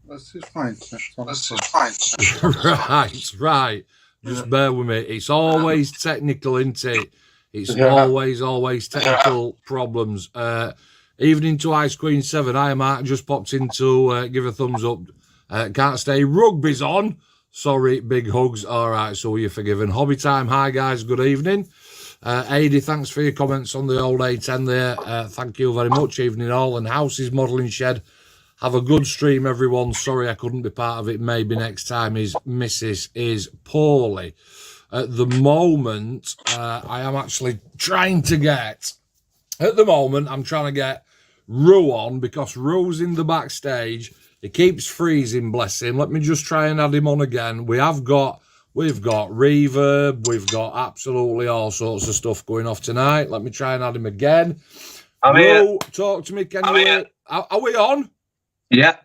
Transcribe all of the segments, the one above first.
That's his pint. That's his pint. Right. Just bear with me. It's always technical, isn't it? It's always technical problems. Evening to Ice Queen 7. Hi, Mark. Just popped in to give a thumbs up. Can't stay. Rugby's on. Sorry, big hugs. All right, so you're forgiven. Hobby time. Hi, guys. Good evening. Adi, thanks for your comments on the old A10 there. Thank you very much. Evening all. And House's Modelling Shed. Have a good stream, everyone. Sorry I couldn't be part of it. Maybe next time. His missus is poorly. At the moment, I am actually trying to get... At the moment, I'm trying to get Rue on because Rue's in the backstage. He keeps freezing, bless him. Let me just try and add him on again. We've got reverb. We've got absolutely all sorts of stuff going off tonight. Let me try and add him again. I'm Rue, here. talk to me. Can you? Are we on? Yeah.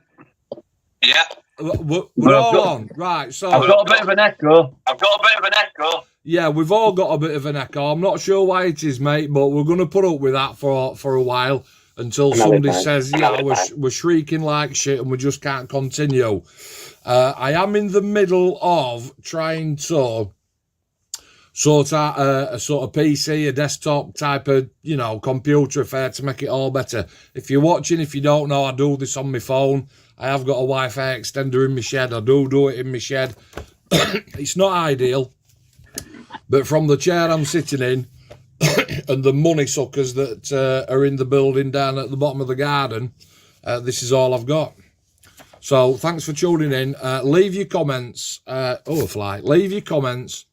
We're all on. Right, so... I've got a bit of an echo. Yeah, we've all got a bit of an echo. I'm not sure why it is, mate, but we're going to put up with that for a while until somebody says, yeah, we're shrieking like shit and we just can't continue. I am in the middle of trying to sort out a sort of PC, a desktop type of, computer affair to make it all better. If you're watching, if you don't know, I do this on my phone. I have got a Wi-Fi extender in my shed. I do it in my shed. It's not ideal. But from the chair I'm sitting in and the money suckers that are in the building down at the bottom of the garden, this is all I've got. So thanks for tuning in. Leave your comments. Leave your comments.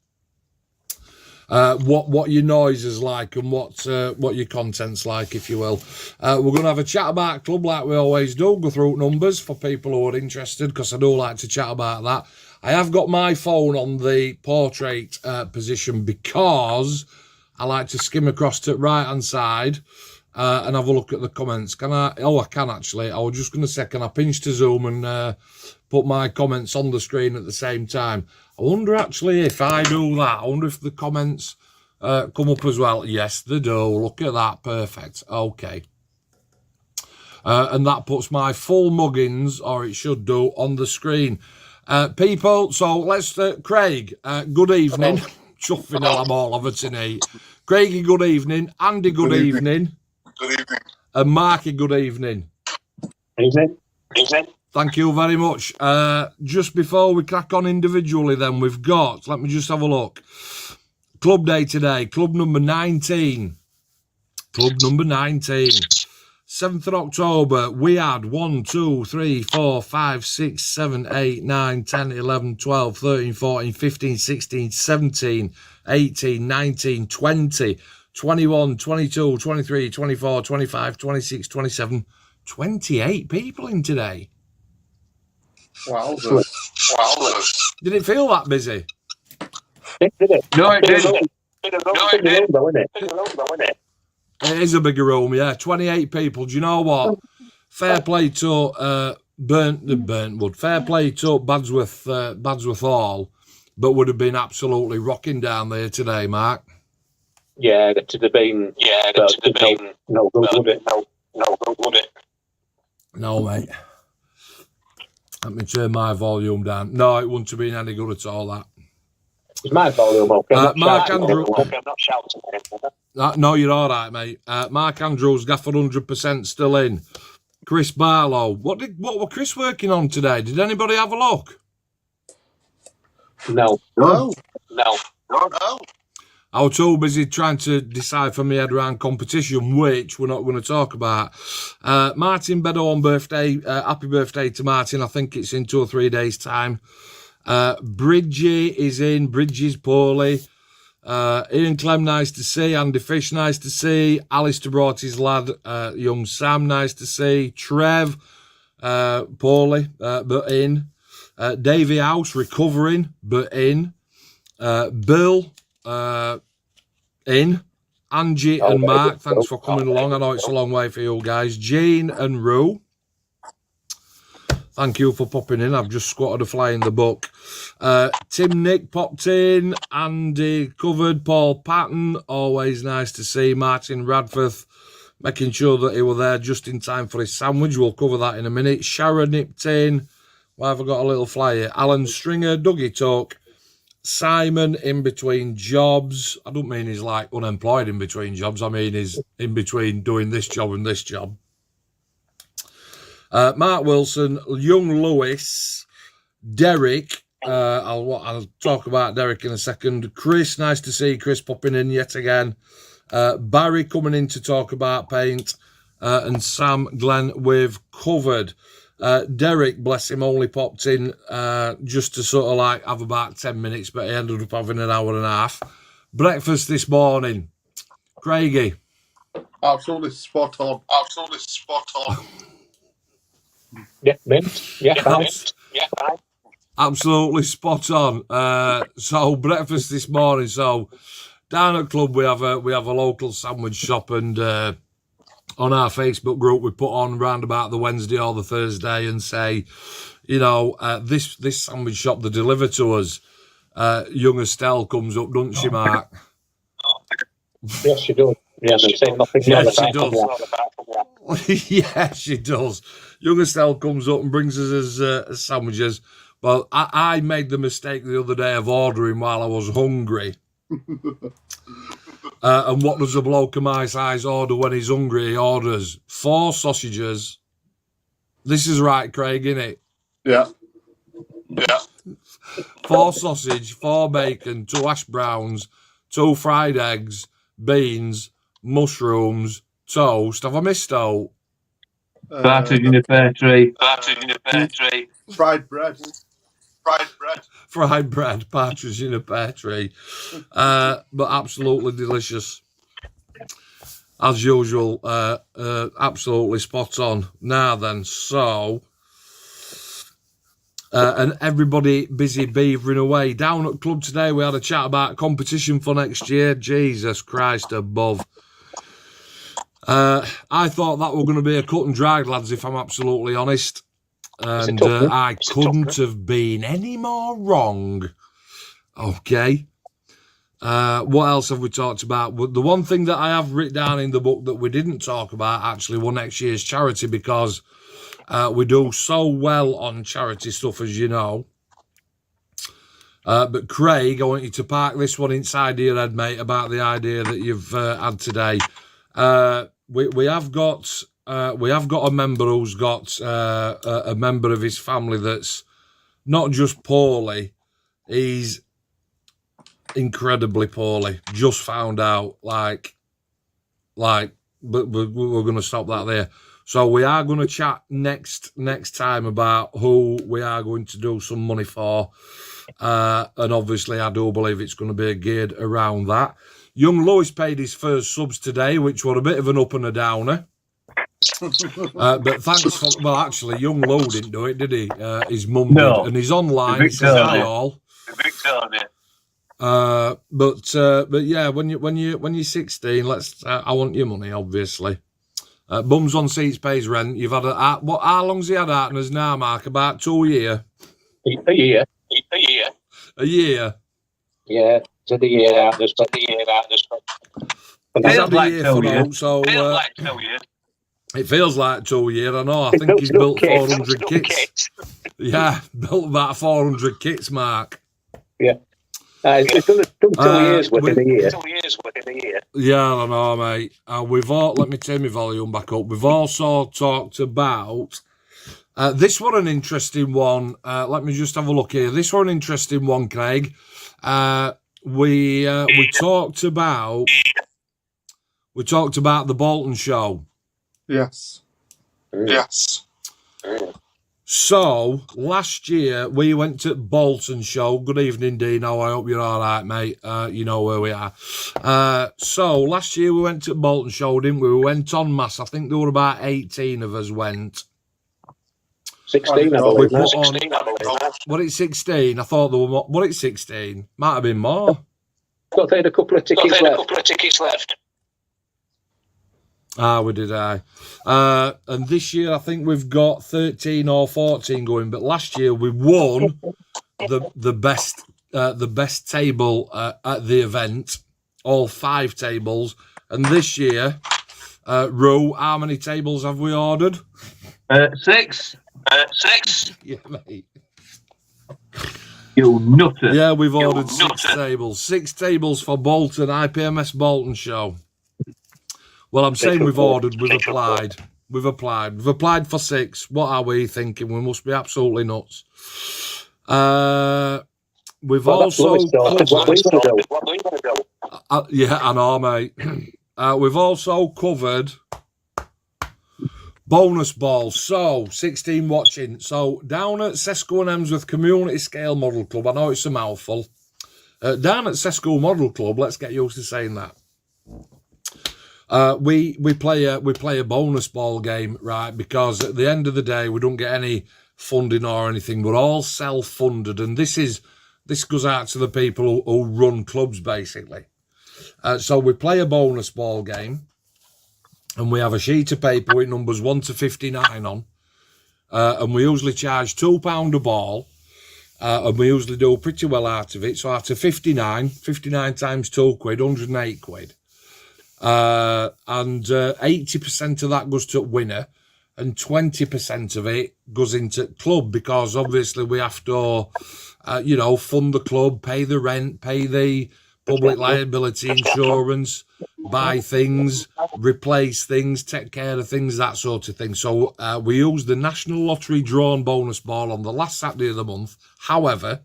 What your noise is like and what your content's like, if you will. We're going to have a chat about club like we always do. Go through numbers for people who are interested because I do like to chat about that. I have got my phone on the portrait position because I like to skim across to the right-hand side and have a look at the comments. Can I? Oh, I can actually. I was just going to say, can I pinch to zoom and put my comments on the screen at the same time? I wonder actually if I do that. I wonder if the comments come up as well. Yes, they do. Look at that. Perfect. Okay. And that puts my full muggins, or it should do, on the screen. People, so let's... Craig, good evening. Chuffing hell, I'm all over tonight. Craigie, good evening. Andy, good evening. Good evening. And Marky, good evening. Evening. Thank you very much. Just before we crack on individually then, we've got... Let me just have a look. Club day today. Club number 19. Club number 19. 7th of October, we had 1, 2, 3, 4, 5, 6, 7, 8, 9, 10, 11, 12, 13, 14, 15, 16, 17, 18, 19, 20, 21, 22, 23, 24, 25, 26, 27, 28 people in today. Wowzers. Did it feel that busy? Did it? No, it didn't. It is a bigger room, yeah. 28 people. Do you know what? Fair play to Burntwood. Fair play to Badsworth Hall, but would have been absolutely rocking down there today, Mark. Yeah, that should have been. Yeah, that should have been. No good, would it? No good, would it? No, mate. Let me turn my volume down. No, it wouldn't have been any good at all, that. Is my volume okay? Mark Andrew. I'm not shouting. No, you're all right, mate. Mark Andrews, Gaffer 100% still in. Chris Barlow. What were Chris working on today? Did anybody have a look? No. I was too busy trying to decide for my head around competition, which we're not going to talk about. Martin Beddoe on birthday. Happy birthday to Martin. I think it's in 2 or 3 days' time. Bridgie is in. Bridgie's poorly. Ian Clem, nice to see. Andy Fish, nice to see. Alistair brought his lad, young Sam, nice to see. Trev, poorly, but in. Davey House, recovering, but in. Bill, in. Angie and Mark, thanks for coming along. I know it's a long way for you guys. Jean and Rue, thank you for popping in. I've just squatted a fly in the book. Tim Nick popped in. Andy covered. Paul Patton, always nice to see. Martin Radforth, making sure that he were there just in time for his sandwich. We'll cover that in a minute. Sharon nipped in. Why have I got a little flyer? Alan Stringer, Dougie Tuck, Simon in between jobs. I don't mean he's like unemployed in between jobs. I mean he's in between doing this job and this job. Mark Wilson, Young Lewis, Derek. I'll talk about Derek in a second. Chris, nice to see Chris popping in yet again. Barry coming in to talk about paint. And Sam Glenn, we've covered. Derek, bless him, only popped in just to sort of like have about 10 minutes, but he ended up having an hour and a half. Breakfast this morning. Craigie. Absolutely spot on. Absolutely spot on. Yeah, mint. Yeah, mint. Yeah, fine. Absolutely spot on. So breakfast this morning. So down at club we have a local sandwich shop, and on our Facebook group we put on round about the Wednesday or the Thursday and say, you know, this sandwich shop they deliver to us. Young Estelle comes up, doesn't she, Mark? Yes, she does. Yeah, she does. Yeah, she does. Young Estelle comes up and brings us sandwiches. Well, I made the mistake the other day of ordering while I was hungry. And what does a bloke of my size order when he's hungry? He orders 4 sausages. This is right, Craig, innit? Yeah. Yeah. 4 sausage, 4 bacon, 2 hash browns, 2 fried eggs, beans, mushrooms, toast. Have I missed out? Partridge in a pear tree. Partridge in a pear tree. Fried bread. Fried bread. Fried bread, partridge in a pear tree. But absolutely delicious. As usual, absolutely spot on. Now then, so... and everybody busy beavering away. Down at club today, we had a chat about competition for next year. Jesus Christ above. I thought that were going to be a cut and dried, lads, if I'm absolutely honest. And I couldn't have been any more wrong. Okay. What else have we talked about? The one thing that I have written down in the book that we didn't talk about actually was next year's charity, because we do so well on charity stuff, as you know. But Craig, I want you to park this one inside your head, mate, about the idea that you've had today. We have got a member who's got a member of his family that's not just poorly, he's incredibly poorly. Just found out, but we're going to stop that there. So we are going to chat next time about who we are going to do some money for, and obviously I do believe it's going to be geared around that. Young Lewis paid his first subs today, which were a bit of an up and a downer. But thanks for... Well, actually, young Lou didn't do it, did he? His mum did. And he's online. He says hi all. But yeah, when you're 16, I want your money, obviously. Bums on seats pays rent. You've had how long's he had Artners now, Mark? About 2 years? A year. A year? Yeah, it's a year out. There's a year out. He's had a year for now, so... It feels like 2 years, I know. I think he's built 400 kits. Yeah, built about 400 kits, Mark. Yeah. It's done 2 years within a year. 2 years within a year. Yeah, I know, mate. We've all... Let me turn my volume back up. We've also talked about... this one an interesting one. Let me just have a look here. This one an interesting one, Craig. We talked about the Bolton show. Yes. Yes. So last year we went to Bolton show. Good evening, Dino. I hope you're all right, mate. You know where we are. So last year we went to Bolton show, didn't we? We went en masse. I think there were about 18 of us went. 16, I believe. What, it's 16? I thought there were more. What, it's 16? Might have been more. Got a couple of tickets left. Ah, we did, aye. And this year I think we've got 13 or 14 going. But last year we won the best table at the event, all 5 tables. And this year, Roo, how many tables have we ordered? 6. 6. Yeah, mate. You nutter. Yeah, we've ordered 6 tables. 6 tables for Bolton, IPMS Bolton show. Well, I'm saying we've ordered, we've applied. We've applied for 6. What are we thinking? We must be absolutely nuts. We've also... yeah, I know, mate. We've also covered bonus balls. So, 16 watching. So, down at Sesco and Emsworth Community Scale Model Club, I know it's a mouthful. Down at Sesco Model Club, let's get used to saying that. We play a bonus ball game, right? Because at the end of the day, we don't get any funding or anything. We're all self-funded, and this goes out to the people who run clubs, basically. So we play a bonus ball game, and we have a sheet of paper with numbers 1 to 59 on, and we usually charge £2 a ball, and we usually do pretty well out of it. So out of 59 times £2, 108 quid. And 80% of that goes to winner, and 20% of it goes into club, because obviously we have to, fund the club, pay the rent, pay the public liability insurance, buy things, replace things, take care of things, that sort of thing. So we use the National Lottery drawn bonus ball on the last Saturday of the month. However,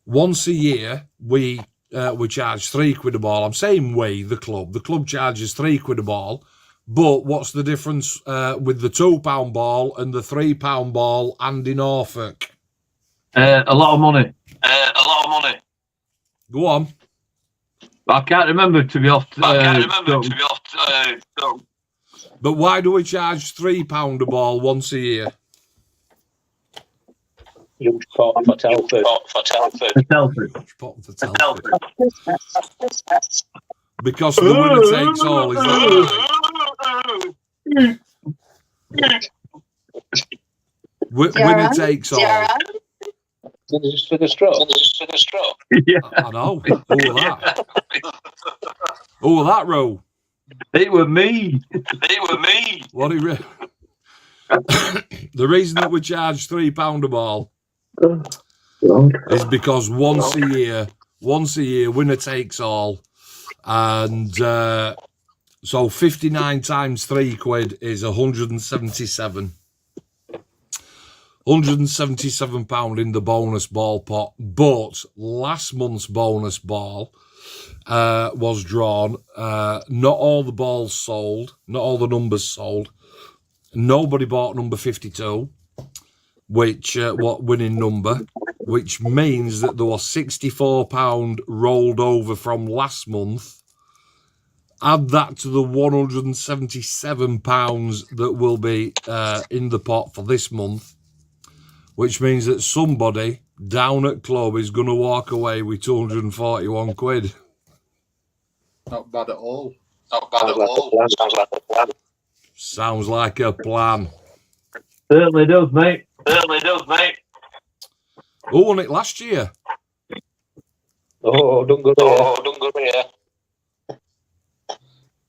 once a year we charge £3 a ball. I'm saying the club charges £3 a ball. But what's the difference with the £2 ball and the £3 ball and in Norfolk? A lot of money. Go on. I can't remember, to be honest. But why do we charge £3 a ball once a year? Huge pot for Telford. Because the winner takes all, is that right? Winner takes all. Just for the straw. Yeah. I know. Who was that? Who was that, Ro? It was me. What the reason that we charge £3 a ball is because once a year, winner takes all. And so 59 times £3 is 177. £177 in the bonus ball pot. But last month's bonus ball was drawn. Not all the balls sold, not all the numbers sold. Nobody bought number 52, which what winning number, which means that there was £64 rolled over from last month. Add that to the £177 that will be in the pot for this month, which means that somebody down at club is going to walk away with 241 quid. Not bad at all. Sounds like a plan. Certainly does, mate. Who won it last year? Oh, don't go there.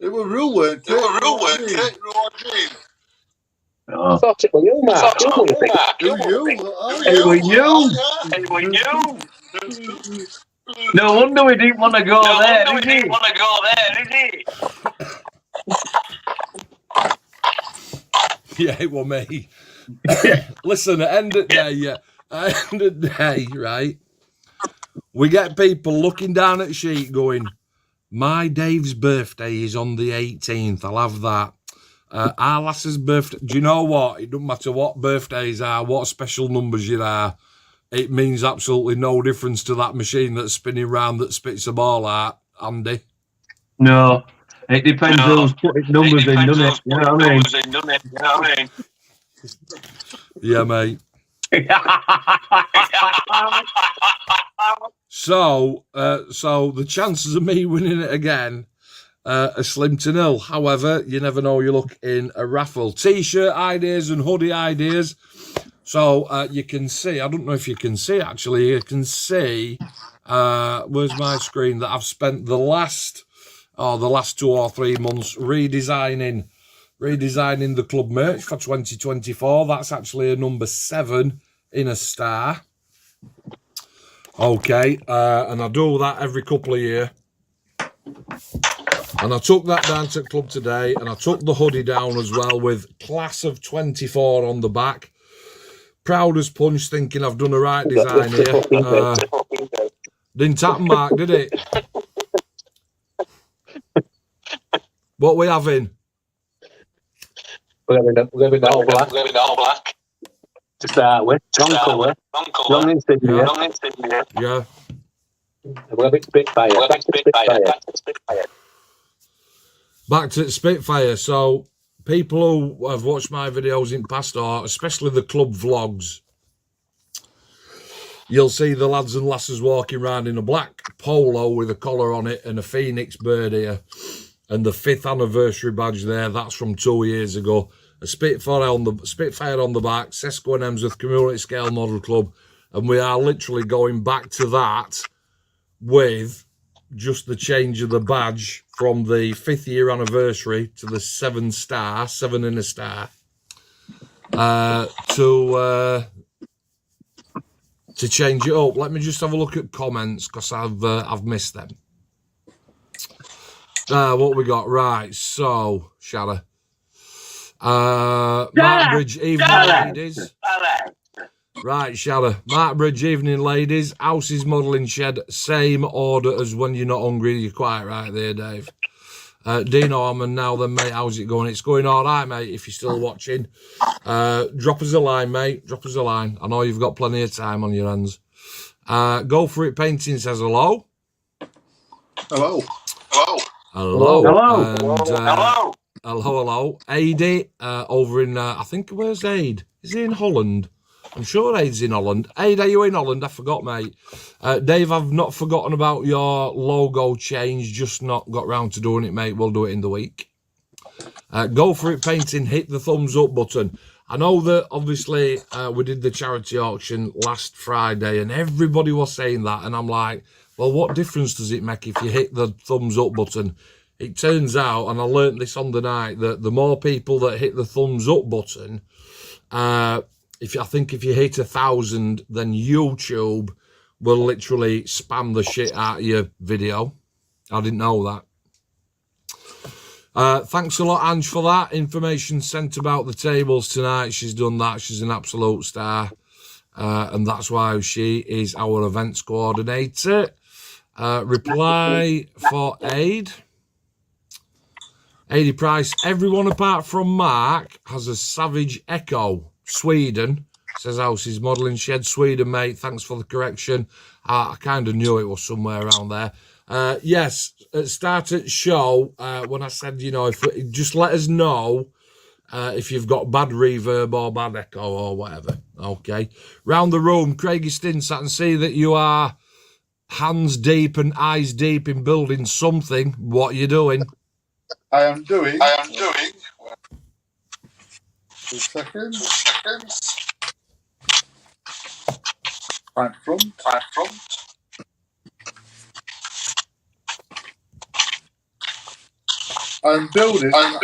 It was real, weren't it? I thought it was you, Mark. It was you. No wonder we didn't want to go there, did he? Yeah, it was me. Listen, at the end of the day, right, we get people looking down at the sheet going, my Dave's birthday is on the 18th, I'll have that. Our lass's birthday, do you know what? It doesn't matter what birthdays are, what special numbers you are, it means absolutely no difference to that machine that's spinning round that spits the ball out, Andy. No, it depends who's putting numbers in, doesn't it? You know what I mean? Yeah, mate. So the chances of me winning it again are slim to nil. However, you never know, you look in a raffle. T-shirt ideas and hoodie ideas. So you can see, I don't know if you can see actually, you can see, where's my screen, that I've spent the last 2 or 3 months redesigning redesigning the club merch for 2024. That's actually a number 7 in a star. Okay, and I do that every couple of years. And I took that down to the club today, and I took the hoodie down as well with class of 24 on the back. Proud as punch, thinking I've done the right design here. Didn't happen, Mark, did it? What we having? We're having all black. We're having all black. To start with. Wrong colour. Wrong insignia. Yeah. We're having Spitfire. Back to Spitfire. Back to Spitfire. So, people who have watched my videos in past, or especially the club vlogs, you'll see the lads and lasses walking around in a black polo with a collar on it and a phoenix bird here. And the 5th anniversary badge there, that's from 2 years ago. A Spitfire on the back, Sesco and Emsworth Community Scale Model Club. And we are literally going back to that with just the change of the badge from the 5th year anniversary to the 7 in a star, to change it up. Let me just have a look at comments because I've missed them. What we got? Right, so Shada. Mark Bridge, evening ladies. Right, Shada. Mark Bridge, evening ladies. House's modelling shed, same order as when you're not hungry. You're quite right there, Dave. Dino Harmon, now then, mate, how's it going? It's going all right, mate, if you're still watching. Drop us a line, mate. Drop us a line. I know you've got plenty of time on your hands. Go For It Painting says hello. Hello. Hello. Hello. And, hello. Aid over in, I think, where's Aid? Is he in Holland? I'm sure Aid's in Holland. Aid, are you in Holland? I forgot, mate. Dave, I've not forgotten about your logo change, just not got round to doing it, mate. We'll do it in the week. Go For It Painting, hit the thumbs up button. I know that, obviously, we did the charity auction last Friday, and everybody was saying that, and I'm like, well, what difference does it make if you hit the thumbs up button? It turns out, and I learnt this on the night, that the more people that hit the thumbs up button, if you hit 1,000, then YouTube will literally spam the shit out of your video. I didn't know that. Thanks a lot, Ange, for that. Information sent about the tables tonight. She's done that. She's an absolute star. And that's why she is our events coordinator. Reply for Aid. 80 price. Everyone apart from Mark has a Savage Echo. Sweden, says House's Modelling Shed. Sweden, mate. Thanks for the correction. I kind of knew it was somewhere around there. Yes, at start at show, when I said, just let us know if you've got bad reverb or bad echo or whatever. Okay. Round the room, Craigie Stinsat, and see that you are hands deep and eyes deep in building something. What are you doing? I am doing. 2 seconds. Right front. I'm building armour.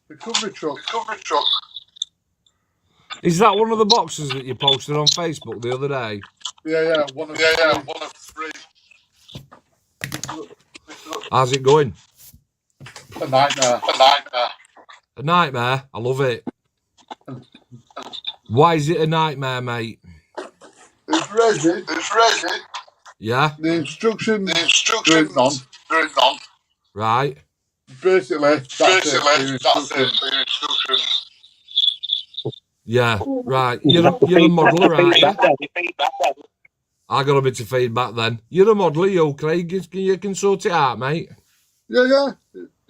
The cover truck. Is that one of the boxes that you posted on Facebook the other day? Yeah. One of 3. How's it going? A nightmare. A nightmare? I love it. Why is it a nightmare, mate? It's resin. Yeah? The instructions written on. Right. Basically, that's it. The instructions. Yeah, right. You're a modeler, right? I got a bit of feedback then. You're a modeler, you, Craig. You can sort it out, mate. Yeah.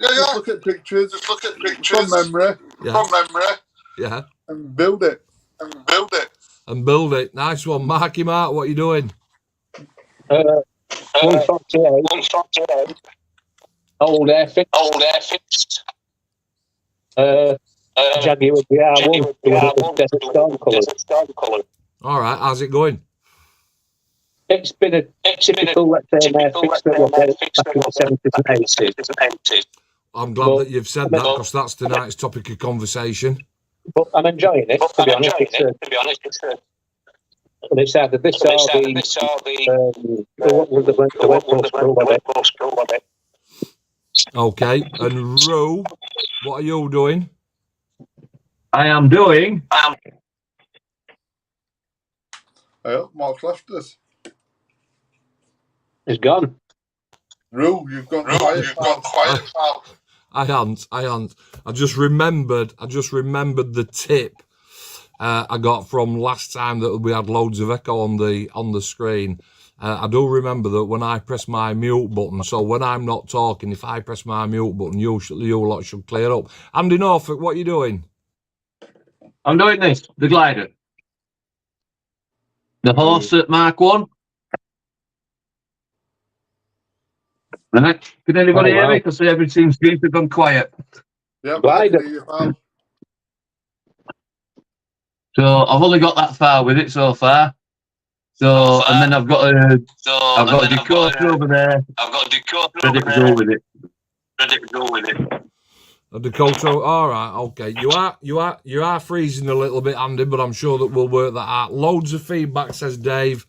Just look at pictures. From memory. Yeah. And build it. Nice one. Marky Mark, what are you doing? 148. Old air fixed. Jaguar BR1 desert storm colour. All right, how's it going? It's been a typical, let's say, an air fixed that was back in the 70s and 80s. I'm glad that you've said that, because that's tonight's topic of conversation. But I'm enjoying it, to be honest. And it's either this or the wet post pro of it. Okay, and Roo, what are you doing? I am doing. Mark's left us. It's gone. Roo, you've gone quiet. Pal. I haven't. I just remembered the tip I got from last time that we had loads of echo on the screen. I do remember that when I press my mute button, so when I'm not talking, if I press my mute button, you lot should clear up. Andy Norfolk, what are you doing? I'm doing this, the glider. The horse at Mark 1. Right. Can anybody hear me? Because everything seems to have gone quiet. Yeah, glider. So I've only got that far with it so far. So and then I've got a decoder over there. Ready to go with it. A decoder. All right. Okay. You are freezing a little bit, Andy, but I'm sure that we'll work that out. Loads of feedback, says Dave,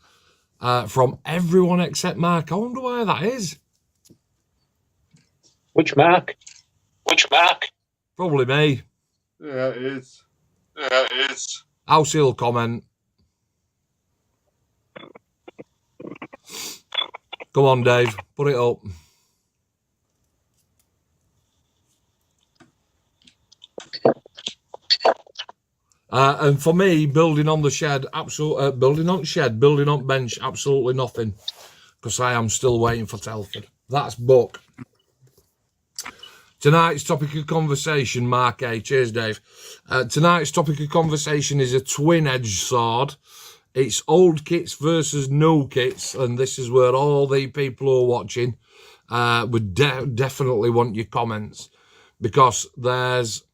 from everyone except Mark. I wonder why that is. Which Mark? Probably me. Yeah, it is. House he'll comment. Come on, Dave. Put it up. And for me, building on bench, absolutely nothing, because I am still waiting for Telford. That's book. Tonight's topic of conversation, Mark A. Cheers, Dave. Tonight's topic of conversation is a twin-edged sword. It's old kits versus new kits, and this is where all the people who are watching would definitely want your comments, because there's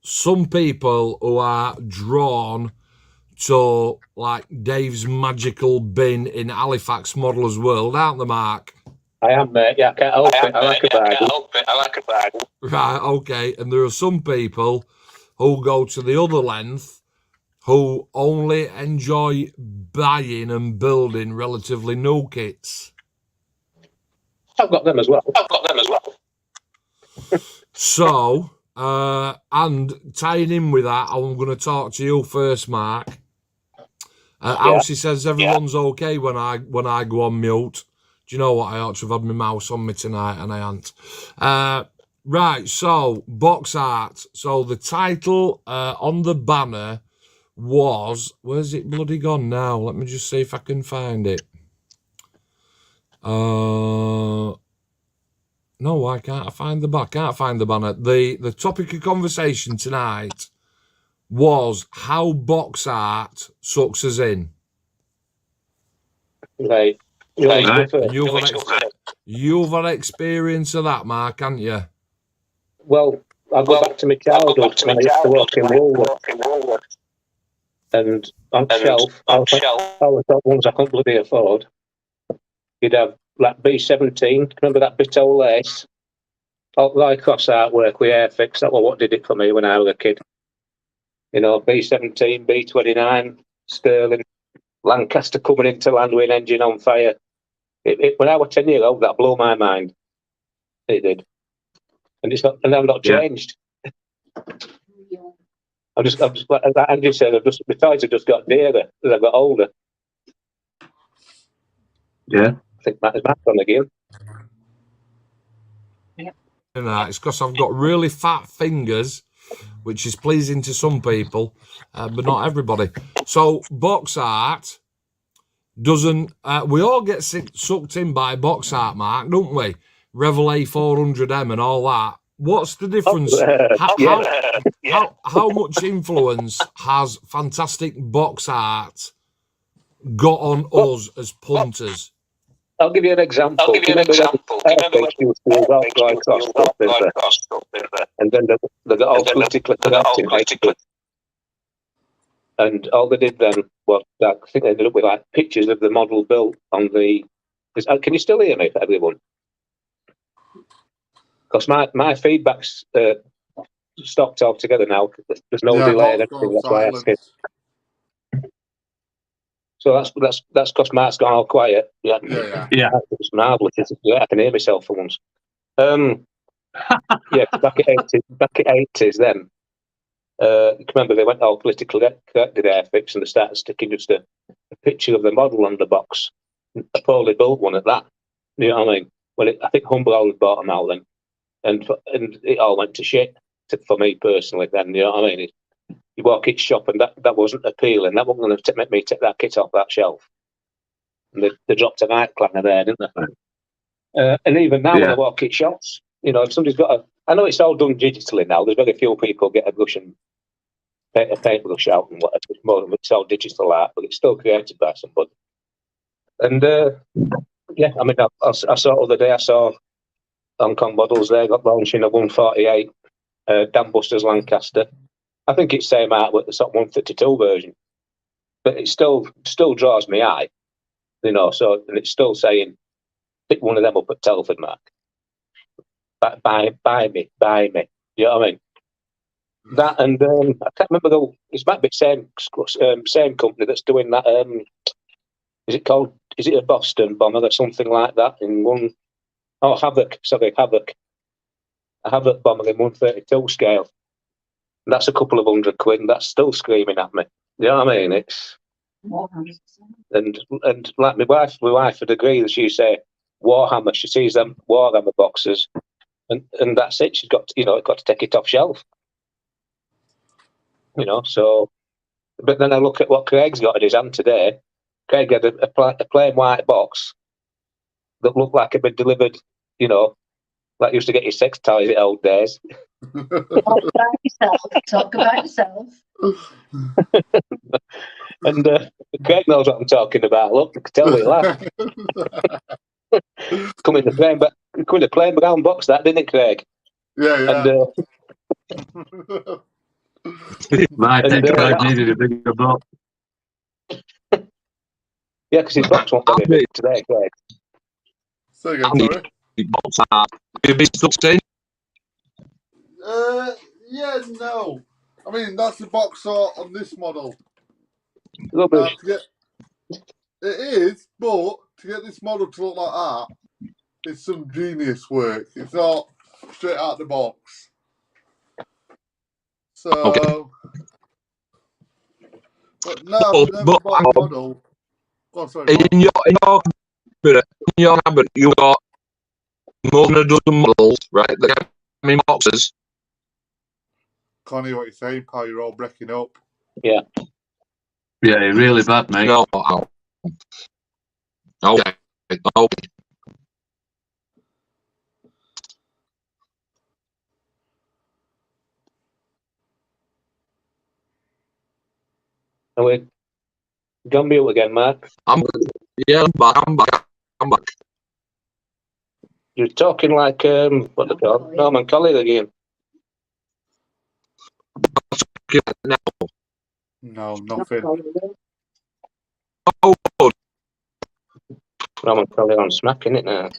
some people who are drawn to like Dave's magical bin in Halifax Modeller's World, aren't they, Mark? I am, mate. Yeah, I can't help it. I like a bag. Right, okay. And there are some people who go to the other length who only enjoy buying and building relatively new kits. I've got them as well. So, and tying in with that, I'm going to talk to you first, Mark. Elsie says everyone's okay when I go on mute. Do you know what? I ought to have had my mouse on me tonight, and I ain't. Right, so box art. So the title on the banner was, where's it bloody gone now? Let me just see if I can find it. No, why can't I find the banner? Can't find the banner. The topic of conversation tonight was how box art sucks us in. Right. You've had experience of that, Mark, haven't you? Well, I'll go back to my childhood when I used to work in Woolworths. And on shelf, all the top ones I couldn't bloody afford. You'd have like B17, remember that bit of lace? All the cross artwork with Airfix, that was what did it for me when I was a kid. You know, B17, B29, Sterling, Lancaster coming into land with an engine on fire. When I was 10 years old, that blew my mind. It did. And I've not changed. I'm just like as Andrew said, my toys have just got dearer as I got older. Yeah. I think Matt is back on again. It's because I've got really fat fingers, which is pleasing to some people, but not everybody. So box art doesn't. We all get sucked in by box art, Mark, don't we? Revel A400M and all that. What's the difference? How much influence has fantastic box art got on us as punters? I'll give you an example. And then they got all politically correct in it. And all they did then was, I think they ended up with like pictures of the model built on the. Can you still hear me, everyone? Because my feedback's stopped altogether now. There's no delay and everything. That's why I asked it. So that's because Mark's gone all quiet. Yeah. It's marvellous. I can hear myself for once. Yeah, back at 80s then. Remember they went all politically correct with Airfix and they started sticking just a picture of the model on the box, a poorly built one at that. You know what I mean? Well, I think Humble had bought them out then, and it all went to shit for me personally. Then you know what I mean? You walk in shop and that wasn't appealing. That wasn't going to make me take that kit off that shelf. And they dropped a night clanger there, didn't they? And even now when I walk in shops, you know, if somebody's got I know it's all done digitally now. There's very few people get a brush and a paintbrush out and whatever. It's all digital art, but it's still created by somebody. And yeah, I mean, I saw the other day. I saw Hong Kong models there got launching a 148 Dam Busters Lancaster. I think it's same art with the sort of 152 version, but it still draws me eye, you know. So and it's still saying, pick one of them up at Telford, Mark. Buy me. You know what I mean? That and I can't remember it might be same company that's doing that. Is it a Boston bomber or something like that in one? Oh, Havoc. Sorry, Havoc. A Havoc bomber in 132 scale. And that's a couple of £100. That's still screaming at me. You know what I mean? It's and like my wife would agree that she say Warhammer. She sees them Warhammer boxes, and that's it. She's got got to take it off shelf. You know, so. But then I look at what Craig's got in his hand today. Craig had a plain white box that looked like it'd been delivered, you know, like used to get your sex toys in old days. Talk about yourself. And Craig knows what I'm talking about. Look, I can tell you laugh. Come in the plain brown box, that didn't it, Craig? Yeah. And, My tech needed a bigger box. yeah, because his box won't be big today, Craig. Say again, sorry. You've been stuck in? Yeah, no. I mean, that's the box art on this model. Rubbish. It is, but to get this model to look like that, it's some genius work. It's not straight out the box. So, Okay. but no, I've never bought a model. Oh, sorry. In your cabinet, you've got more than a dozen models, right? That come in boxes. Can't hear what you're saying, pal. You're all breaking up. Yeah. Yeah, really bad, mate. No. Okay. And we're gone mute again, Mark. I'm back. You're talking like what they call Norman Collie again. Now. No, nothing. Oh, good. Norman Collie on smack, isn't it now?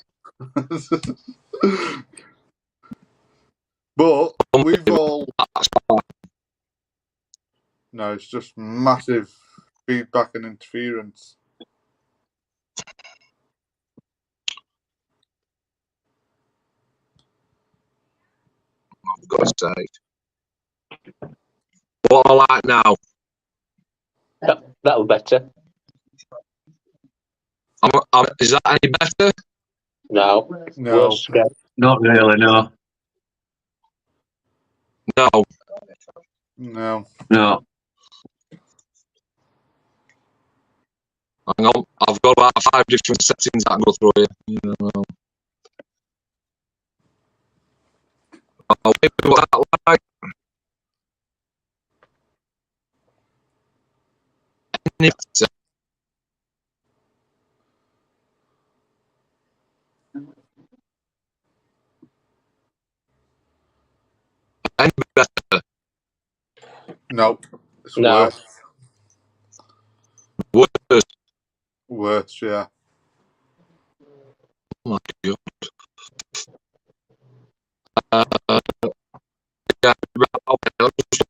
But we've all. No, it's just massive feedback and interference. I've got to say. What I like now. That'll better. Is that any better? No. No. Worse. Not really, no. No. No. No. Hang on, I've got about 5 different settings that I go through here. I'll wait for what that like. Any better? Any better? Nope. It's No. Worse? Worse, yeah. Oh my God. Yeah, okay, let's just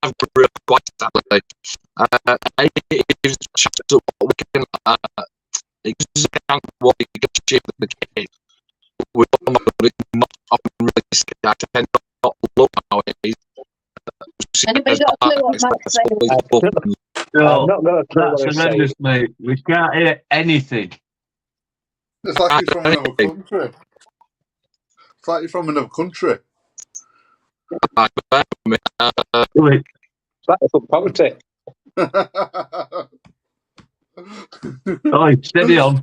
I've really quite sadly. It's just we can exactly what you get to achieve the game. We don't know it not often really scared. I tend not to look nowadays. Anybody got a clue what Mike's saying? I've not got a clue That's what he's horrendous, saying. mate. We can't hear anything. It's like he's from another country. It's like you're from another country. Do it. It's like some poverty. Oh, steady on.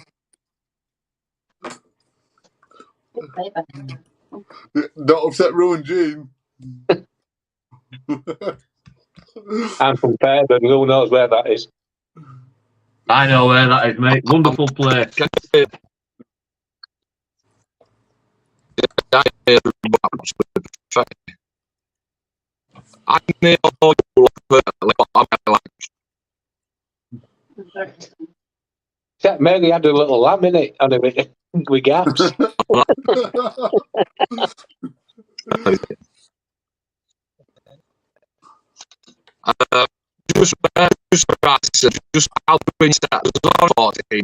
Don't upset Ruin Jean. I'm from Fairburn, who knows where that is? I know where that is, mate. Wonderful place. I may know you perfectly, but I'm like, Yeah, Mary had a little lamb in it, and with gaps. just I'll bring stats on 14,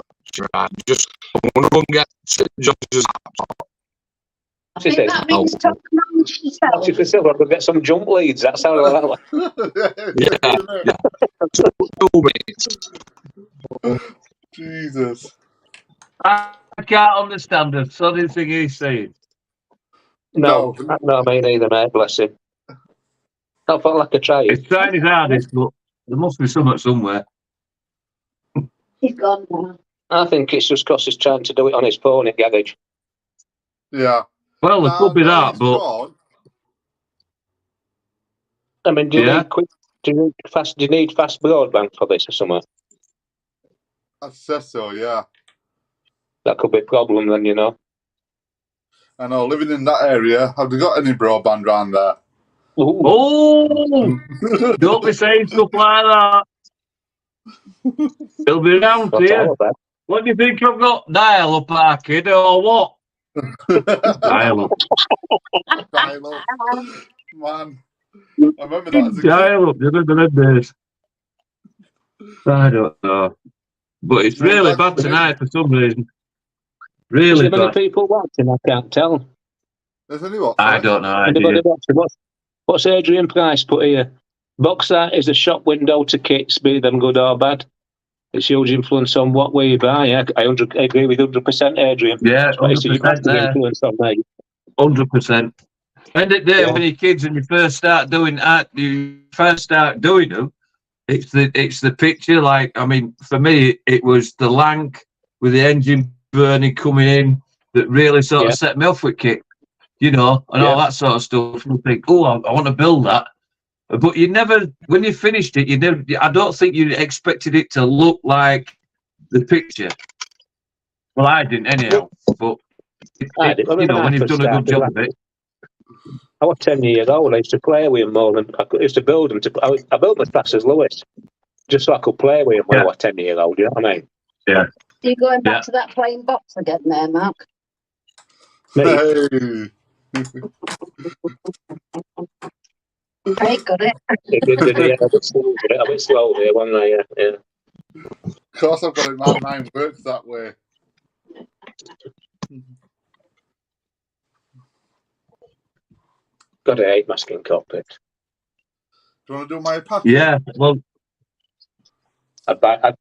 right? Just I'm gonna go and get Josh's I think that means top man yourself. If we still got to get some jump leads, that's how that like. yeah. 2 minutes. Jesus. I can't understand the sodden thing he's saying. No, me neither, mate. Bless him. I felt like a try. He's trying his hardest, but there must be something somewhere. He's gone now. I think it's just because he's trying to do it on his phone at garage. Yeah. Well, there could be that, but Gone. I mean, do you need fast broadband for this or something? I said so, yeah. That could be a problem then, you know. I know, living in that area, have they got any broadband round there? Ooh. oh, don't be saying stuff like that. He'll be around What's here. all about? What do you think I've got? Dial up, our kid, or what? Dial up. Dial up. Man. I remember that as a kid. Dial up. You remember them days? I don't know. But it's really bad tonight for some reason. Really Is there many bad. people watching? I can't tell. There's only what? I don't know. Anybody watching? What's Adrian Price put here? Boxer is a shop window to kits, be them good or bad. It's huge influence on what we buy. I agree with 100%, Adrian. Yeah, It's a 100% there. influence on me. 100%. End of the day, when you're kids and you first start doing art, them, it's the picture. Like, I mean, for me, it was the lank with the engine burning coming in that really sort of set me off with kit, you know, and all that sort of stuff. And you think, oh, I want to build that. But you never, when you finished it, I don't think you expected it to look like the picture. Well, I didn't anyhow, but, you know, when you've done a good job of it. I was 10 years old. I used to play with them more than I used to build them. I built my class as Lewis, just so I could play with them when I was 10 years old. You know what I mean? Yeah. Are you going back to that playing box again there, Mark? Hey. I got it. A bit slow there, wasn't I? Yeah. Of course I've got it. My mind works that way. Got to hate masking cockpit. Do you want to do my Apache? Yeah, well, I'd buy I've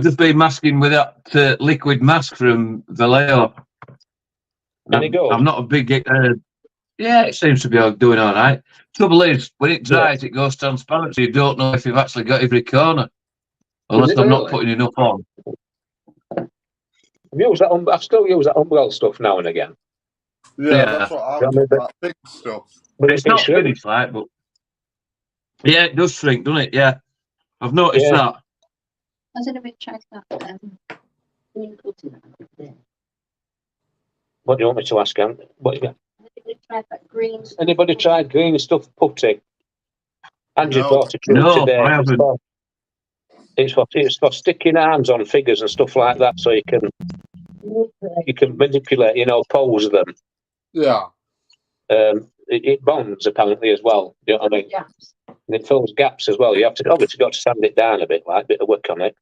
just been masking with that liquid mask from Vallejo. Any go? I'm not a big. Yeah, it seems to be doing all right. Trouble is, when it dries, it goes transparent, so you don't know if you've actually got every corner, unless I'm not putting enough on. I still use that umbrella stuff now and again. Yeah, that's what I'm doing. That thick stuff. But it's not finished, like, but yeah, it does shrink, doesn't it? Yeah, I've noticed that. Has anybody tried that? What do you want me to ask, Anne? What you got? Anybody tried that green? Anybody tried green stuff putty? Angie bought a tube No, today. I haven't. It's for sticking arms on figures and stuff like that, so you can manipulate, pose them. Yeah. It bonds apparently as well. You know what I mean? Yeah. And it fills gaps as well. You have to obviously got to sand it down a bit of work on it.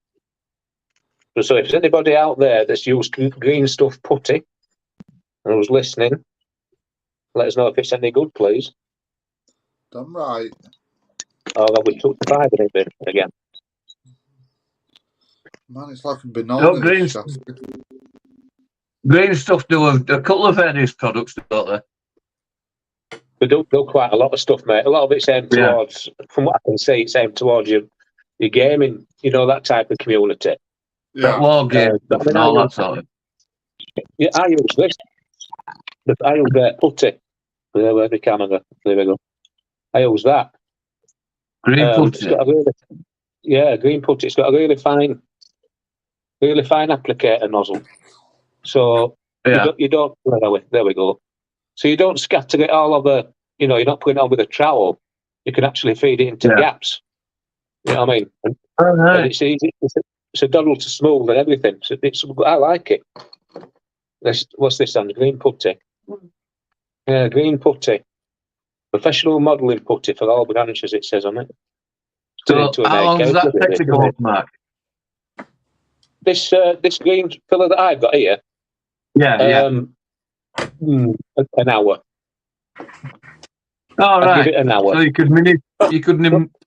So if there's anybody out there that's used green stuff putty and who's listening, let us know if it's any good, please. Damn right. Or have we took the five in it again? Man, it's like a banana. Green stuff do a couple of various products, don't they? We do quite a lot of stuff, mate. A lot of it's aimed towards, from what I can see, it's aimed towards your gaming, that type of community. Yeah. War game stuff and all that sort of. Yeah, I use this. I use putty. Where's the camera? There we go. I use that. Green putty. It's got green putty. It's got a really fine applicator nozzle. So you don't. There we go. So you don't scatter it all over. You're not putting it on with a trowel. You can actually feed it into gaps. You know what I mean? And it's easy. It's a doddle to smooth and everything. So I like it. What's this on? Green putty. Yeah, green putty. Professional modelling putty for all branches, it says on it. So how long does that take to go up, Mark? This green filler that I've got here. An hour. All right. Give it an hour. So you could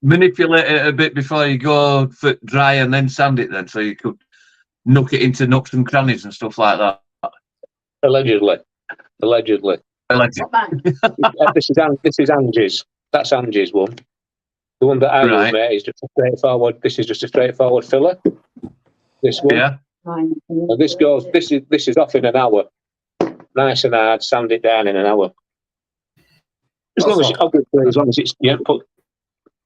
manipulate it a bit before you go for dry and then sand it. Then, so you could knock it into nooks and crannies and stuff like that. Allegedly. This is Angie's. That's Angie's one. The one that I use, mate, is just a straightforward. This is just a straightforward filler. This one. Yeah. And this is off in an hour. Nice and hard. Sand it down in an hour. As long as you haven't put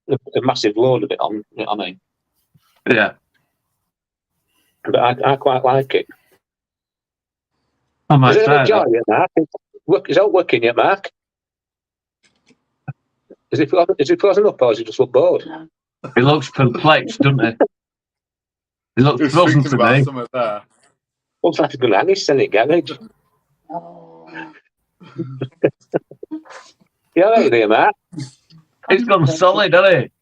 a massive load of it on. You know what I mean? Yeah. But I quite like it. I might try enjoy it, Mark? Is it working yet, Mark? Is it frozen up or does it just look bored? It looks perplexed, doesn't it? It looks frozen to me. There. Looks like a good Annie's in it, garage. Oh. You all right there, Mark? It's gone solid, hasn't it?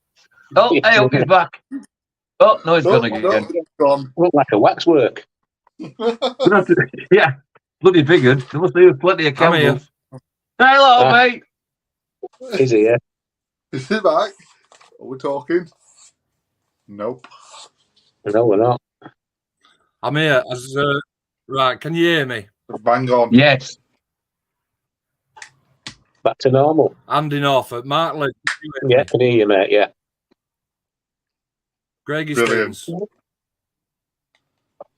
Oh, hey, hope he's back. Oh, no, it's gone again. Gone. Look like a waxwork. Yeah, bloody figured. There must be plenty of candles. Hello, mate. Is he here? Is he back? Are we talking? Nope. No, we're not. I'm here. Right, can you hear me? Bang on. Yes. Back to normal. Andy Norfolk. Mark Lee. Yeah, can hear you, mate, yeah. Greggy Brilliant. Stevens.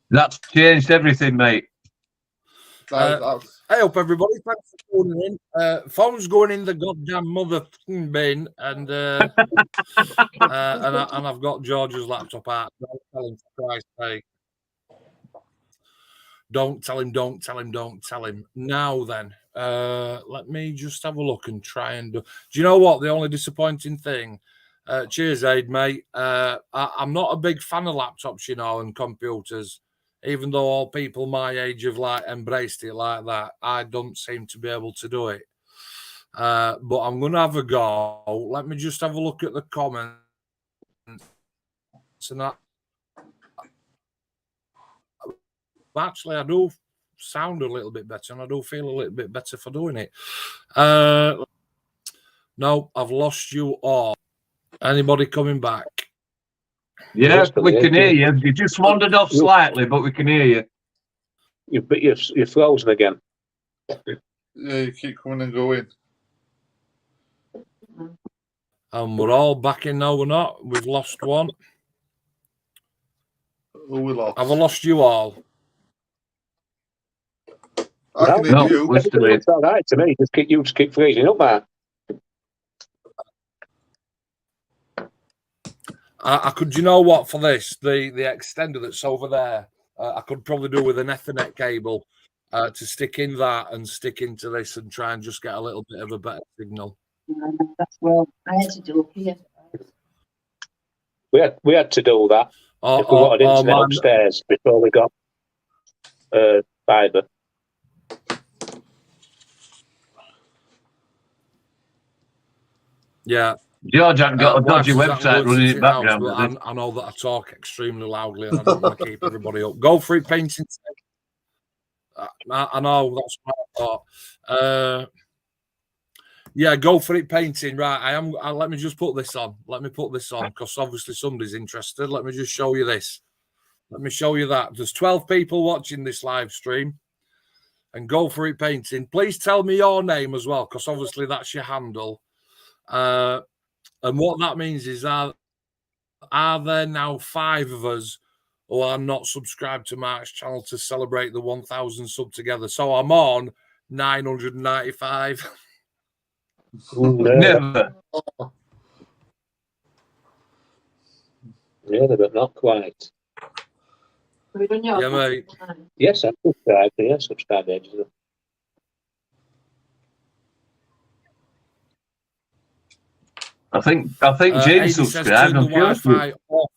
That's changed everything, mate. I hope everybody. Thanks for tuning in. Phone's going in the goddamn motherfucking bin, and and I've got George's laptop out. Don't tell him, for Christ's sake. Don't tell him. Now then, let me just have a look and try and do you know what? The only disappointing thing. Cheers, Aid, mate. I'm not a big fan of laptops, and computers. Even though all people my age have embraced it like that, I don't seem to be able to do it. But I'm going to have a go. Let me just have a look at the comments. And actually, I do sound a little bit better, and I do feel a little bit better for doing it. No, I've lost you all. Anybody coming back? Yes, we can hear you. You just wandered off slightly, but we can hear you. You're frozen again. Yeah, you keep coming and going. And we're all back in now. We're not. We've lost one. Who we lost? Have I lost you all? I can hear you. We're still here. It's all right to me. You just keep freezing up, man. I could, you know what, for this, the extender that's over there, I could probably do with an Ethernet cable to stick in that and stick into this and try and just get a little bit of a better signal. That's well, I had to do it here. We had to do that. Or, If we wanted or internet my, upstairs before we got fibre. yeah. George hasn't got a dodgy Wife says I'm website going to running in the sit house, background. but Does he? I know that I talk extremely loudly and I don't want to keep everybody up. Go for it, painting. I know, that's what I thought. Yeah, go for it, painting. Right, let me just put this on. Let me put this on because obviously somebody's interested. Let me just show you this. Let me show you that. There's 12 people watching this live stream. And go for it, painting. Please tell me your name as well, because obviously that's your handle. And what that means is, are there now 5 of us who are not subscribed to Mark's channel to celebrate the 1,000 sub together? So I'm on 995. Never. Really, but not quite. Have you done yours? Yeah, mate. Yes, I subscribed. Yeah, subscribed ages ago. I think Jane Amy says subscribed. turn the I'm sure. Wi-Fi off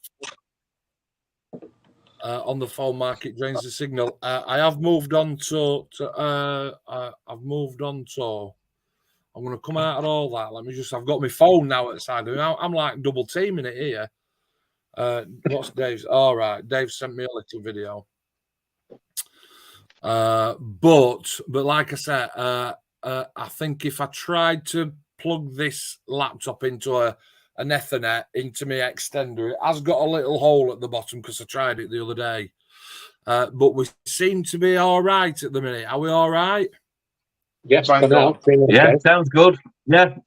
on the phone, Mark. It drains the signal. I have moved on to I've moved on to. I'm going to come out of all that. I've got my phone now at the side of me. I'm like double teaming it here. What's Dave's? All right. Dave sent me a little video. But like I said, I think if I tried to plug this laptop into an Ethernet into my extender, it has got a little hole at the bottom because I tried it the other day. But we seem to be all right at the minute. Are we all right? Yes, Bang for now. on. Yeah, Okay. sounds good. Yeah,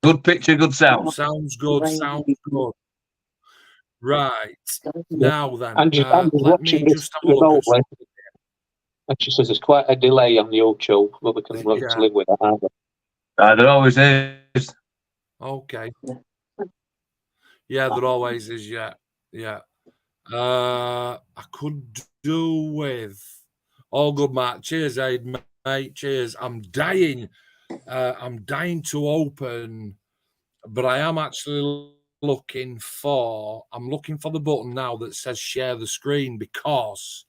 good picture, good sound. Sounds good. Sounds good. Right. Now then, Angie's let me watching this just have a look at remotely. And she says there's quite a delay on the YouTube, but we can learn to live with that, aren't we? There always is. Okay. Yeah, there always is. Yeah. I could do with all good, Matt. Cheers, Aid, mate. Cheers. I'm dying to open, but I am actually looking for the button now that says share the screen because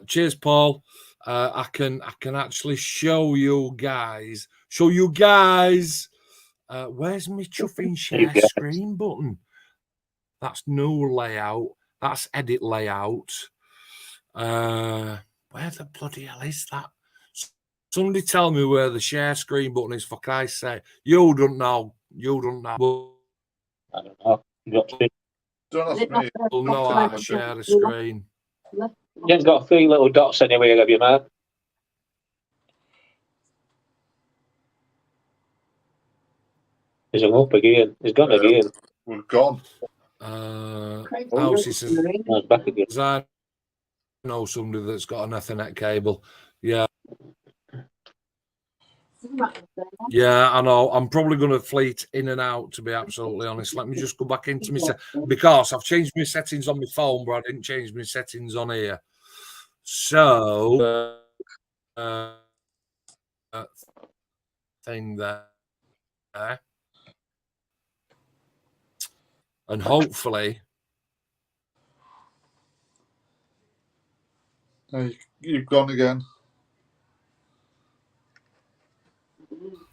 cheers, Paul. I can actually show you guys. Where's my chuffing share screen button? That's new layout. That's edit layout. Where the bloody hell is that? Somebody tell me where the share screen button is, for Christ's sake. You don't know. I don't know. Don't ask me. You'll know how to share the screen. You ain't got 3 little dots anywhere, have you, Mark? He's hung up again. He's gone again. We're gone. House says, Oh, he's back again. I know somebody that's got an Ethernet cable. Yeah. Yeah, I know. I'm probably going to fleet in and out, to be absolutely honest. Let me just go back into my because I've changed my settings on my phone, but I didn't change my settings on here. So, thing there. And hopefully... Hey, you've gone again.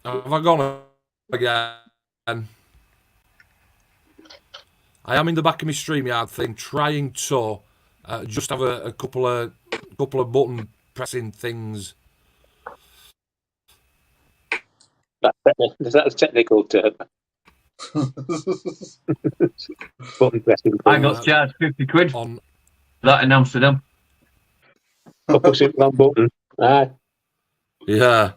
Have I gone again? I am in the back of my StreamYard thing, trying to just have a couple of button pressing things. Is that a technical term? Button pressing. I got charged 50 quid on that in Amsterdam. For pushing one button. Aye. Yeah.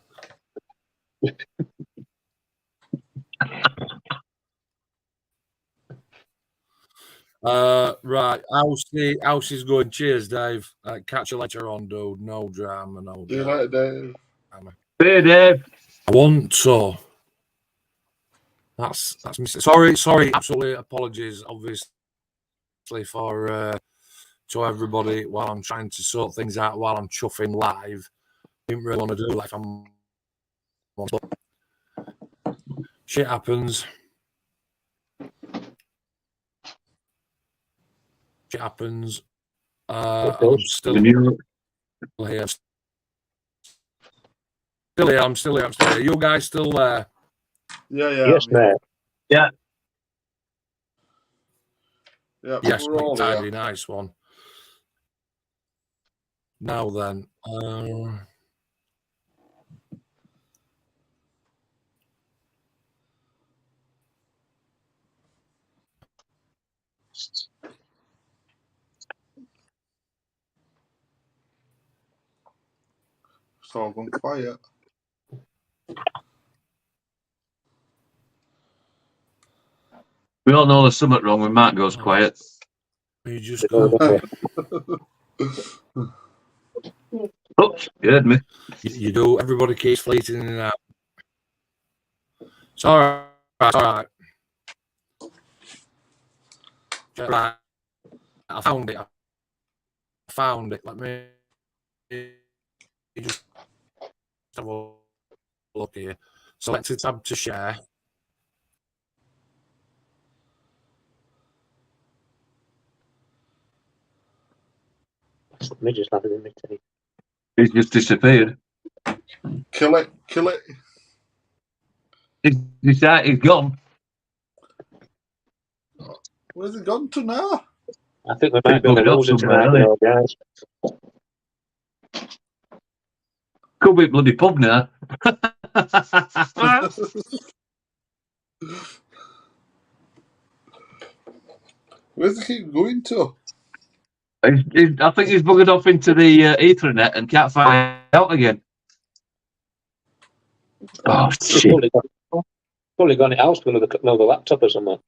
Right. House is going. Cheers, Dave. Catch you later on, dude. No drama. No See you drama. later, Dave. Hey, Dave. I want to. That's sorry. Absolutely apologies, obviously, for to everybody while I'm trying to sort things out while I'm chuffing live. Didn't really want to do like I'm. Shit happens. It happens. Of I'm course. still When you here. I'm still here. You guys still there? Yeah, yeah. Yes, mate. yeah, Yeah, Yes, we're all tidy, here. nice one. Now then, It's all gone quiet. we all know there's something wrong when Mark goes quiet. you just Oops, you heard me. you do. Everybody keeps fleeting in and out. It's all right. It's all right. Right. I found it. Let me just have a look here. Select a tab to share. Me just having a meeting. He's just disappeared. Kill it, kill it. He's gone. Where's it gone to now? I think we might be on a Buggered off loser somewhere, tonight, hasn't you know, guys. Could be bloody pub now. Where's it keep going to? I think he's buggered off into the Ethernet and can't find out again. Oh, shit. Probably gone in the house with another laptop or something.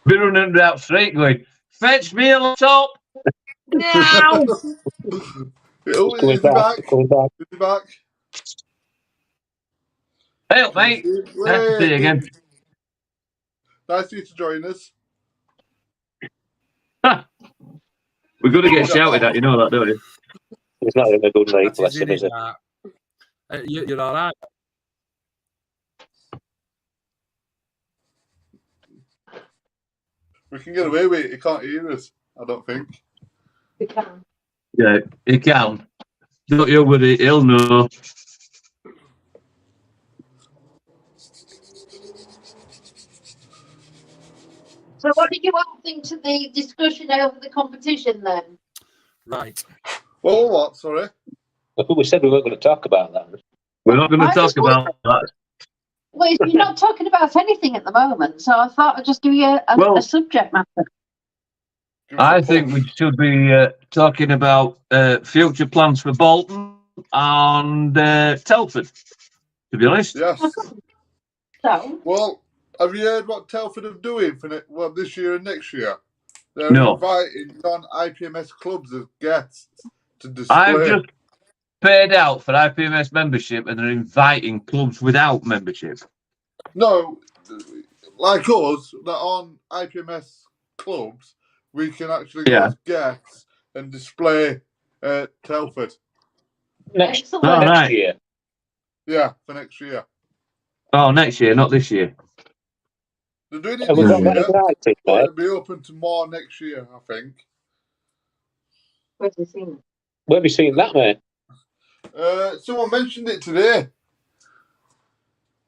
Been running out straight going, fetch me a laptop now. Oh, Coming is he back? coming back. Is he back? Hey up, mate. Nice to see you again. Nice for you to join us. We're going to get shouted at, you know that, don't you? He's not in a good night, bless him, It, is he? you're all right. We can get away with it. He can't hear us, I don't think. We can. Yeah, he can. Don't you worry, he'll know. So what did you all think to the discussion over the competition then? Right. Oh, what? Sorry. We said we weren't going to talk about that. We're not going to I talk just about that. Well, you're not talking about anything at the moment, so I thought I'd just give you Well, a subject matter. I think we should be talking about future plans for Bolton and Telford, to be honest. Yes. So, Well, have you heard what Telford are doing for this year and next year? They're No. inviting non-IPMS clubs as guests to display. I've just paid out for IPMS membership and they're inviting clubs without membership. No, like us, that on IPMS clubs, we can actually go as guests and display Telford. Next right. year. Yeah, for next year. Oh, next year, not this year. They're doing it Have we this got that year, invited, but mate? it'll be open to more next year, I think. where's the scene? Where have you seen that, mate? Someone mentioned it today.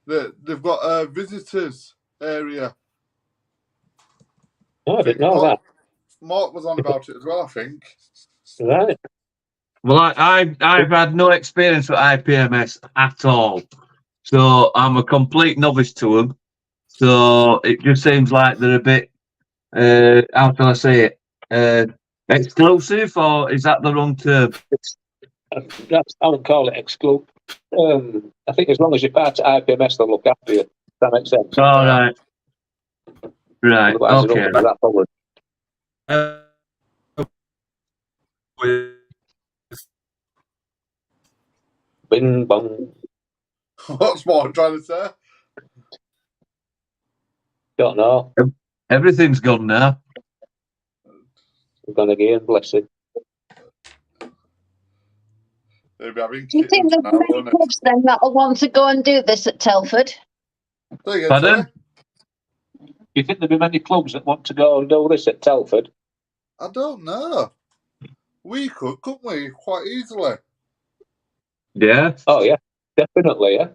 That they've got a visitors area. Oh, I didn't know that. Mark was on about it as well, I think. Right. Well, I've had no experience with IPMS at all. So I'm a complete novice to them. So it just seems like they're a bit, how can I say it, exclusive, or is that the wrong term? I would call it exclusive. I think as long as you're part of IPMS, they'll look after you. If that makes sense. All right. Right, Otherwise, they okay. don't do that forward. Bing bong. What's Mark trying to say? Don't know. Everything's gone now. We're going again, bless him. They'll be having Do you think kittens there's now, many won't it? clubs then that'll want to go and do this at Telford? Say again, Pardon? sorry? you think there'd be many clubs that want to go and do this at Telford? I don't know. We couldn't we? Quite easily. Yeah. Oh, yeah, definitely, yeah.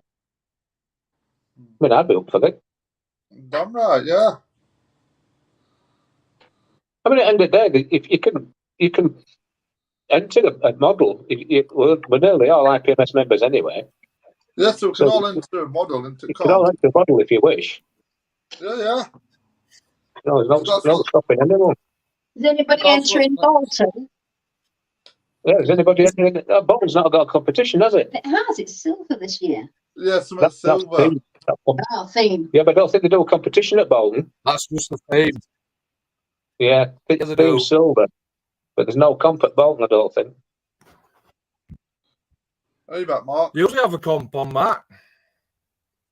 I mean, I'd be up for it. Damn right, yeah. I mean, at the end of the day, if you can enter a model. We're nearly all IPMS members anyway. Yes, so we can So all enter a model into you can all comp. enter a model if you wish. Yeah. No, there's That's no what- stopping anyone. Is anybody That's what- entering Bolton? Yeah, is anybody entering? Bolton's not got a competition, has it? It has. It's silver this year. Yeah, some That's silver. theme. Oh, theme. Yeah, but I don't think they do a competition at Bolton. That's just the theme. Yeah, Yeah, they theme do. silver. But there's no comp at Bolton, I don't think. Are you back, Mark? You usually have a comp on that.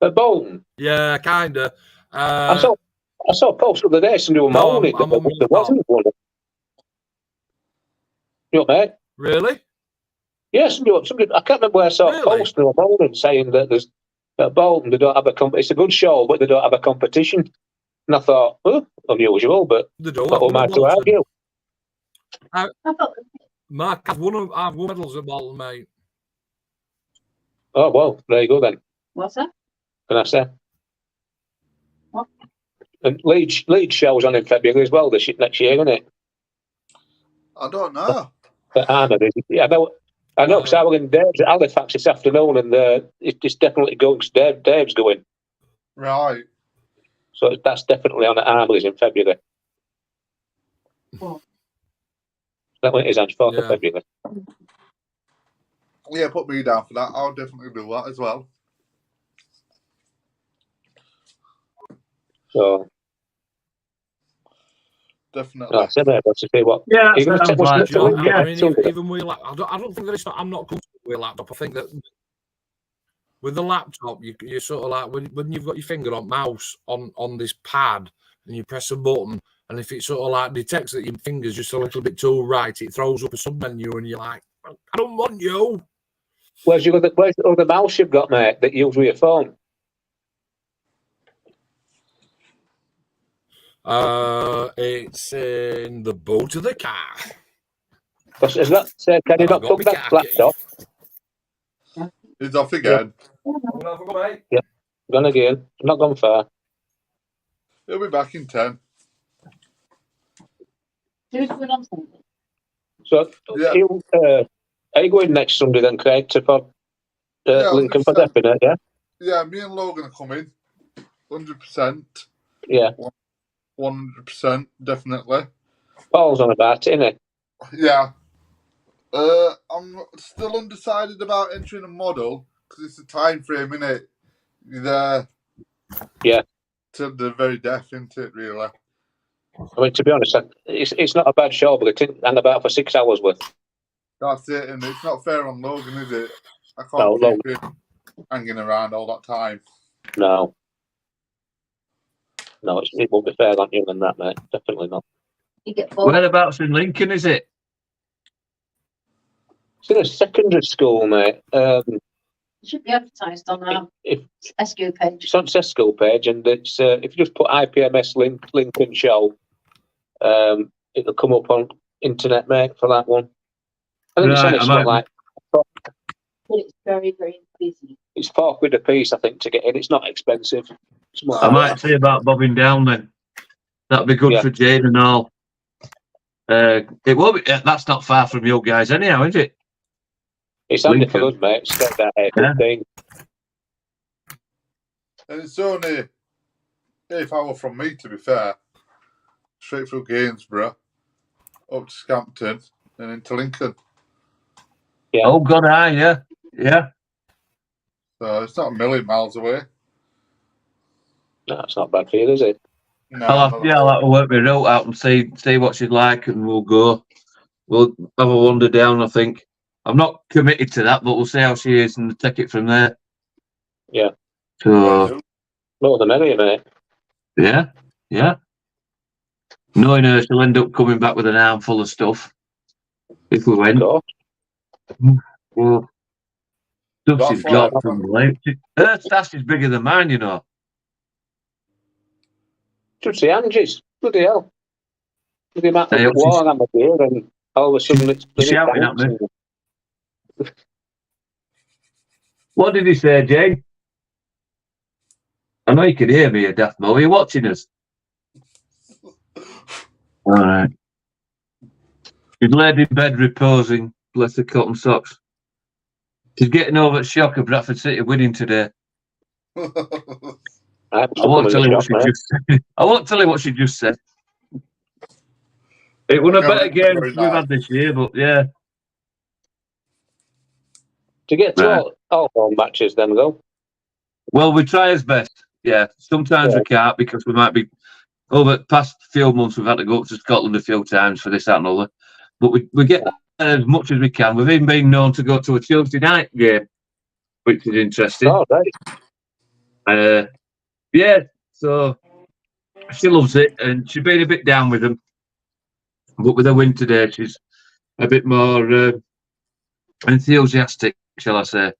At Bolton? Yeah, kinda. I saw a post the other day, somebody were No, moaning I'm that on there mute wasn't one. You know, mate? Really? Yeah, somebody, I can't remember where I saw a Really? post they were moaning saying that there's at Bolton they don't have it's a good show, but they don't have a competition. And I thought, unusual, but They do. what am I to argue? I thought Mark, I've won medals at Bolton, mate. Oh, well, there you go then. what's that? Can I say? What? And Leeds show's on in February as well next year, isn't it? I don't know. At Arnold, I know, because I was in Dave's at Halifax this afternoon, and it's definitely going. Dave's going, Right. so that's definitely on at Arnold's in February. Oh. That one is on 4th of Yeah. February. Yeah, put me down for that. I'll definitely do that as well. So, Definitely. no, I said that, let's see what. Yeah, You're gonna take sounds like what's Joe, next I week? mean, Yeah. even with I don't think that I'm not comfortable with a laptop. I think that with the laptop, you're sort of like when you've got your finger on mouse on this pad and you press a button, and if it sort of like detects that your finger's just a little bit too right, it throws up a sub menu, and you're like, I don't want you. Where's the other mouse you've got, mate, that you use with your phone? It's in the boot of the car. Is that can you not plug that laptop? He's off again. Gone again. Not gone far. He'll be back in 10. Who's going on something? So, Yeah. are you going next Sunday then, Craig, to Yeah, Lincoln for 100%. definite, yeah? Yeah, me and Logan are coming. 100%. Yeah. 100%, definitely. Paul's on about it, isn't Yeah. I'm still undecided about entering a model because it's a time frame, innit? You're there. Yeah. To the very death, isn't it, really? I mean, to be honest, it's not a bad show, but it's hang about for 6 hours worth. That's it, and it's not fair on Logan, is it? I No, can't keep him hanging around all that time. No. No, it won't be fair on you than that, mate. Definitely not. You get bored. Whereabouts in Lincoln is it? It's in a secondary school, mate. It should be advertised on our If SQ page. it's on the school page, and it's if you just put IPMS Lincoln show, it'll come up on internet, mate, for that one. I think Right, it's only like But it's very, very busy. it's £4 a piece, I think, to get in. It's not expensive. I might see about bobbing down then. That'd be good Yeah. for Jane and all. It will be. That's not far from you guys, anyhow, is it? It's handy Lincoln. for us, mate. Stay there, 8:15. And it's only 8 hours from me, to be fair. Straight through Gainsborough, up to Scampton, and into Lincoln. Yeah. Oh God, yeah. So it's not a million miles away. No, it's not bad for you, is it? No, I'll have to work my route out and see what she'd like, and we'll go. We'll have a wander down. I think I'm not committed to that, but we'll see how she is and take it from there. Yeah. So More than any, mate. yeah. Knowing her, she'll end up coming back with an armful of stuff if we win. Go. Well, stuff she's That's got right. from life. Her stash is bigger than mine, you know. Just the Angie's. Bloody hell. The amount Hey, of what's war I'm here, and all of a sudden it's shouting at me. What did he say, Jane? I know you can hear me, you daft mo. Are you watching us? All right. She's laid in bed reposing, bless her cotton socks. She's getting over the shock of Bradford City winning today. I won't tell you what she just said. I won't tell you what she just said. It was a better game we've had this year, but yeah. To get to all 4 matches, then though. Well, we try as best. Yeah, sometimes we can't because we might be over the past few months. We've had to go up to Scotland a few times for this, that, and other. But we get as much as we can. We've even been known to go to a Tuesday night game, which is interesting. Oh, right. Yeah, so she loves it, and she's been a bit down with them. But with her win today, she's a bit more enthusiastic, shall I say?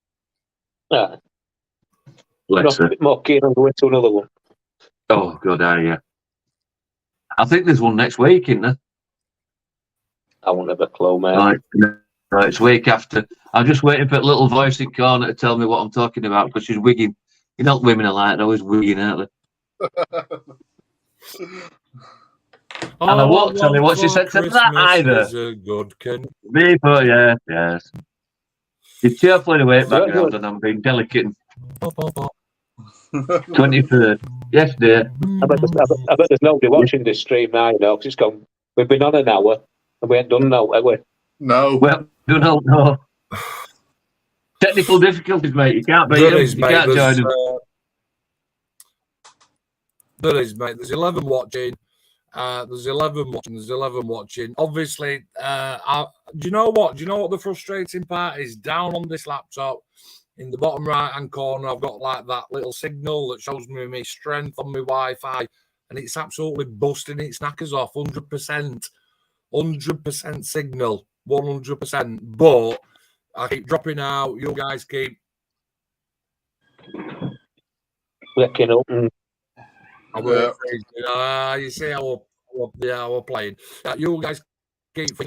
Yeah. Bless her. A bit more keen on going to another one. Oh, God, yeah. I think there's one next week, isn't there? I won't have a clue, mate. Right, it's week after. I'm just waiting for a little voice in corner to tell me what I'm talking about because she's wigging. You know, women are like, they're always wigging, aren't they? And I won't tell you what she said to that either. People, yes. You're cheerfully away background and I'm being delicate. 23rd. Yes, dear. I bet there's nobody watching this stream now, you know, because it's gone. We've been on an hour and we ain't done no, have we? No. Well, no. Technical difficulties, mate. You can't beat them. You can't join them. There is, mate. There's 11 watching. There's 11 watching. Obviously, do you know what? Do you know what the frustrating part is? Down on this laptop, in the bottom right-hand corner, I've got like that little signal that shows me my strength on my Wi-Fi, and it's absolutely busting its knackers off. 100% signal, 100%. But I keep dropping out. You guys keep waking up. You see how we're playing. You guys keep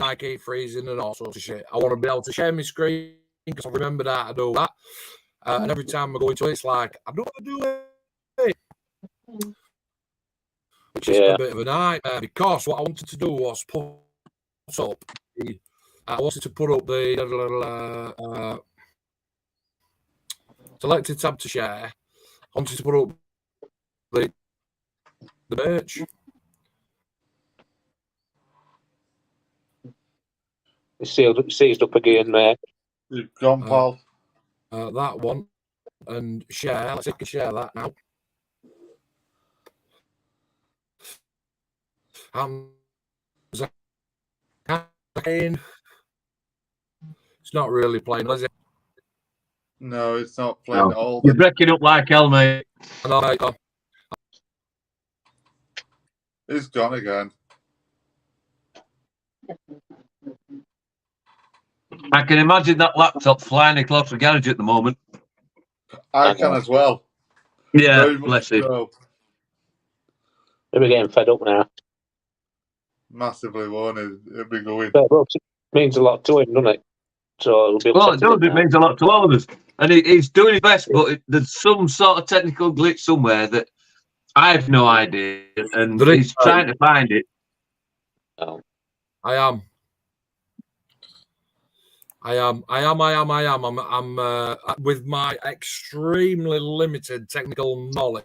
freezing and all sorts of shit. I want to be able to share my screen because I remembered how to do that. And every time I go into it, it's like, I don't want to do it. Which is a bit of a nightmare because what I wanted to do was put up the selected tab to share. I wanted to put up the merch. It's seized up again, mate. You've gone, pal. That one. And share. Let's see if we can share that now. It's not really playing, is it? No, it's not playing at all. You're breaking up like hell, mate. It's gone again. I can imagine that laptop flying across the garage at the moment. I can as well. Yeah, bless him. So. We're getting fed up now. Massively, won't it? It'll be going. It means a lot to him, doesn't it? So it'll be it does. It means a lot to all of us. And he's doing his best, but there's some sort of technical glitch somewhere that I have no idea. And he's trying to find it. Oh. I am. I'm with my extremely limited technical knowledge.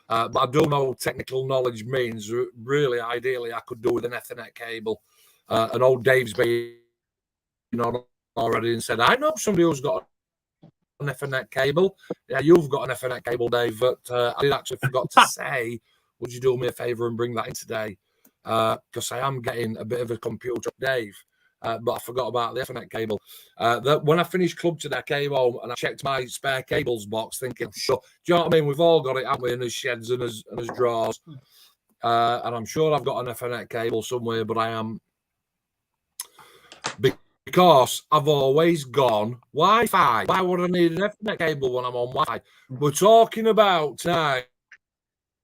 But I do know what technical knowledge means. Really, ideally, I could do with an Ethernet cable. And old Dave's been on already and said, I know somebody who's got an Ethernet cable. Yeah, you've got an Ethernet cable, Dave. But I did actually forgot to say, would you do me a favour and bring that in today? Because I am getting a bit of a computer, Dave. But I forgot about the Ethernet cable. When I finished club today, I came home and I checked my spare cables box, thinking, sure. Do you know what I mean? We've all got it, haven't we, in his sheds and his drawers. And I'm sure I've got an Ethernet cable somewhere, but I am. Because I've always gone Wi-Fi. Why would I need an Ethernet cable when I'm on Wi-Fi? We're talking about tonight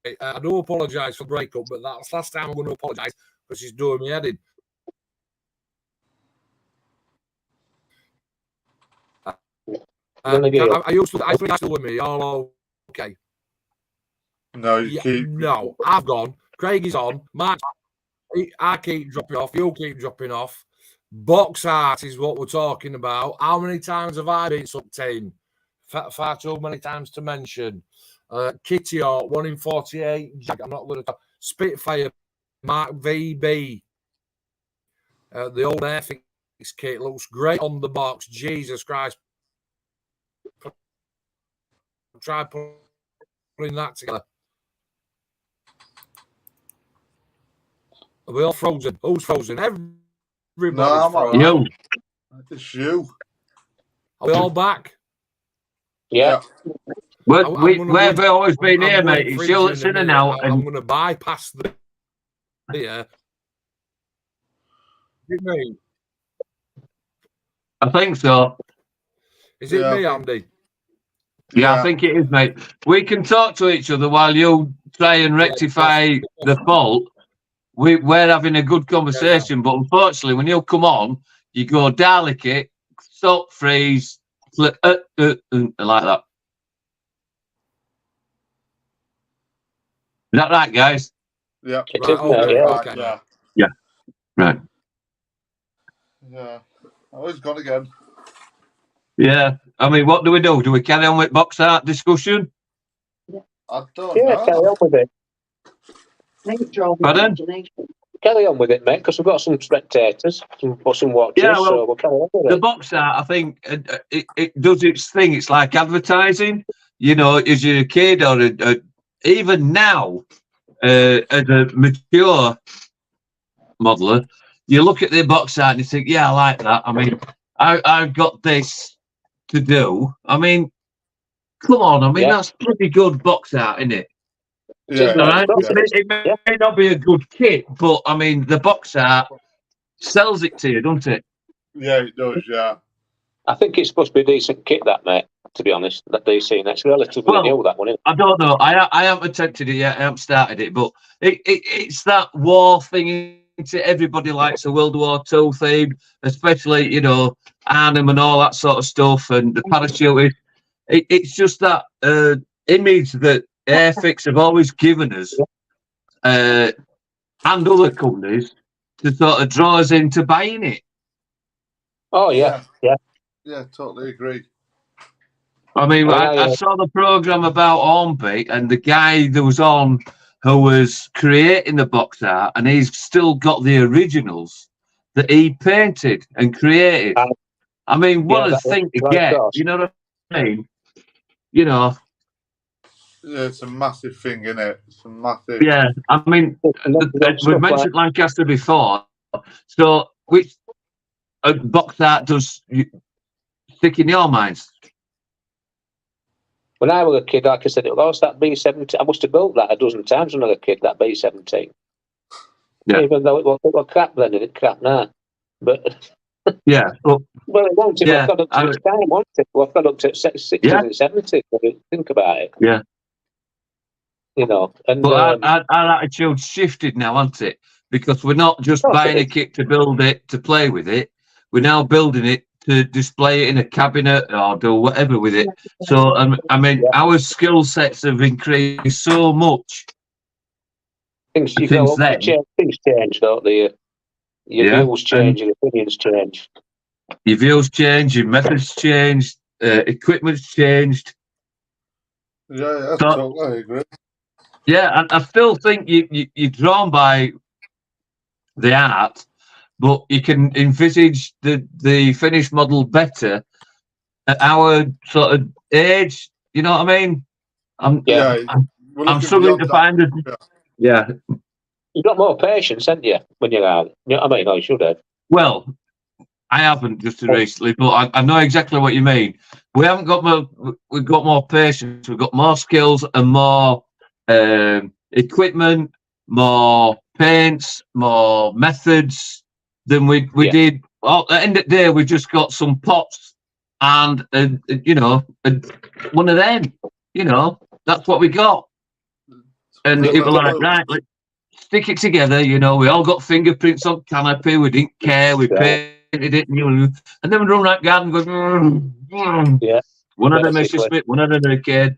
I do apologise for breakup, but that's last time I'm going to apologise because she's doing me head in. I used to still with me. All okay. No, you keep. No, I've gone. Craig is on. Mark, I keep dropping off. You keep dropping off. Box art is what we're talking about. How many times have I been sucked in? Far too many times to mention. Kitty Hawk, 1 in 48. I'm not going to talk. Spitfire, Mark VB. The old Airfix kit looks great on the box. Jesus Christ. Try putting that together. Are we all frozen? Who's frozen? Everybody's frozen. You. It's you. Are we all back? Yeah. We've always been here, mate. It's you that's in and out. I'm going to bypass the here. Is it me? I think so. Is it me, Andy? Yeah, I think it is, mate. We can talk to each other while you try and rectify the fault. We're having a good conversation, but unfortunately, when you come on, you go Dalek it, stop, freeze, like that. Is that right, guys? Yeah. Right, yeah. Right. Yeah. Oh, he's gone again. Yeah. I mean, what do we do? Do we carry on with box art discussion? I don't know. Carry on with it. Pardon? Carry on with it, mate, because we've got some spectators, some watchers, Yeah, well, so we'll carry on with the it. box art, I think, it does its thing. It's like advertising. You know, as you're a kid or even now, as a mature modeler, you look at the box art and you think, yeah, I like that. I mean, I've got this to do. I mean, come on. I mean, that's pretty good box art, isn't it? Yeah. Right? It may not be a good kit, but I mean, the box art sells it to you, doesn't it? Yeah, it does, yeah. I think it's supposed to be a decent kit, that, mate, to be honest, that DC. That's relatively new, that one, isn't it? I don't know. I haven't attempted it yet. I haven't started it, but it's that war thing. Everybody likes a World War II theme, especially, you know, Arnhem and all that sort of stuff, and the parachute. It's just that image that Airfix have always given us, and other companies, to sort of draw us into buying it. Oh, yeah. Yeah, totally agree. I mean, I saw the programme about Hornby, and the guy that was on who was creating the box art, and he's still got the originals that he painted and created. I mean, what a thing to get. You know what I mean? You know. Yeah, it's a massive thing, isn't it? It's a massive. Yeah, I mean, we've mentioned Lancaster before. So, which box art does stick in your minds? When I was a kid, like I said, it was that B-17. I must have built that a dozen times when I was a kid, that B-17. Yeah. Even though it was crap then, and it's crap now. But yeah, well, it won't. I've got up to its time, won't it? Well, I've got up to 60s and 70s. Think about it. Yeah. You know, and but our attitude's shifted now, hasn't it? Because we're not just buying a kit to build it, to play with it. We're now building it to display it in a cabinet or do whatever with it. So, I mean, our skill sets have increased so much. Things change, don't they? Your views change, your opinions change. Your views change, your methods changed, equipment's changed. Yeah, I totally agree. Yeah, and I still think you're drawn by the art, but you can envisage the finished model better at our sort of age. You know what I mean? I'm struggling to find it. Yeah. You've got more patience, haven't you, when you're out? You know what I mean? You should have. Well, I haven't just recently, but I know exactly what you mean. We haven't got more. We've got more patience. We've got more skills and more equipment, more paints, more methods than we did. Well, at the end of the day, we just got some pots and you know, one of them. You know, that's what we got. And it was like, right, let's stick it together. You know, we all got fingerprints on canopy. We didn't care. We painted it new. And then we run that garden going, Yeah. one of them Mr. Smith, one of them a kid.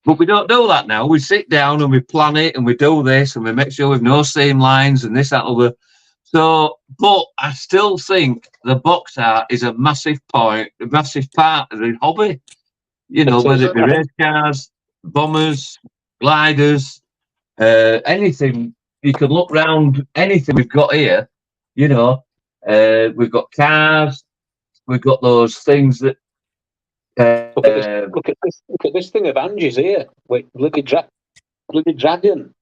But we don't do that now. We sit down and we plan it and we do this and we make sure we've no seam lines and this, that, and other. So, but I still think the box art is a massive part of the hobby. You know, whether it be race cars, bombers, gliders, anything. You can look round anything we've got here. You know, we've got cars, we've got those things that. Look at this thing of Angie's here. Wait, bloody dragon.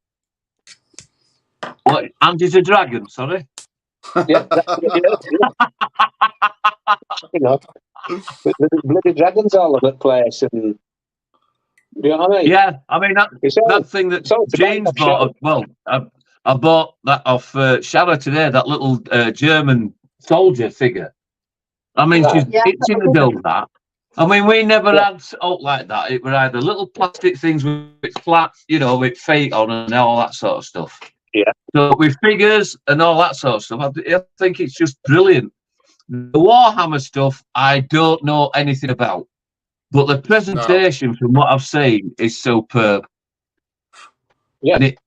What? Angie's a dragon, sorry? Yeah, you know, the bloody dragons all over the place, and you know what I mean? Yeah, I mean that thing that James bought. Well, I bought that off Shara today. That little German soldier figure. I mean, she's itching to build that. I mean, we never had out like that. It were either little plastic things with flat, you know, with feet on and all that sort of stuff. Yeah. So with figures and all that sort of stuff, I think it's just brilliant. The Warhammer stuff, I don't know anything about, but the presentation from what I've seen is superb. Yeah. And it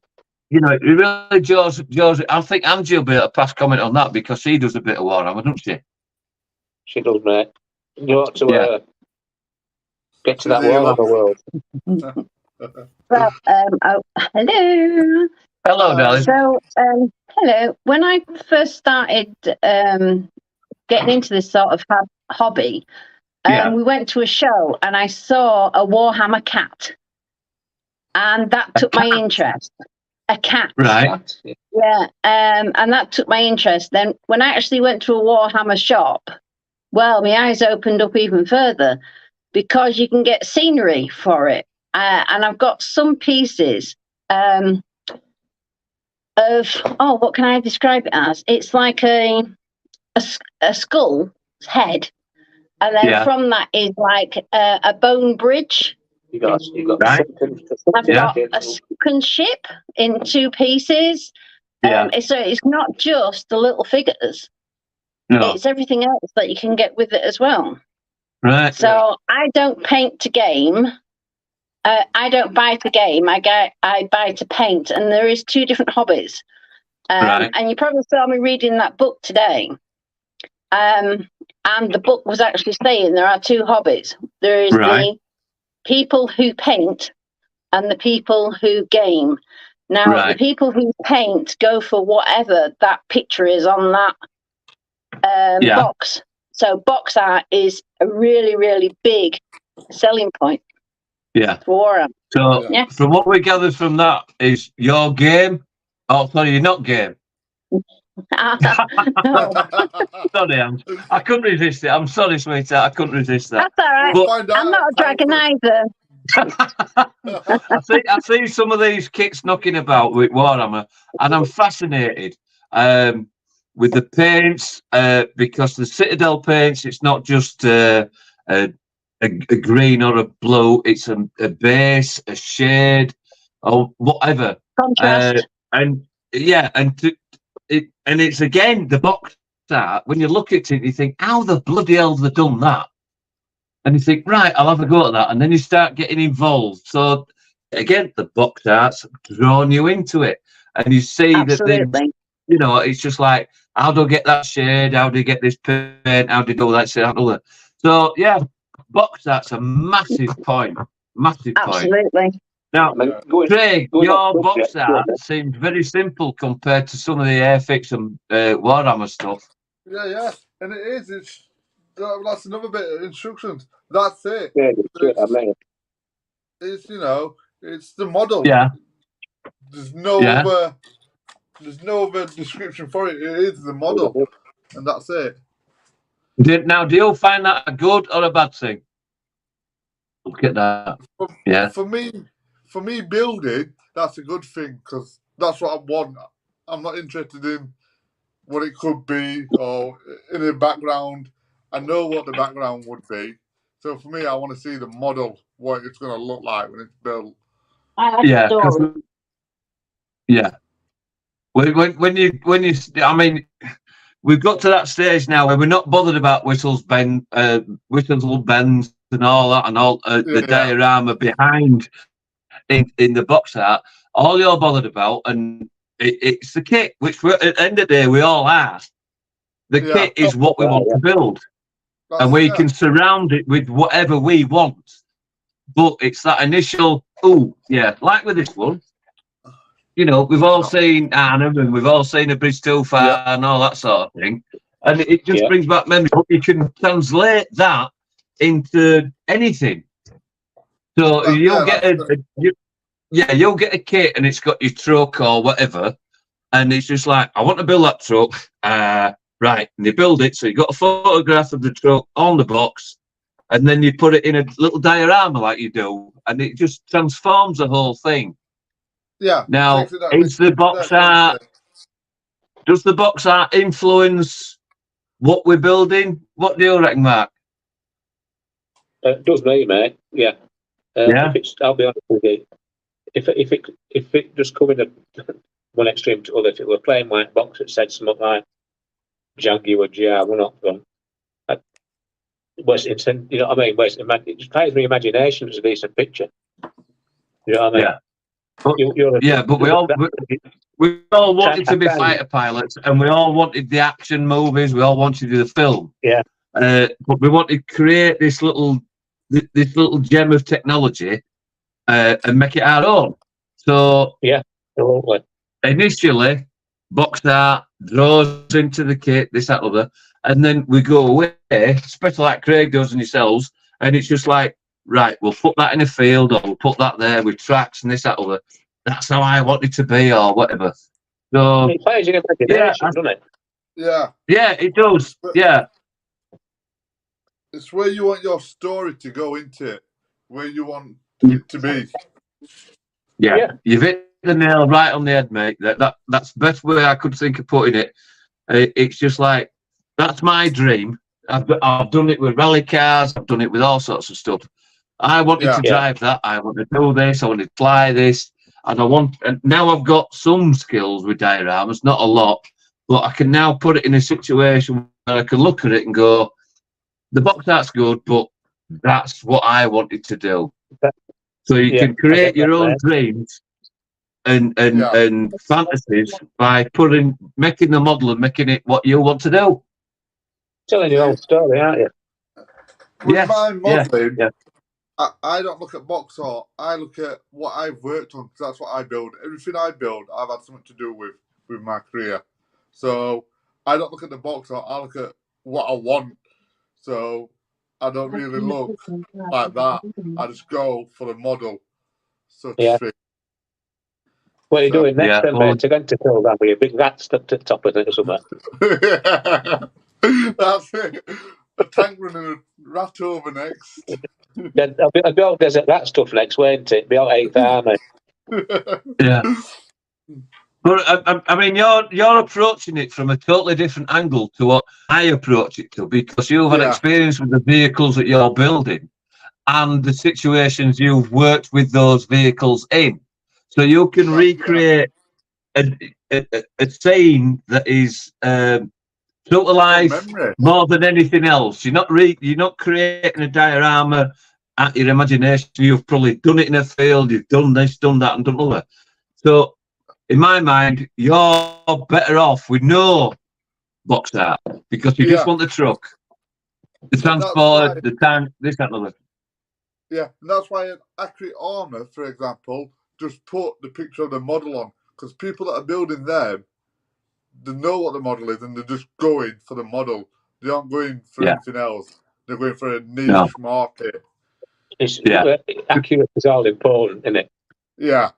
really George. I think Angie will be able to pass comment on that because she does a bit of Warhammer, doesn't she? She does, mate. You ought to get to that Warhammer world. Well, hello. Hello, darling. So, hello. When I first started getting into this sort of hobby, we went to a show and I saw a Warhammer cat, and that took my interest. A cat, right? Yeah, and that took my interest. Then, when I actually went to a Warhammer shop, well, my eyes opened up even further because you can get scenery for it, and I've got some pieces. What can I describe it as? It's like a skull head, and then from that is like a bone bridge. You got I've got a sunken ship in 2 pieces. So it's not just the little figures. No. It's everything else that you can get with it as well. Right. So I don't paint to game. I don't buy to game. I buy to paint, and there is 2 different hobbies. And you probably saw me reading that book today. And the book was actually saying there are 2 hobbies. There is the people who paint and the people who game. Now, the people who paint go for whatever that picture is on that box. So box art is a really, really big selling point. Yeah. For them. So from what we gathered from that is your game. Oh, sorry, you're not game. Sorry, I couldn't resist it. I'm sorry, sweetheart. I couldn't resist that. That's all right. But I'm not a dragon either. I see some of these kits knocking about with Warhammer, and I'm fascinated with the paints because the Citadel paints. It's not just a green or a blue. It's a base, a shade, or whatever. Contrast. And it's again the box art. When you look at it, you think, how the bloody hell have they done that? And you think, right, I'll have a go at that. And then you start getting involved. So again, the box art's drawn you into it. And you see that things, it's just like, how do I get that shade? How do you get this paint? How do you do that shade? So yeah, box art's a massive point. Massive point. Absolutely. Now, Craig, your box art seems very simple compared to some of the Airfix and Warhammer stuff. Yeah, and it is. That's another bit of instructions. That's it. Yeah, it's it's the model. Yeah. There's no other description for it. It is the model, and that's it. Now, do you find that a good or a bad thing? Look at that. For me, building, that's a good thing because that's what I want. I'm not interested in what it could be or in the background. I know what the background would be. So for me, I want to see the model, what it's going to look like when it's built. Yeah. When you, I mean, we've got to that stage now where we're not bothered about whistles bends and all that, and all the diorama behind in the box art. All you're bothered about, and it's the kit, which at the end of the day we all are. The kit is what we want to build, and we can surround it with whatever we want. But it's that initial, like with this one. You know, we've all seen Arnhem and we've all seen A Bridge Too Far and all that sort of thing. And it just brings back memories. But you can translate that into anything. So you'll get you'll get a kit and it's got your truck or whatever. And it's just like, I want to build that truck. Right. And they build it. So you got a photograph of the truck on the box. And then you put it in a little diorama like you do. And it just transforms the whole thing. Yeah. Now, is the box art? Does the box art influence what we're building? What do you reckon, Mark? It does me, mate. Yeah. If it's, I'll be honest with you. If it just come in one extreme to other, if it were a plain white box that said something like Jaguar GR, we're not done. You know what I mean? It just plays my imagination as a decent picture. You know what I mean? Yeah. But we all wanted to be fighter pilots, and we all wanted the action movies. We all wanted the film. Yeah. But we wanted to create this little gem of technology and make it our own. So yeah, absolutely. Initially, box art draws into the kit, this, that, other, and then we go away, especially like Craig does and yourselves, and it's just like, right, we'll put that in a field, or we'll put that there with tracks and this, that, other. That's how I want it to be, or whatever. So it plays your imagination, doesn't it? Yeah. Yeah, it does. Yeah. It's where you want your story to go into it, where you want it to be. Yeah. You've hit the nail right on the head, mate. That's the best way I could think of putting it. It's just like, that's my dream. I've done it with rally cars. I've done it with all sorts of stuff. I wanted to drive that. I want to do this. I want to fly this. And now I've got some skills with dioramas, not a lot, but I can now put it in a situation where I can look at it and go, the box art's good, but that's what I wanted to do. So you can create your own dreams and fantasies by making the model and making it what you want to do. Telling your own story, aren't you? With my modelling, I don't look at box art. I look at what I've worked on, because that's what I build. Everything I build, I've had something to do with my career. So I don't look at the box art. I look at what I want. So I don't really look like that. I just go for the model, so to speak. What are you doing next then, mate? You're going to kill that with a big rat stuck to the top of it or something. That's it. A tank running a rat over next. I'll be all desert rat stuff next, won't it? Be all 8th Army. Yeah. But I mean, you're approaching it from a totally different angle to what I approach it to, because you've had experience with the vehicles that you're building and the situations you've worked with those vehicles in. So you can recreate a scene that is true to life more than anything else. You're not creating a diorama at your imagination. You've probably done it in a field. You've done this, done that, and done other. So, in my mind, you're better off with no box art, because you just want the truck, the transport, the tank, this, that, and other. Yeah, and that's why in accurate armour, for example, just put the picture of the model on, because people that are building them, they know what the model is, and they're just going for the model. They aren't going for anything else. They're going for a niche market. Accurate is all important, isn't it? Yeah.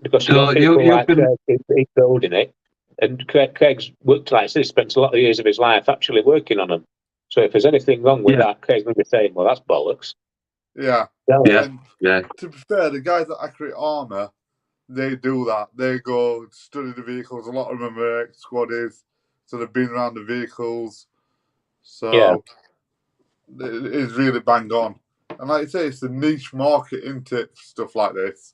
Because he's building it, and Craig's worked like this, spent a lot of years of his life actually working on them. So if there's anything wrong with that, Craig's going to be saying, well, that's bollocks. Yeah. And to be fair, the guys at Accurate Armour, they do that. They go study the vehicles. A lot of them are ex-squaddies, so they've been around the vehicles. So it is really bang on. And like you say, it's a niche market into stuff like this.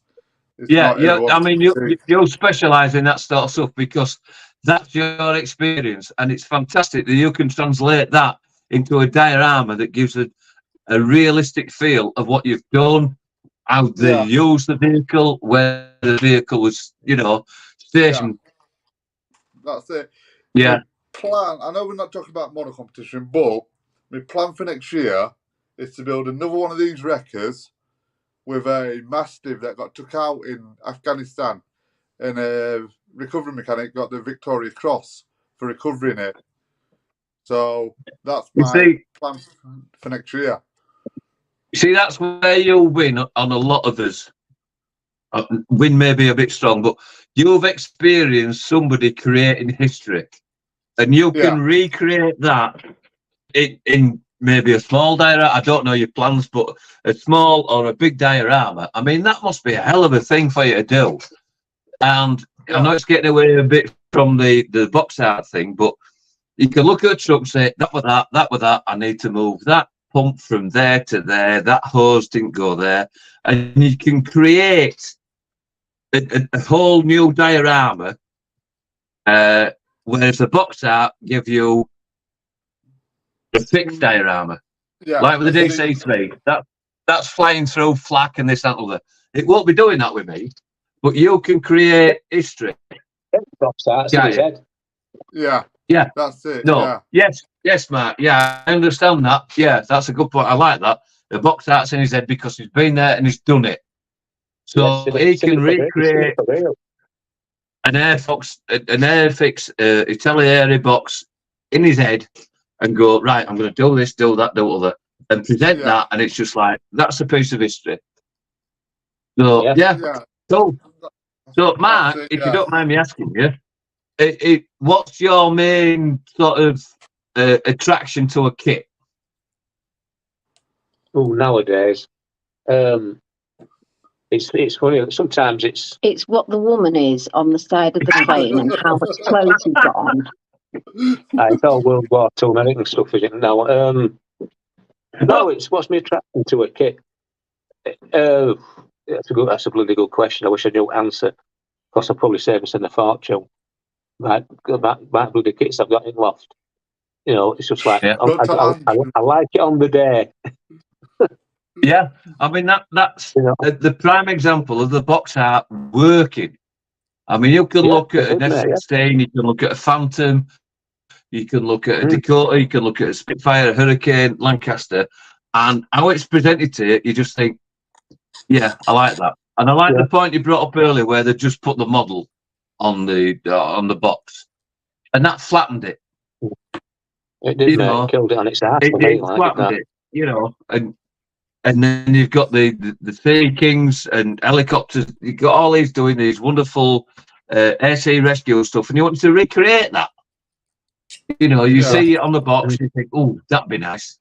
It's Yeah, not yeah. I everyone's mean, cup of tea. you specialise in that sort of stuff because that's your experience, and it's fantastic that you can translate that into a diorama that gives a realistic feel of what you've done, how they Yeah, use the vehicle, where the vehicle was, yeah, stationed. that's it. Yeah, My plan, I know we're not talking about model competition, but my plan for next year is to build another one of these wreckers with a Mastiff that got took out in Afghanistan, and a recovery mechanic got the Victoria Cross for recovering it. So that's you my see, plan for next year. that's where you'll win on a lot of us. Win may be a bit strong, but you've experienced somebody creating history, and you Yeah, can recreate that in maybe a small diorama. I don't know your plans, but a small or a big diorama. I mean, that must be a hell of a thing for you to do. And I know yeah, it's getting away a bit from the box art thing, but you can look at a truck, say that was that. I need to move that pump from there to there. That hose didn't go there, and you can create a whole new diorama. Whereas the box art give you a fixed diorama. yeah. Like with the DC3, that's flying through flak and this, that, and other. It won't be doing that with me, but you can create history. Box art's in his head. Yeah, Yeah. that's it. No. Yeah, Yes, Mark. Yeah, I understand that. Yeah, that's a good point. I like that. The box art's in his head because he's been there and he's done it. So he can recreate an Airfix Italiere box in his head and go, right, I'm going to do this, do that, do other, and present that, and it's just like, that's a piece of history. So, yeah. So, Mark, if you don't mind me asking you, what's your main sort of attraction to a kit? Oh, nowadays, it's funny. Sometimes it's what the woman is on the side of the plane and how much clothes you've got on. it's all World War II American stuff, isn't it now? No, it's what's my attraction to a kit. That's a bloody good question. I wish I knew the answer. Because I'll probably save us in a fortune. Right, bloody kits I've got in loft. It's just like I like it on the day. Yeah, I mean that's the prime example of the box art working. I mean, you can look at an F-16, you can look at a Phantom, you can look at a Dakota, you can look at a Spitfire, a Hurricane, Lancaster, and how it's presented to you, you just think, yeah, I like that. And I like the point you brought up earlier where they just put the model on the box, and that flattened it. It did, it killed it on its ass. It flattened it, and then you've got the Sea Kings and helicopters. You've got all these doing these wonderful air sea rescue stuff, and you want to recreate that. You see it on the box, you think, oh, that'd be nice.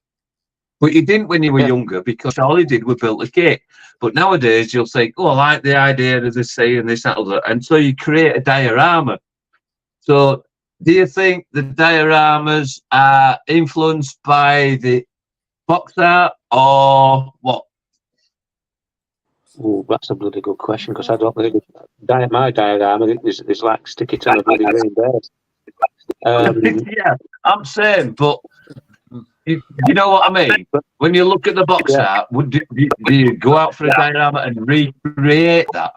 But you didn't when you were younger because all you did was build a kit. But nowadays you'll think, oh, I like the idea of the sea and this, that, other. And so you create a diorama. So do you think the dioramas are influenced by the box art or what? Oh, that's a bloody good question because I don't think my diorama is like stick it on a bloody green base. Yeah, I'm saying, but you know what I mean? When you look at the box art, do you go out for a diorama and recreate that?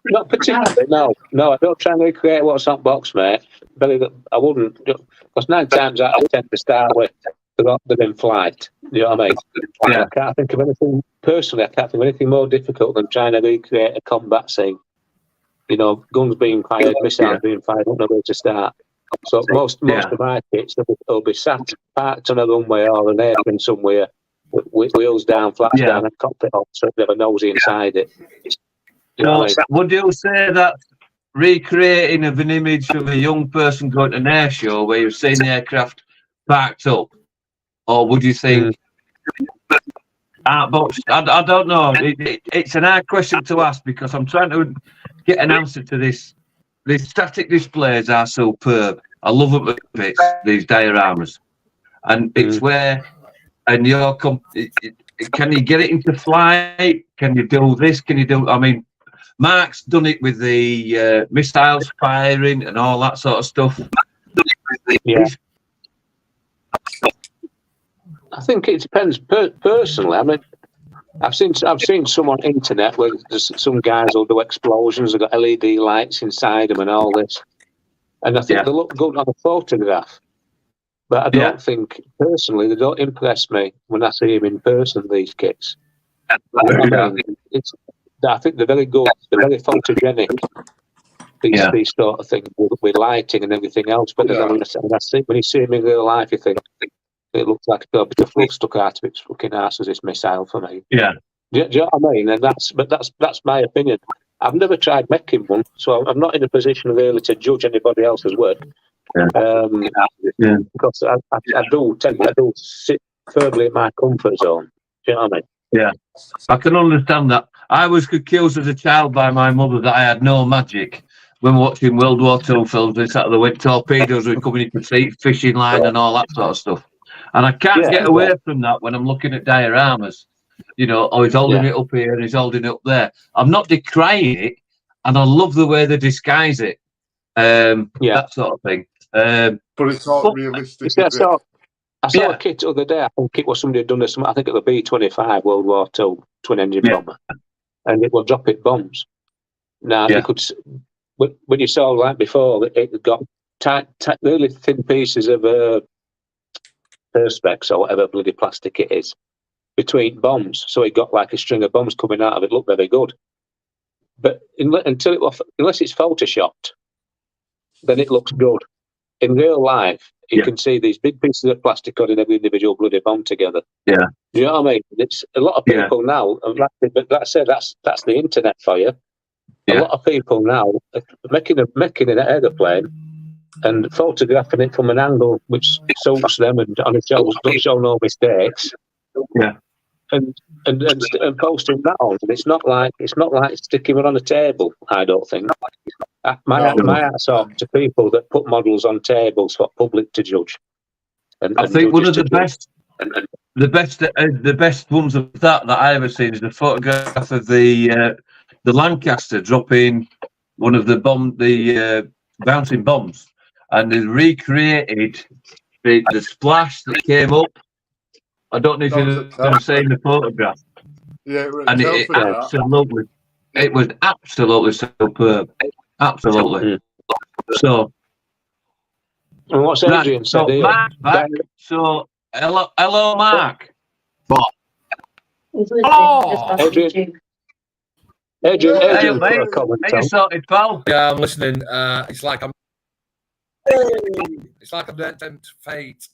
Not particularly, no. I don't try and recreate what's on box, mate. I wouldn't, because 9 times out of 10 to start with, they're in flight. You know what I mean? Yeah. I can't think of anything personally. I can't think of anything more difficult than trying to recreate a combat scene. Guns being fired, missiles being fired. I don't know where to start. So most of my kits will be sat parked on a runway or an apron somewhere with wheels down, flaps down, and cockpit off, so they have a nosy inside it. Would you say that recreating of an image of a young person going to an air show where you've seen the aircraft parked up, or would you think art box? I don't know. It's an hard question to ask because I'm trying to get an answer to this. The static displays are superb. I love them a bit, these dioramas. And it's where, and can you get it into flight? Can you do this? Can you do, I mean, Mark's done it with the missiles firing and all that sort of stuff. Yeah. I think it depends. Personally, I mean, I've seen some on internet where there's some guys will do explosions. They've got LED lights inside them and all this, and I think they look good on a photograph. But I don't think personally they don't impress me when I see them in person. These kits. I think they're very good. They're very photogenic. These sort of things with lighting and everything else. But then when you see them in real life, you think it looks like a bit of fluff stuck out of its fucking ass as this missile for me. Yeah. Do you know what I mean? And that's my opinion. I've never tried making one, so I'm not in a position really to judge anybody else's work. Because I do sit firmly in my comfort zone. Do you know what I mean? Yeah, I can understand that. I was accused as a child by my mother that I had no magic when watching World War II films. They sat there with torpedoes were coming into the fishing line and all that sort of stuff. And I can't get away from that when I'm looking at dioramas. You know, he's holding it up here and he's holding it up there. I'm not decrying it, and I love the way they disguise it. That sort of thing. But it's not realistic. I saw a kit the other day. I think it was somebody had done this. I think it was the B-25 World War II twin engine bomber, and it will drop it bombs. Now you could, when you saw like before, it got tight, really thin pieces of perspex or whatever bloody plastic it is between bombs, so it got like a string of bombs coming out of it. Looked very good, but unless it's photoshopped, then it looks good. In real life, you can see these big pieces of plastic holding every individual bloody bomb together. Yeah. Do you know what I mean? It's a lot of people now, but that's the internet for you. A lot of people now are making an aeroplane and photographing it from an angle which suits them and on its own, don't show no mistakes. Yeah. And posting that on. And it's not like sticking it on a table, I don't think. My hat's off to people that put models on tables for public to judge. I think one of the best ones of that I ever seen is the photograph of the Lancaster dropping one of the bouncing bombs, and they recreated the splash that came up. I don't know if you've seen the photograph. Yeah, and it was absolutely superb. Absolutely. So, and what's Adrian said here? Mark, so, hello, Mark. Adrian, hey, mate. Are you sorted, pal? Yeah, I'm listening. It's like I'm dead to fate.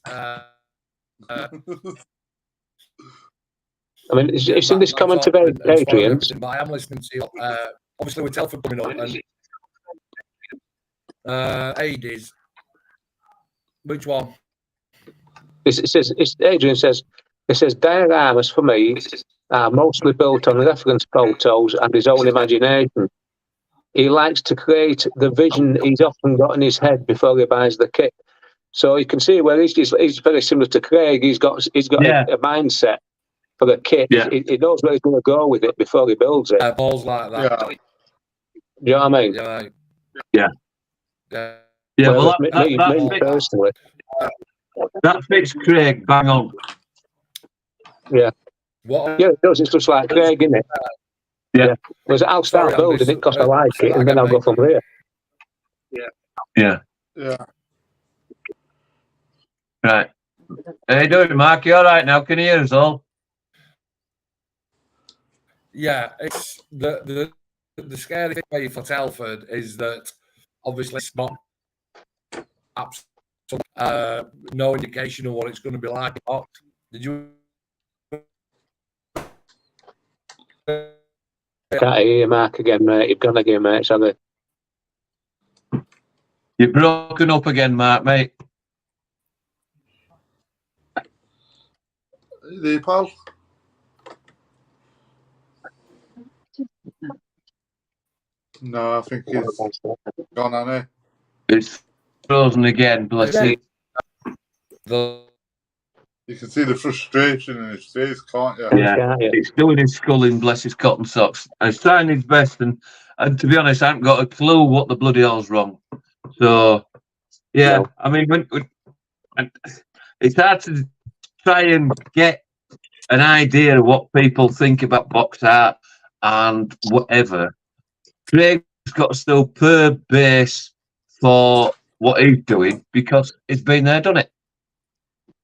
I mean, it's in this comment about Adrian. But I am listening to you. Obviously, with Telford coming up and Hades. Which one? Adrian says dioramas for me are mostly built on reference photos and his own imagination. He likes to create the vision he's often got in his head before he buys the kit. So you can see where he's very similar to Craig. He's got a mindset for the kit. Yeah. He knows where he's going to go with it before he builds it. Balls like that. Do you know what I mean? Yeah. Well, that personally, that fits Craig bang on. Yeah. What? Yeah, it does. It's just like Craig, isn't it? Yeah. Because I'll start building it because I like it, and then I'll go from there. Yeah. Right. How you doing, Mark? You all right now? Can you hear us all? Yeah, it's the scary thing for Telford is that obviously it's not no indication of what it's going to be like. Did you? Can't hear you, Mark, again, mate. You've gone again, mate. Sorry. You're broken up again, Mark, mate. There, pal. No, I think he's gone on it. It's frozen again, bless you. You can see the frustration in his face, can't you? Yeah, it's doing his skull in, bless his cotton socks. He's trying his best, and And to be honest, I haven't got a clue what the bloody hell's wrong. So, yeah, No. I mean, it's hard to try and get an idea of what people think about box art and whatever. Craig's got a superb base for what he's doing because he's been there, done it.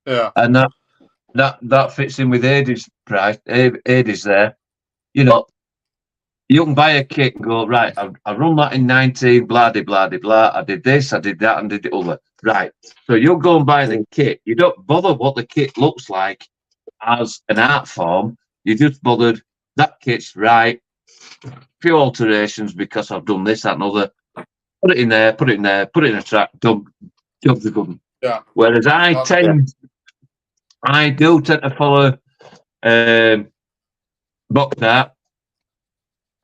Yeah. And that fits in with Aidy's price. Aidy's there. You know, you can buy a kit and go, right, I run that in 19, blah, de, blah, de, blah. I did this, I did that, and did the other. Right. So you'll go and buy the kit. You don't bother what the kit looks like as an art form. You just bothered, that kit's right. Few alterations because I've done this, that, and other. Put it in there, put it in there, put it in a track, done. Job's a good one. Yeah. Whereas I do tend to follow box art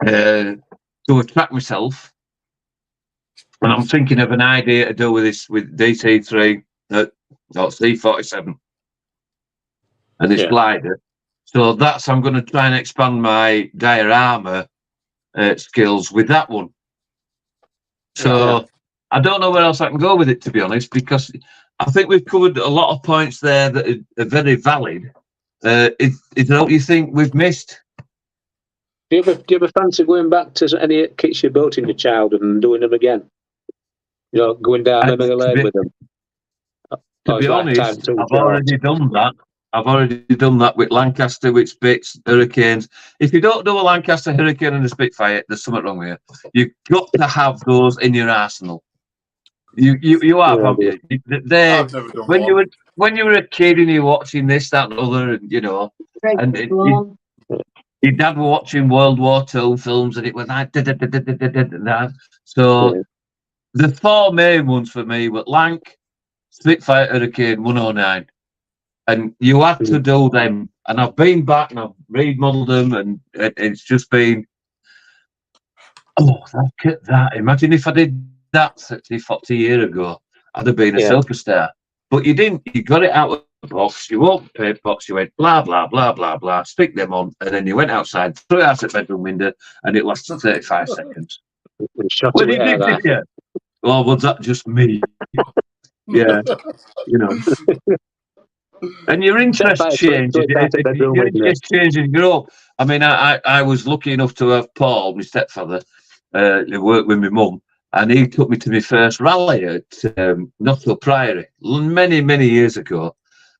to attract myself. And I'm thinking of an idea to do with this with DC3 or C47 and this glider. So that's I'm going to try and expand my diorama skills with that one. So I don't know where else I can go with it, to be honest, because I think we've covered a lot of points there that are very valid. Is there what you think we've missed? Do you ever fancy going back to any kits you built in your childhood and doing them again? You know, going down memory lane with them. To be honest, I've already done that. I've already done that with Lancaster, with Spits, Hurricanes. If you don't do a Lancaster Hurricane and a Spitfire, there's something wrong with you. You've got to have those in your arsenal. You have, haven't you? I've never done one. When you were a kid and you're watching this, that, and other, and you know, and your dad were watching World War II films, and it was like that. So the four main ones for me were Lanc, Spitfire, Hurricane, 109. And you had to do them. And I've been back and I've remodeled them, and it's just been, oh, look at that. Imagine if I did that 30, 40 years ago, I'd have been a superstar. But you didn't. You got it out of the box, you opened the paper box, you went blah, blah, blah, blah, blah, stick them on, and then you went outside, threw it out the bedroom window, and it lasted 35 seconds. What did you do? Or was that just me? Yeah, you know. And your interest changes. Your interest changes and grow up. I mean, I was lucky enough to have Paul, my stepfather, who worked with my mum, and he took me to my first rally at Nothill Priory many, many years ago.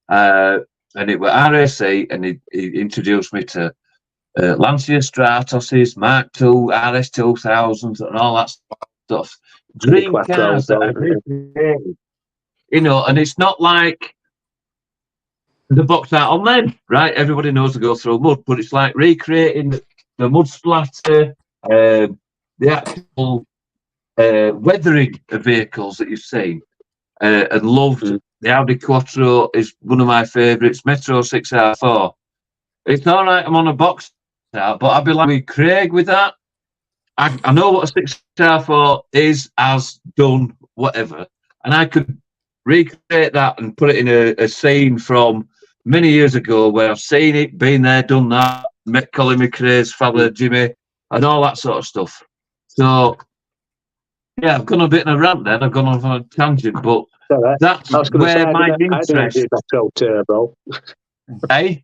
And it was RAC, and he introduced me to Lancia Stratoses, Mark II, RS 2000s, and all that stuff. Dream cars that I recreated. You know, and it's not like the box art on them, right? Everybody knows to go through mud, but it's like recreating the mud splatter, the actual weathering of vehicles that you've seen and loved. The Audi Quattro is one of my favourites. Metro 6R4. It's all right, I'm on a box art, but I'd be like with Craig with that. I know what a 6R4 is, has done, whatever, and I could recreate that and put it in a scene from many years ago where I've seen it, been there, done that, met Colin McRae's father, Jimmy, and all that sort of stuff. So, yeah, I've gone a bit in a rant then. I've gone off on a tangent, but that's where my interest... I did an MG Metro Turbo. Hey?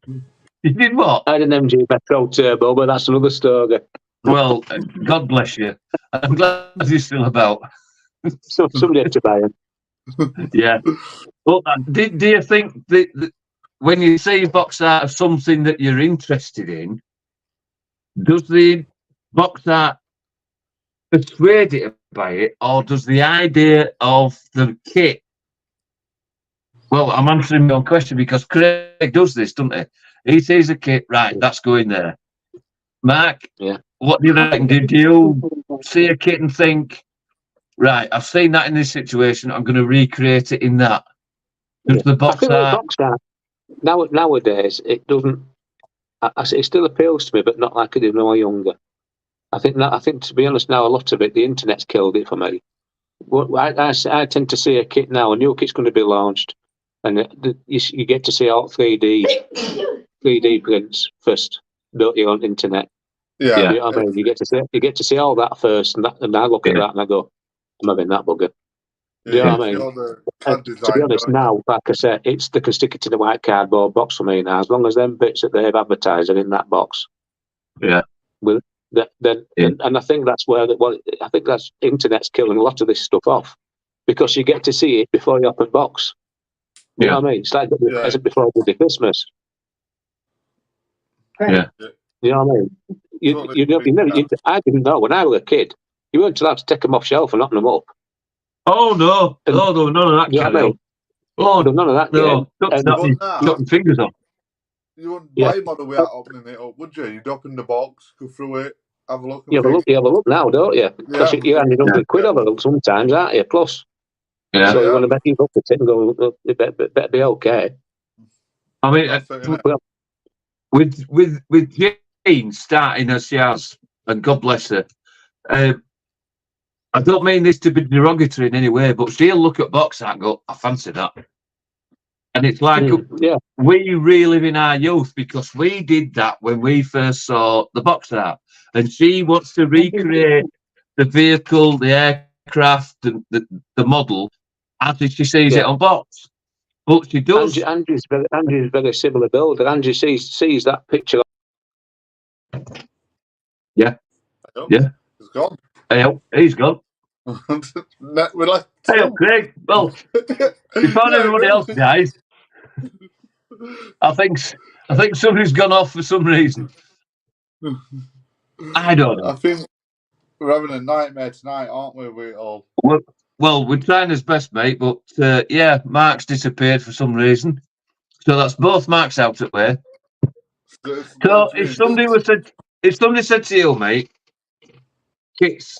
You did what? I had an MG Metro Turbo, but that's another story. Well, God bless you. I'm glad you're still about. Somebody had to buy him. Yeah. Well, do you think that when you see box art of something that you're interested in, does the box art persuade you to buy it, or does the idea of the kit? Well, I'm answering my own question because Craig does this, doesn't he? He sees a kit, right, that's going there. Mark, what do you reckon? Did you see a kit and think, right, I've seen that in this situation, I'm going to recreate it in that? Does the box art... Nowadays, it doesn't. It still appeals to me, but not like it did when I was younger. I think, to be honest, now a lot of it, the internet's killed it for me. I tend to see a kit now, a new kit's going to be launched, and you get to see all 3D prints first, don't you, on the internet? Yeah. You know what I mean? You get to see all that first, and I look at that and I go, I'm having that bugger. Do you know what I mean? The And CAD to be honest, design, now, like I said, they can stick it in the white cardboard box for me now. As long as them bits that they've advertised are in that box. Yeah. And I think that's where I think that's internet's killing a lot of this stuff off, because you get to see it before you open box. You know what I mean? It's like the present before the Christmas. Yeah. You know what I mean? I didn't know when I was a kid. You weren't allowed to take them off shelf and open them up. Oh no! Oh no! None of that. You know what I mean? Oh none of that. no! Cut your fingers off. You wouldn't buy a model without opening it up, would you? You'd open the box, go through it, have a look. You have a look now, don't you? Because you're handing £100 over look sometimes, aren't you? Plus. Yeah. So you want to make you look at it and go, it better be okay. I mean, with Jane starting as she has, and God bless her, I don't mean this to be derogatory in any way, but she'll look at box art and go, I fancy that. And it's like, we relive in our youth, because we did that when we first saw the box art. And she wants to recreate the vehicle, the aircraft, the model, as if she sees it on box. But she does. Andrew's very similar build. And Andrew sees that picture. Yeah. Yeah. He's gone. He's gone. We're like, hey, Craig. Well, we found everybody else, guys. I think somebody's gone off for some reason. I don't know. I think we're having a nightmare tonight, aren't we? We all. Well, we're trying his best, mate. But Mark's disappeared for some reason. So that's both Marks out at way. So if somebody said to you, mate, Kit's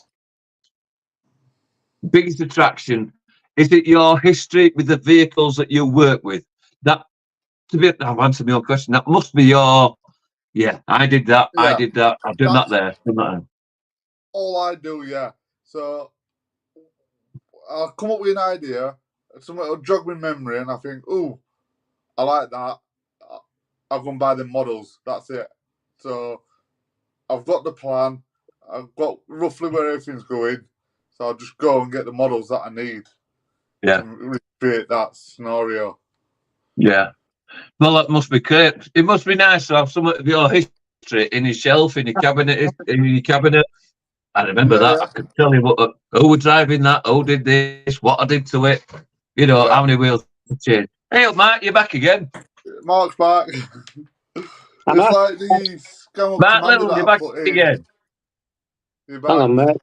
biggest attraction, is it your history with the vehicles that you work with? I've answered my own question. That must be your, I did that. Yeah, I did that. I've done that there. All I do, So I'll come up with an idea, something will jog my memory, and I think, ooh, I like that. I'll go and buy the models. That's it. So I've got the plan. I've got roughly where everything's going. So I'll just go and get the models that I need. Yeah. To recreate that scenario. Yeah. Well, that must be great. It must be nice to have some of your history in your shelf, in your cabinet. I remember that. Yeah. I could tell you who was driving that, who did this, what I did to it. You know, how many wheels changed. Hey, Mark, you're back again. Mark's back. It's like the scam Mark Little, you're back again. You're back. Hang on, mate.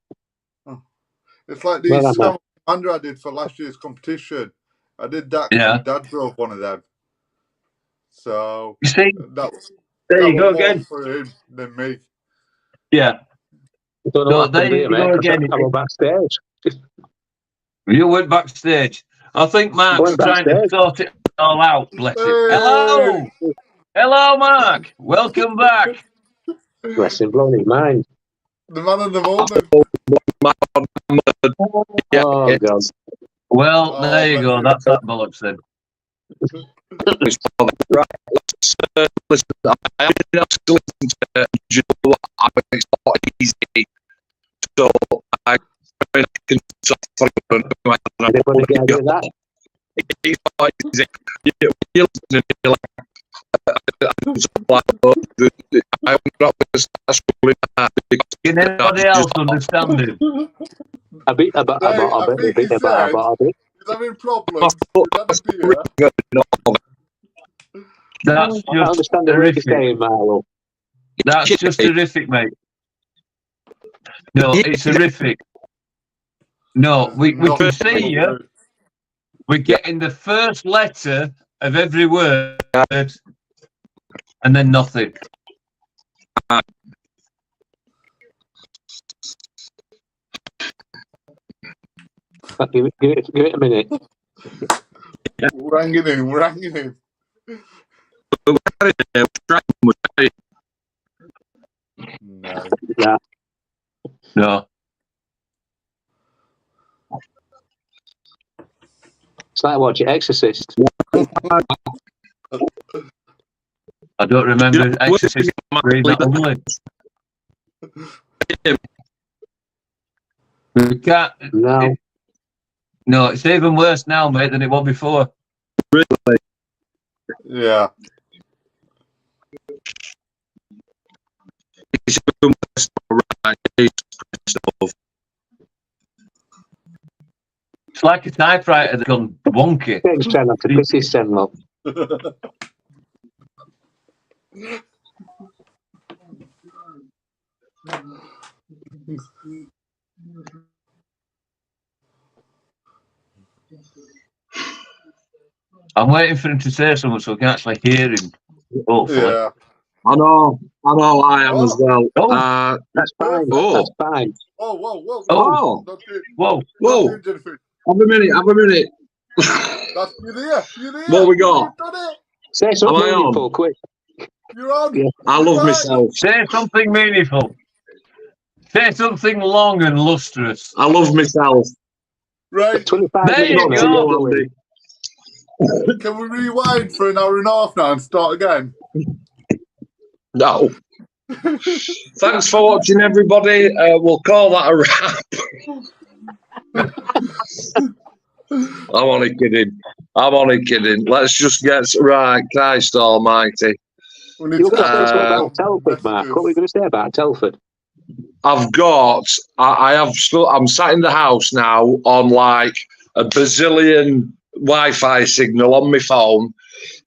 It's like the scam commander I did for last year's competition. I did that because my dad drove one of them. So you see, there you go again. For him than me. Yeah. There you go again. I went backstage. You went backstage. I think Mark's trying to sort it all out. Bless him. Hello, Mark. Welcome back. Bless him, blown his mind. The man of the moment. Oh, God. Well, there you go. That's that bollocks then. Right, listen, I have to listen to it's not easy. So I can Can anybody else understand him? A bit about it. He's having problems. That's just terrific. That's just terrific, mate. No, it's horrific. No, we can see you. We're getting the first letter of every word and then nothing. Give it a minute. We're hanging in. No. It's like watching Exorcist. I don't remember Exorcist. We can't. No. No, it's even worse now, mate, than it was before. Yeah. It's even worse now, right? Stuff. It's like a typewriter that's gone wonky. James trying not to piss his son, love. I'm waiting for him to say something so we can actually hear him. Hopefully. Yeah. I know, I am as well. Oh. That's fine. Oh. That's fine. Oh, whoa, whoa, Oh. Not doing- Whoa. Whoa. not doing anything. Have a minute. That's you there. You there. What we got? You've done it. Say something Am I on? meaningful, quick. You're on. Yeah. I You're love right. myself. Say something meaningful. Say something long and lustrous. I love myself. Right. 25 There you minutes. go. Andy. Can we rewind for an hour and a half now and start again? No. Thanks for watching, everybody. We'll call that a wrap. I'm only kidding. Let's just get right. Christ Almighty. We need You were to going to say something Uh, about Telford, Mark. What were you going to say about Telford? I'm sat in the house now on like a bazillion Wi-Fi signal on my phone.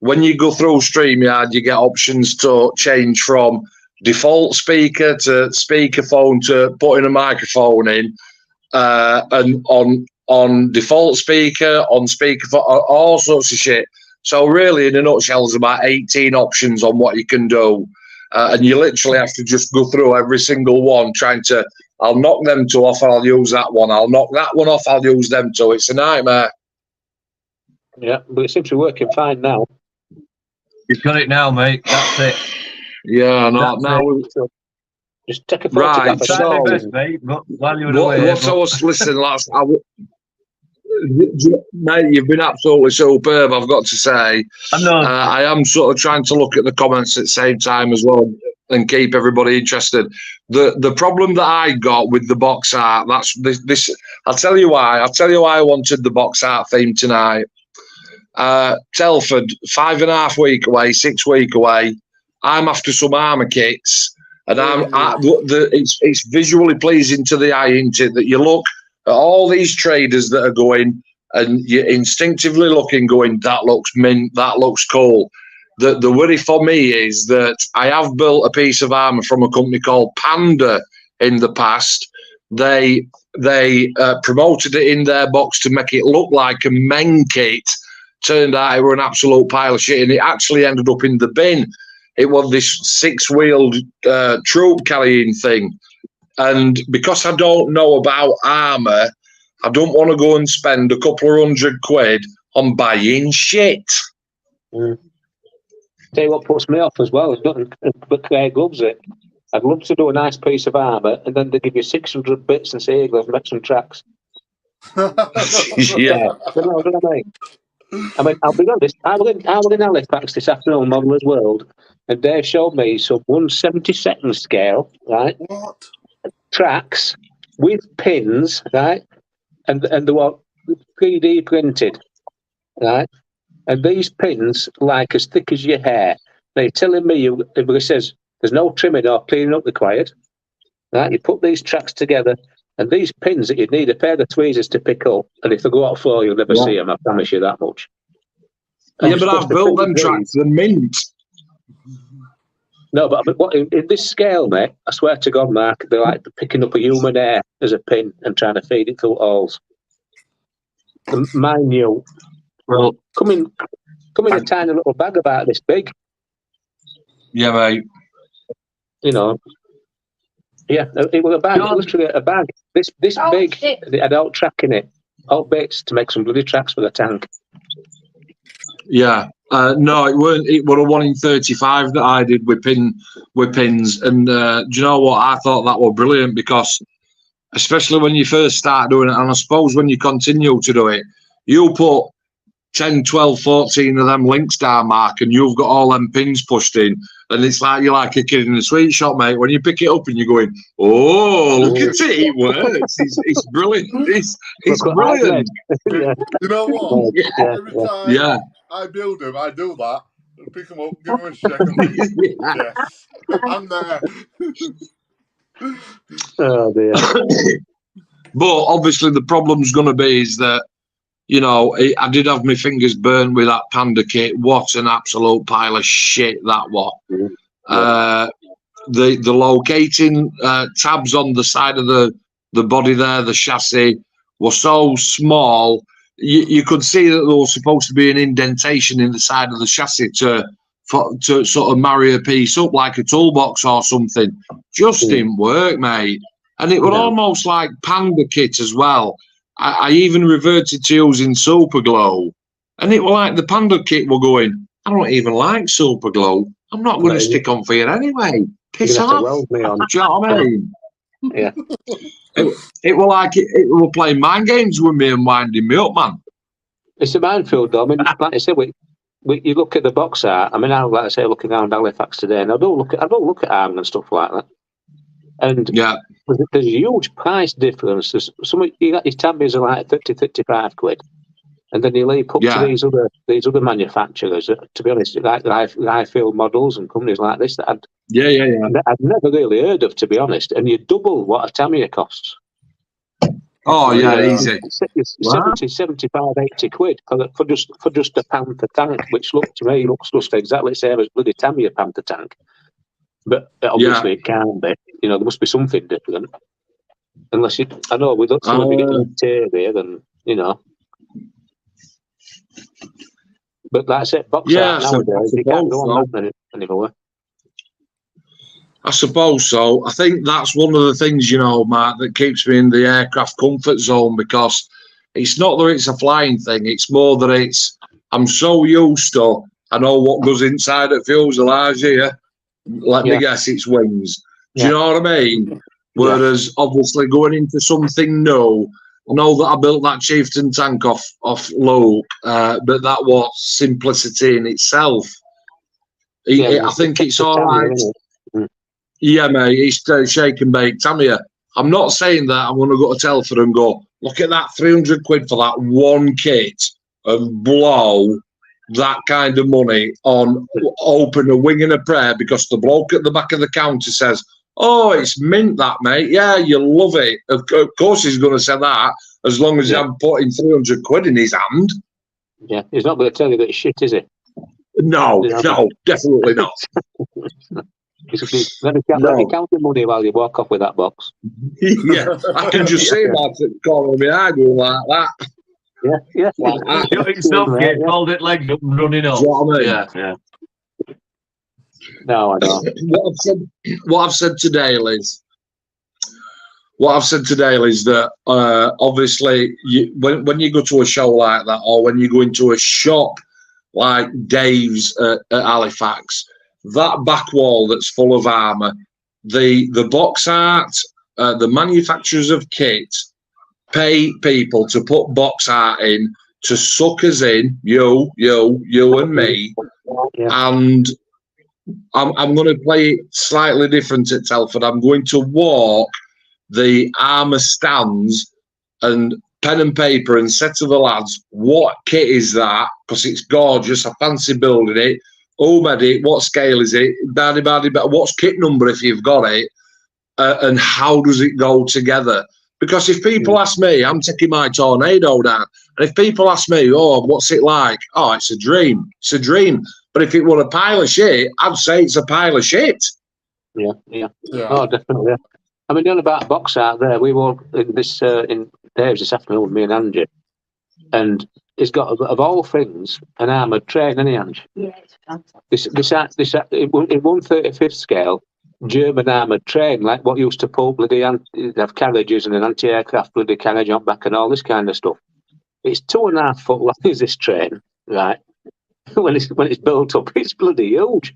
When you go through StreamYard, you get options to change from default speaker to speakerphone to putting a microphone in, and on default speaker, on speakerphone, all sorts of shit. So really, in a nutshell, there's about 18 options on what you can do. And you literally have to just go through every single one, I'll knock them two off, I'll use that one. I'll knock that one off, I'll use them two. It's a nightmare. Yeah, but it seems to be working fine now. You've got it now, mate. That's it. Yeah, no, That's now So just take a Right, photograph. so- Try my best, mate, but while you were away. listen, lads, mate, you've been absolutely superb, I've got to say. I know. I am sort of trying to look at the comments at the same time as well and keep everybody interested. The problem that I got with the box art, that's this. I'll tell you why. I wanted the box art theme tonight. Telford, 5.5 week away, 6 week away. I'm after some armour kits, and it's visually pleasing to the eye, isn't it? That you look at all these traders that are going, and you're instinctively looking, going, that looks mint, that looks cool. The worry for me is that I have built a piece of armour from a company called Panda in the past. They promoted it in their box to make it look like a men kit. Turned out it were an absolute pile of shit, and it actually ended up in the bin. It was this 6-wheeled troop carrying thing. And because I don't know about armour, I don't want to go and spend a couple of £100 on buying shit. Tell you what puts me off as well is nothing but Craig loves it. I'd love to do a nice piece of armour, and then they give you 600 bits and say, "Here, go make some tracks." Yeah. You know what I mean? I'll be honest, I was in Halifax this afternoon, Modeller's World, and Dave showed me some 1/72nd scale, right? What? Tracks with pins, right? And they were 3D printed, right? And these pins, like as thick as your hair. Now, you're telling me, it says there's no trimming or cleaning up required, right? You put these tracks together, and these pins that you'd need a pair of tweezers to pick up, and if they go out for you'll never see them, I promise you that much. Yeah, but I've built them tracks, they're mint. No, but what, in this scale, mate, I swear to God, Mark, they're like picking up a human hair as a pin and trying to feed it through holes. Mind you, Well, come in a tiny little bag about this big, Yeah, mate. you know. Yeah, it was a bag, literally a bag. This big, shit. they had out tracking it, out bits to make some bloody tracks for the tank. Yeah. No, it weren't. It were a 1 in 35 that I did with pins. And do you know what? I thought that was brilliant because, especially when you first start doing it, and I suppose when you continue to do it, you put 10, 12, 14 of them links down, Mark, and you've got all them pins pushed in, And it's like you're like a kid in a sweet shop, mate. When you pick it up and you're going, oh, look at it, it works. It's brilliant. It's brilliant. Yeah. You know what? Yeah. Every time Yeah. I build them, I do that. Pick them up, give them a shake. I'm like, yes, I'm there. Oh dear. But obviously the problem's going to be is that, you know, I did have my fingers burnt with that Panda kit. What an absolute pile of shit that was. The locating tabs on the side of the body there, the chassis, were so small. You could see that there was supposed to be an indentation in the side of the chassis to sort of marry a piece up like a toolbox or something. Just didn't work, mate. And it was almost like Panda kit as well. I even reverted to using super glue, and it was like the Panda kit were going, I don't even like super glue. I'm not going to stick on for you anyway. Piss off. Weld me on. Do you know what I mean? Yeah. It was like it were playing mind games with me and winding me up, man. It's a minefield, though. I mean, like I said, you look at the box art. I mean, like I say, looking around Halifax today, and I don't look at arm and stuff like that. And there's a huge price difference. There's you got your tabbies are like 30, 35 quid, and then you leap up to these other manufacturers. To be honest, like Highfield models and companies like this that I'd never really heard of, to be honest. And you double what a Tamiya costs. Oh yeah, easy. 70, 75, 80 quid for just a Panther tank, which looks just exactly the same as bloody Tamiya Panther tank. But obviously it can't be. You know, there must be something different. Unless I know we don't see get interior, then you know. But like I said, box art nowadays, you can't go on that anymore. I suppose so. I think that's one of the things, you know, Mark, that keeps me in the aircraft comfort zone, because it's not that it's a flying thing. It's more that I'm so used to, I know what goes inside the fuselage here. Let me guess, it's wings. Do you know what I mean? Whereas, obviously, going into something new, I know that I built that Chieftain tank off Luke, but that was simplicity in itself. I think it's all right. Yeah, mate, it's shake and bake. Tamiya, I'm not saying that I'm going to go to Telford and go, look at that 300 quid for that one kit and blow that kind of money on open a wing and a prayer because the bloke at the back of the counter says, oh, it's mint that, mate. Yeah, you love it. Of course he's going to say that as long as I'm putting 300 quid in his hand. Yeah, he's not going to tell you that it's shit, is he? No, definitely not. Let me count the money while you walk off with that box. Yeah, I can just see him at the corner of my eye going like that. Yeah. Like that. Hold it legs up and running up. Do you know what I mean? Yeah. No, I don't. What I've said today, Liz. What I've said today is that obviously when you go to a show like that, or when you go into a shop like Dave's at Halifax, that back wall that's full of armour, the box art, the manufacturers of kit pay people to put box art in to suck us in, you and me, and I'm going to play it slightly different at Telford. I'm going to walk the armour stands and pen and paper and say to the lads, what kit is that? Because it's gorgeous. I fancy building it. Oh, Medic, what scale is it? What's kit number if you've got it? And how does it go together? Because if people ask me, I'm taking my Tornado down. And if people ask me, oh, what's it like? Oh, it's a dream. It's a dream. But if it were a pile of shit, I'd say it's a pile of shit. Yeah. Oh, definitely. I mean, the only about box art there, we were in Dave's this afternoon with me and Angie. And he's got, of all things, an armoured train, isn't he, Angie? Yeah, it's fantastic. This in 1/35th scale, German armoured train, like what used to pull bloody have carriages and an anti-aircraft bloody carriage on back and all this kind of stuff. It's 2.5 foot long, is this train, right? when it's built up, it's bloody huge.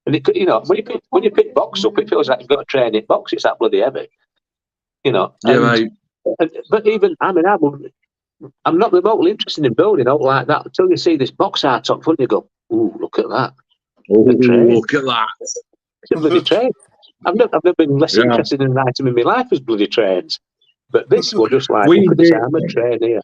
And it, you know, when you pick box up, it feels like you've got a train in box. It's that bloody heavy, you know. Yeah, mate. But even, I mean, I'm not remotely interested in building out like that until you see this box art up front. You go, ooh, look at that. Oh, and train. look at that. It's a bloody train. I've never been less Yeah. interested in an item in my life as bloody trains. But this was just like, We look at this did- armoured train here.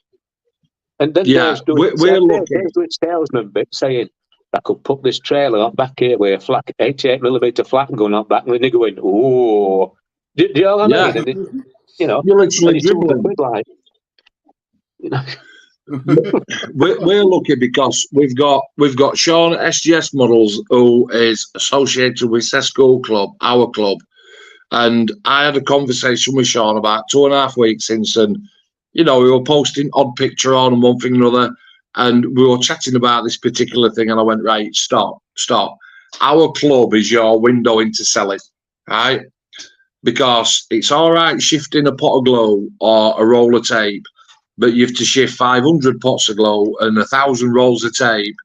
And then Yeah, Dave's doing, we're looking. Dave's doing salesman bit saying, I could put this trailer on back here with a flat 88mm flat going on back, and the nigga went, oh. Do you know what I mean? And it, you know, You're literally and it's 200 dribbling. quid, like, you know. We're lucky because we've got Sean at SGS Models, who is associated with Sesco Club, our club, and I had a conversation with Sean about 2.5 weeks since, and you know, we were posting odd picture on and one thing and another, and we were chatting about this particular thing, and I went, right, stop. Our club is your window into selling, right? Because it's all right shifting a pot of glue or a roll of tape, but you have to shift 500 pots of glue and 1,000 rolls of tape.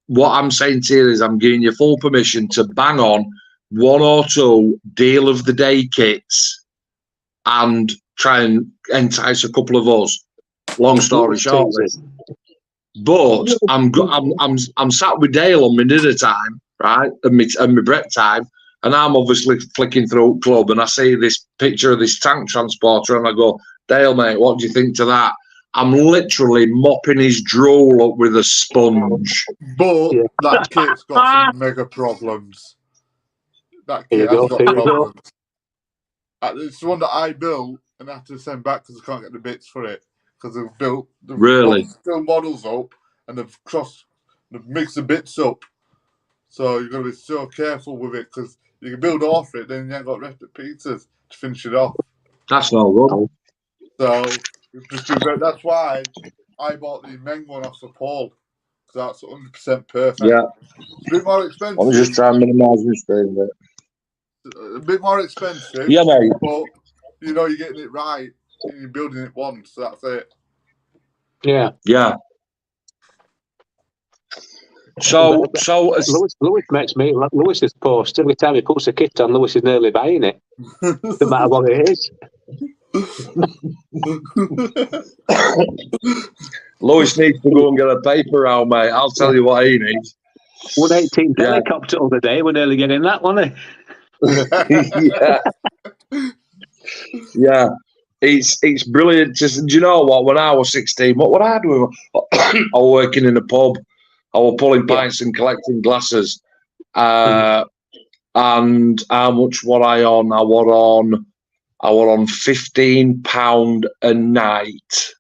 What I'm saying to you is I'm giving you full permission to bang on 1 or 2 deal of the day kits and try and entice a couple of us. Long story short, but I'm sat with Dale on my dinner time, right, and my break time, and I'm obviously flicking through club, and I see this picture of this tank transporter, and I go, Dale, mate, what do you think to that? I'm literally mopping his drool up with a sponge. But that kit's got some mega problems. That kit has got problems. It's the one that I built and I had to send back because I can't get the bits for it. Because they've built still models up and they've mixed the bits up. So you've got to be so careful with it because you can build off it, then you ain't got rest of pizzas to finish it off. That's not good. So that's why I bought the Meng one off of Paul. Because that's 100% perfect. Yeah. It's a bit more expensive. I'm just trying to minimise my screen a bit. A bit more expensive. Yeah, mate. But you know you're getting it right and you're building it once. So that's it. Yeah. Yeah. So Lewis makes me Lewis's post every time he puts a kit on. Lewis is nearly buying it, no matter what it is. Lewis needs to go and get a paper round, mate. I'll tell you what he needs. 118 helicopter all the day. We're nearly getting that, wasn't it? Yeah. It's brilliant. Just, do you know what? When I was 16, what would I do? I was working in a pub. I was pulling pints and collecting glasses. And how much were I on? I was on £15 a night.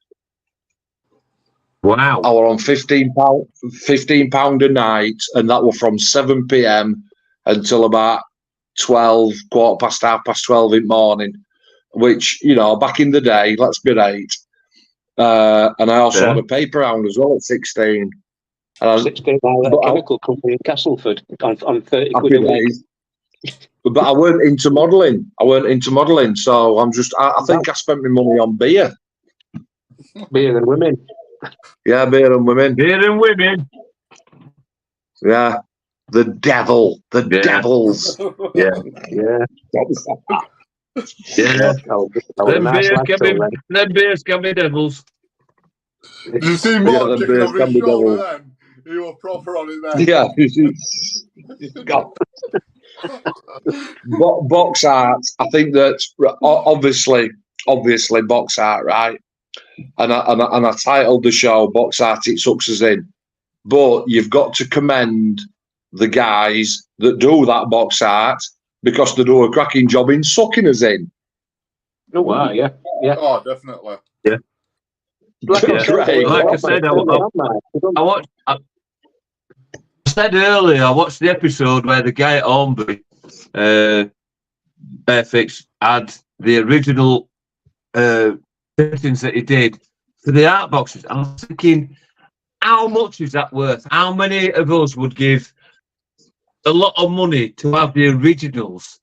Wow. I was on £15 a night, and that was from 7 p.m. until about 12, 12:15 in the morning. Which, you know, back in the day, let's be right. And I also had a paper round as well at 16. 16 by a chemical company in Castleford on 30 quid a week. But I weren't into modelling. So I think I spent my money on beer. Beer and women. Yeah, beer and women. Beer and women. Yeah. The devil. The devils. Yeah. Yeah. Yeah. Them beers can be devils. Did you see Mark checking over his shoulder then? He was proper on it then. Yeah. God. Box art, I think that obviously box art, right? And I titled the show "Box Art It Sucks Us In," but you've got to commend the guys that do that box art because they do a cracking job in sucking us in. Oh wow, yeah. Oh, definitely. Yeah. Like I said, I said earlier, I watched the episode where the guy at Hornby, Fairfix, had the original fittings that he did for the art boxes. I was thinking, how much is that worth? How many of us would give a lot of money to have the originals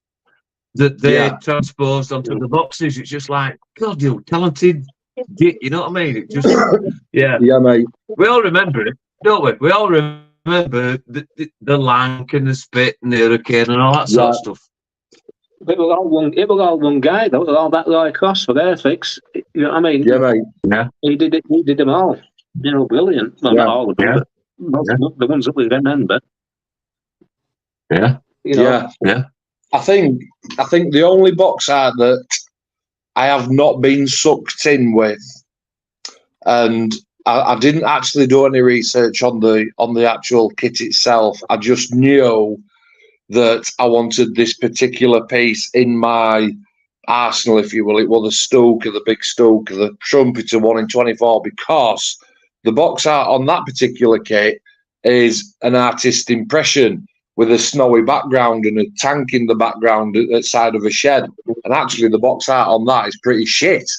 that they transposed onto the boxes? It's just like, God, you talented git, you know what I mean? It just, yeah, mate. We all remember it, don't we? We all remember the lank and the spit and the hurricane and all that sort of stuff. It was all one guy, though. It was all that guy across for their fix. You know what I mean? Yeah, mate. Yeah. He did them all. You know, brilliant. Well, not all of them, but most, the ones that we remember. Yeah. You know, Yeah. I think the only box art that I have not been sucked in with, and I didn't actually do any research on the actual kit itself. I just knew that I wanted this particular piece in my arsenal, if you will. It was the Stoker, the big Stoker, the Trumpeter 1 in 24, because the box art on that particular kit is an artist impression with a snowy background and a tank in the background at the side of a shed. And actually, the box art on that is pretty shit.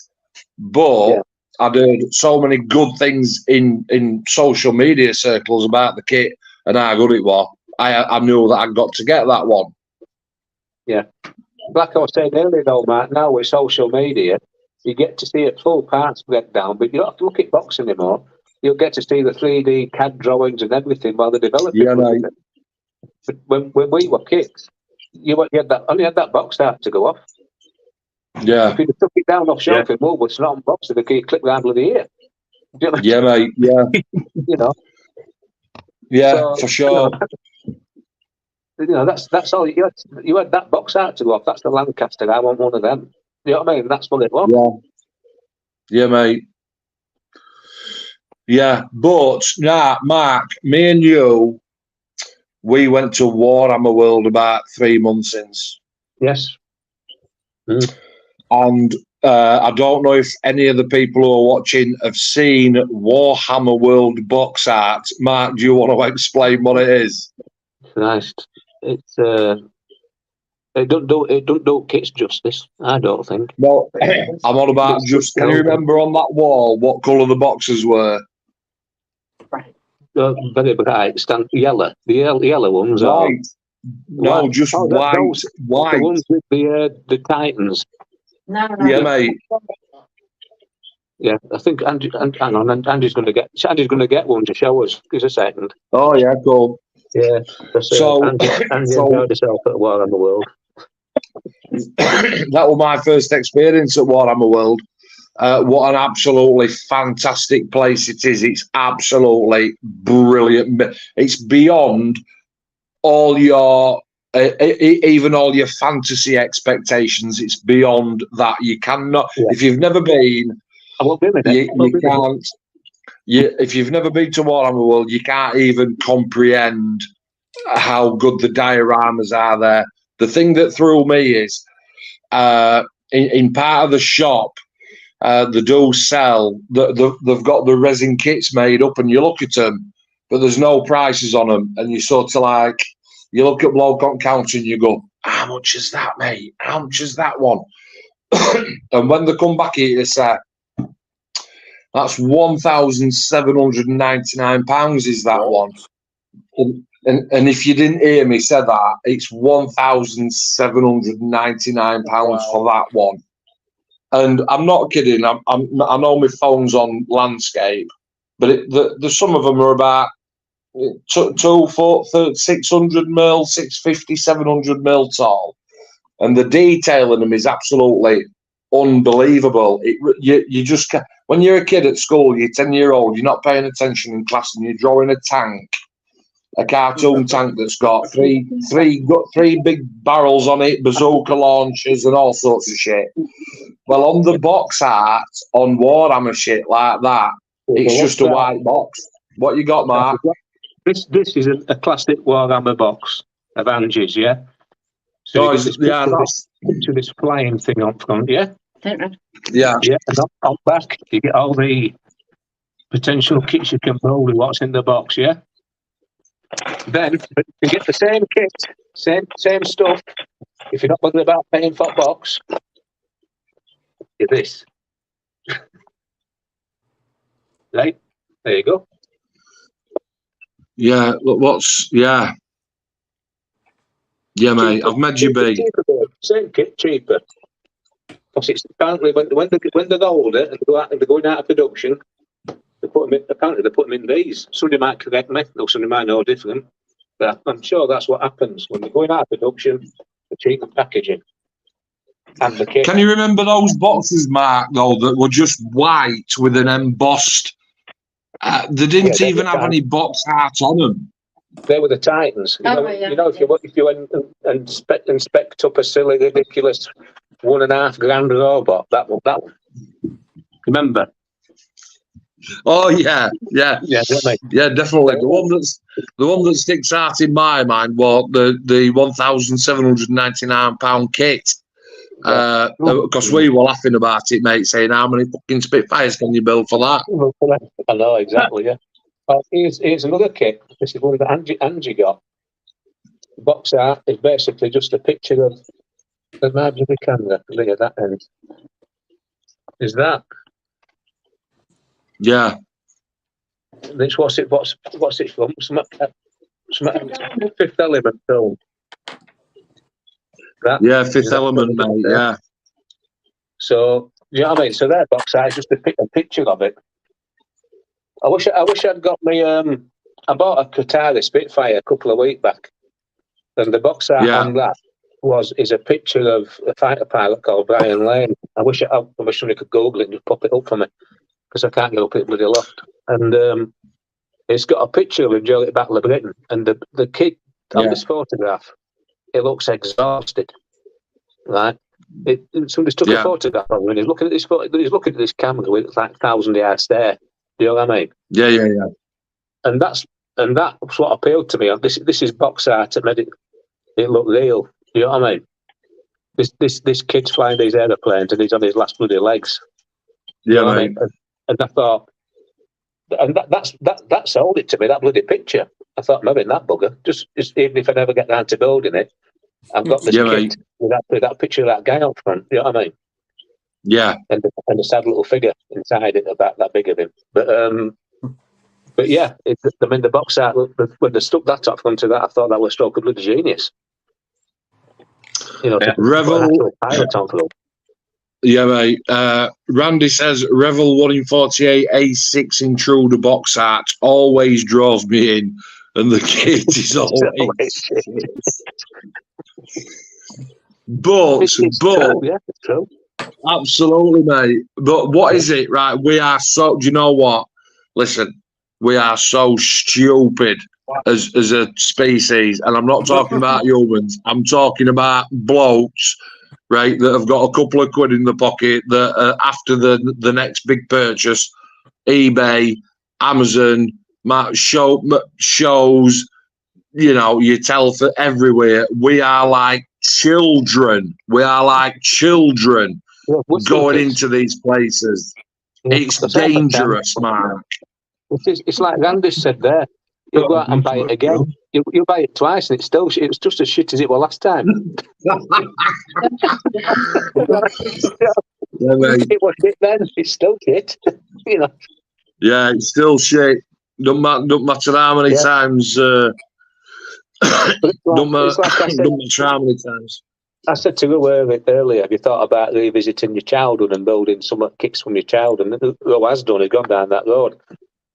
But I'd heard so many good things in social media circles about the kit and how good it was. I knew that I got to get that one. Yeah. Like I was saying earlier, though, Mark, now with social media, you get to see a full parts breakdown, but you don't have to look at box anymore. You'll get to see the 3D CAD drawings and everything while they're developing. Yeah, mate. But when we were kids, you only had that box art to go off. Yeah. If you took it down off shelf in Woolworths, it's not unboxed, they could clip the handle of the ear. You know? Yeah, mate. Yeah. You know. Yeah, So, for sure. You know, that's all you had that box art to go off. That's the Lancaster. I want one of them. You know what I mean? That's what it was. Yeah, mate. Yeah, but Mark, me and you, we went to Warhammer World about 3 months since. Yes. And I don't know if any of the people who are watching have seen Warhammer World box art. Mark, do you want to explain what it is? Nice. It's it don't do kits justice. I don't think. No, I'm on about just. Can you remember on that wall what colour the boxes were? Very bright, yellow. The yellow ones are. No, just white. White. The ones with the Titans. No. Yeah, mate. Yeah, I think Andy's going to get one to show us. Give us a second. Oh yeah, cool. Yeah. So Andy enjoyed himself at Warhammer World. That was my first experience at Warhammer World. What an absolutely fantastic place it is. It's absolutely brilliant. It's beyond all your, even all your fantasy expectations. It's beyond that. You cannot, if you've never been, you can't. If you've never been to Warhammer World, you can't even comprehend how good the dioramas are there. The thing that threw me is, in part of the shop, they do sell, they've got the resin kits made up, and you look at them, but there's no prices on them, and you sort of like, you look at bloke on counter and you go, how much is that, mate? How much is that one? And when they come back here, they say, that's £1,799 is that one. And if you didn't hear me say that, it's £1,799 for that one. And I'm not kidding. I know my phone's on landscape, but some of them are about 2 foot, 600 mil, 650, 700 mil tall, and the detail in them is absolutely unbelievable. You just can't. When you're a kid at school, you're 10-year-old, you're not paying attention in class, and you're drawing a tank, a cartoon tank that's got three big barrels on it, bazooka launchers, and all sorts of shit. Well, on the box art on Warhammer shit like that, it's just a white box. What you got, Mark? This is a classic Warhammer box of Angie's, yeah. So that's to this flying thing on front, yeah. Yeah. And on back, you get all the potential kits you can build with what's in the box, yeah. Then you get the same kit, same stuff. If you're not bothered about paying for a box, get this. Right, there you go. Yeah, yeah, mate. I've made you big. Same kit, cheaper. Because it's apparently when they're older and they're going out of production, they put them in these. Somebody might correct me, or somebody might know different. But I'm sure that's what happens when they're going out of production. The cheaper packaging. And the kit. Can you remember those boxes, Mark? Though that were just white with an embossed. They didn't even have any box art on them. They were the Titans. You know, if you went and inspect up a silly, ridiculous £1.5 grand robot, that one. Remember? Oh yeah. Definitely. Yeah, definitely. The one that sticks out in my mind was the £1,799 kit. Because we were laughing about it, mate, saying how many fucking Spitfires can you build for that? I know, exactly, yeah. Here's another kit. This is one that Angie got. The box art is basically just a picture of the magic camera. Look at that end. Is that? Yeah. What's it from? Some Fifth Element film. That, yeah, Fifth Element, mate, yeah. So, you know what I mean? So their box art is just a picture of it. I wish I'd got me. I bought a Qatari Spitfire a couple of weeks back, and the box art on that is a picture of a fighter pilot called Brian Lane. I wish somebody could Google it and just pop it up for me, because I can't get up it bloody loft. And it's got a picture of him during the Battle of Britain, and the kid on this photograph, it looks exhausted, right? Somebody's took a photograph of him, and he's looking at this he's looking at this camera with like 1,000-yard stare. Do you know what I mean? Yeah. And that's what appealed to me. This is box art that made it look real. Do you know what I mean? This kid's flying these aeroplanes and he's on his last bloody legs. Yeah, mate. I mean? And I thought, and that sold it to me. That bloody picture. I thought, maybe that bugger. Just even if I never get round to building it, I've got this kit with that picture of that guy up front. You know what I mean? Yeah. And a sad little figure inside it about that big of him. But yeah, the box art, when they stuck that up front of that, I thought that was a stroke of bloody genius. You know, Revel. Yeah, mate. Randy says Revel 1 in 48 A6 intruder box art always draws me in, and the kit is always it's true. Absolutely, mate. But what is it, right? We are so. Do you know what? Listen, we are so stupid as a species, and I'm not talking about humans. I'm talking about blokes, right? That have got a couple of quid in the pocket. That after the next big purchase, eBay, Amazon, shows. You know, you tell for everywhere. We are like children. Going into these places. It's dangerous, man. It's like Randy said there. You'll go out and buy it again. You buy it twice, and it's just as shit as it was last time. It was shit then. It's still shit. You know. Yeah, it's still shit. Don't matter how many times. Don't matter how many times. I said to her earlier, have you thought about revisiting your childhood and building some kicks from your childhood? And who has done? He's gone down that road.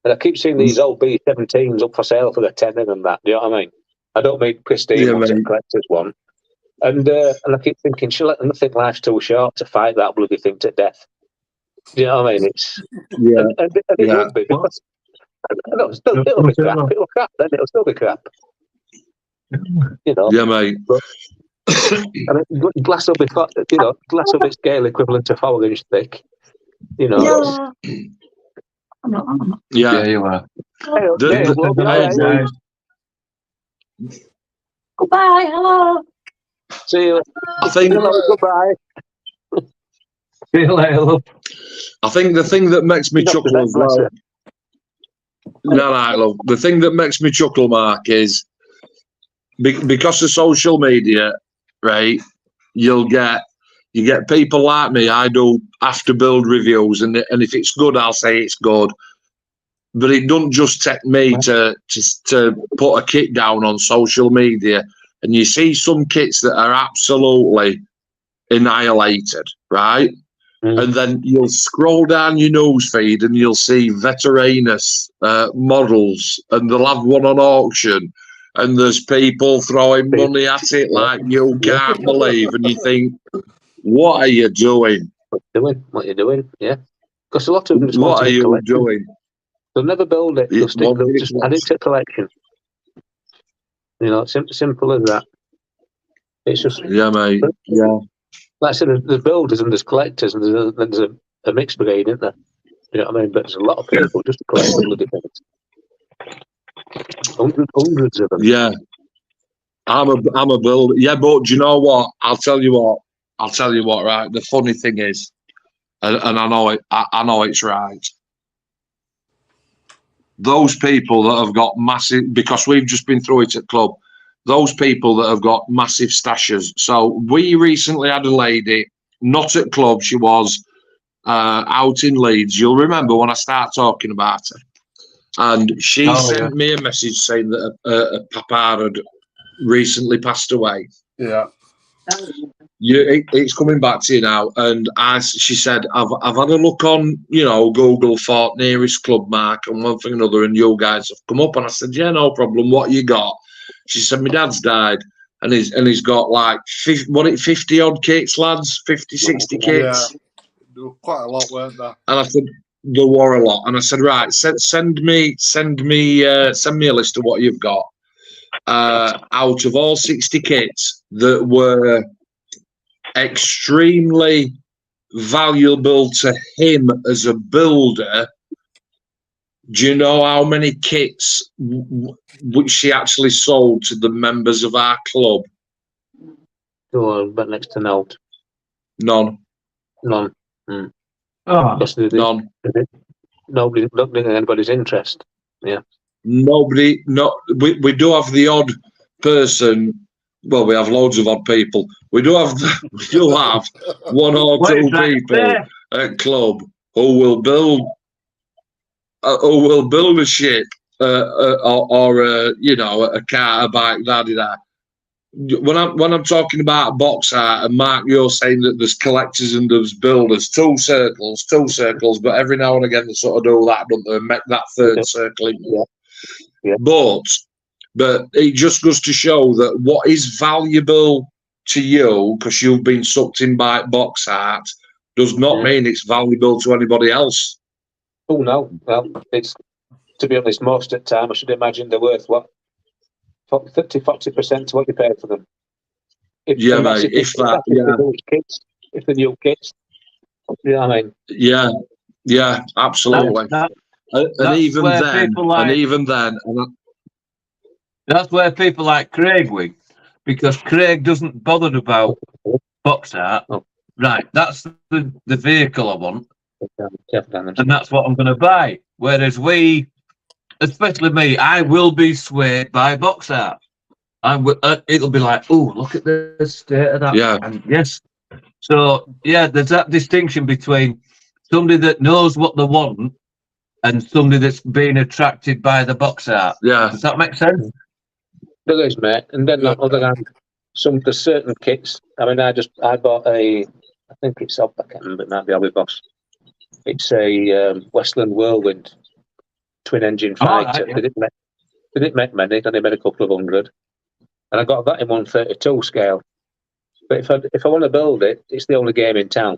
And I keep seeing these old B-17s up for sale for the tenner and that. Do you know what I mean? I don't mean pristine ones and collectors one. And I keep thinking, I think life's too short to fight that bloody thing to death. Do you know what I mean? It's and it won't be. Because, it'll be crap. It'll crap then. It'll still be crap. You know. Yeah, mate. But, I mean, glass will be scale equivalent to 4 inch thick. You know. Yeah, you are. Goodbye, hello. See you. I think. Goodbye. See you later, love. I think the thing that makes me chuckle as well. No, love. The thing that makes me chuckle, Mark, is because of social media, right? You get people like me. I do after build reviews, and if it's good, I'll say it's good. But it doesn't just take me to put a kit down on social media, and you see some kits that are absolutely annihilated, right? And then you'll scroll down your newsfeed and you'll see Veteranus models, and they'll have one on auction, and there's people throwing money at it like you can't believe, and you think, what are you doing? What are you doing? Yeah. Because a lot of them just what are you doing? They'll never build it. They'll just add it to collection. You know, simple as that. It's just Yeah, mate. Yeah. like I said, there's builders and there's collectors and there's a mixed breed, isn't there? You know what I mean? But there's a lot of people just to collect the bloody things. Hundreds of them. Yeah. I'm a builder. Yeah, but do you know what? I'll tell you what, right? The funny thing is, and I know it, I know it's right. Those people that have got massive, because we've just been through it at club, those people that have got massive stashes. So we recently had a lady, not at club, she was out in Leeds. You'll remember when I start talking about her. And she sent me a message saying that a papa had recently passed away. Yeah. It's coming back to you now. And she said, I've had a look on, Google for nearest club mark and one thing and another, and you guys have come up. And I said, yeah, no problem. What you got? She said, my dad's died, and he's got like 50 odd kits, lads, 50, 60 kits. Yeah. There were quite a lot, weren't there? And I said, there were a lot. And I said, right, send me a list of what you've got. Out of all 60 kits that were extremely valuable to him as a builder, do you know how many kits which she actually sold to the members of our club? Oh, but next to None. None. Oh, None. Nobody, don't think anybody's interest. Yeah. Nobody. No. We do have the odd person. Well, we have loads of odd people. We do have one or two people at club who will build a ship or a car, a bike, da. When I'm talking about box art, and Mark, you're saying that there's collectors and there's builders, two circles, but every now and again they sort of do that, don't they? Make that third circle. Yeah. But it just goes to show that what is valuable to you, because you've been sucked in by box art, does not mean it's valuable to anybody else. Oh no, well, it's, to be honest, most of the time I should imagine they're worth what? 30-40% to what you paid for them. If the new kits, you know what I mean? Yeah, absolutely. That's where people like Craig win, because Craig doesn't bother about box art. Right, that's the vehicle I want, and that's what I'm going to buy. Whereas we, especially me, I will be swayed by box art. It'll be like, oh, look at the state of that. Yeah. And yes. So, yeah, there's that distinction between somebody that knows what they want and somebody that's being attracted by the box art. Yeah. Does that make sense? There is, mate. And then on the other hand, there's certain kits. I mean, I bought I think it's I can't remember, it might be Hobby Boss. It's a Westland Whirlwind twin engine fighter. They didn't make many, they made a couple of hundred. And I got that in 132 scale. But if I want to build it, it's the only game in town.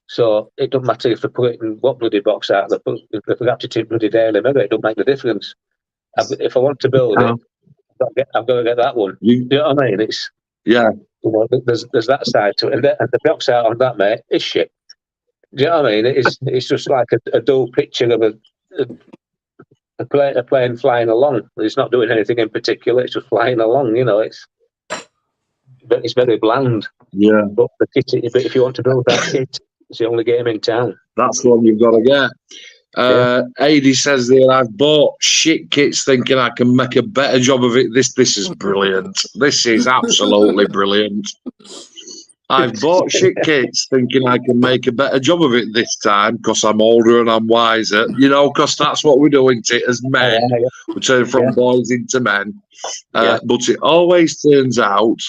So it doesn't matter if they put it in what bloody box art they put. If they got to bloody daily maybe, it don't make the difference. If I want to build it, I've got to get that one. You know what I mean? It's there's that side to it, and the box art on that, mate, is shit. Do you know what I mean? It's just like a dull picture of a plane flying along. It's not doing anything in particular. It's just flying along. It's very bland. Yeah. But if you want to build that kit, it's the only game in town. That's the one you've got to get. Adi says there, I've bought shit kits thinking I can make a better job of it. This is brilliant. This is absolutely brilliant. I've bought shit kits thinking I can make a better job of it this time because I'm older and I'm wiser, because that's what we're doing to it as men. We turn from boys into men. But it always turns out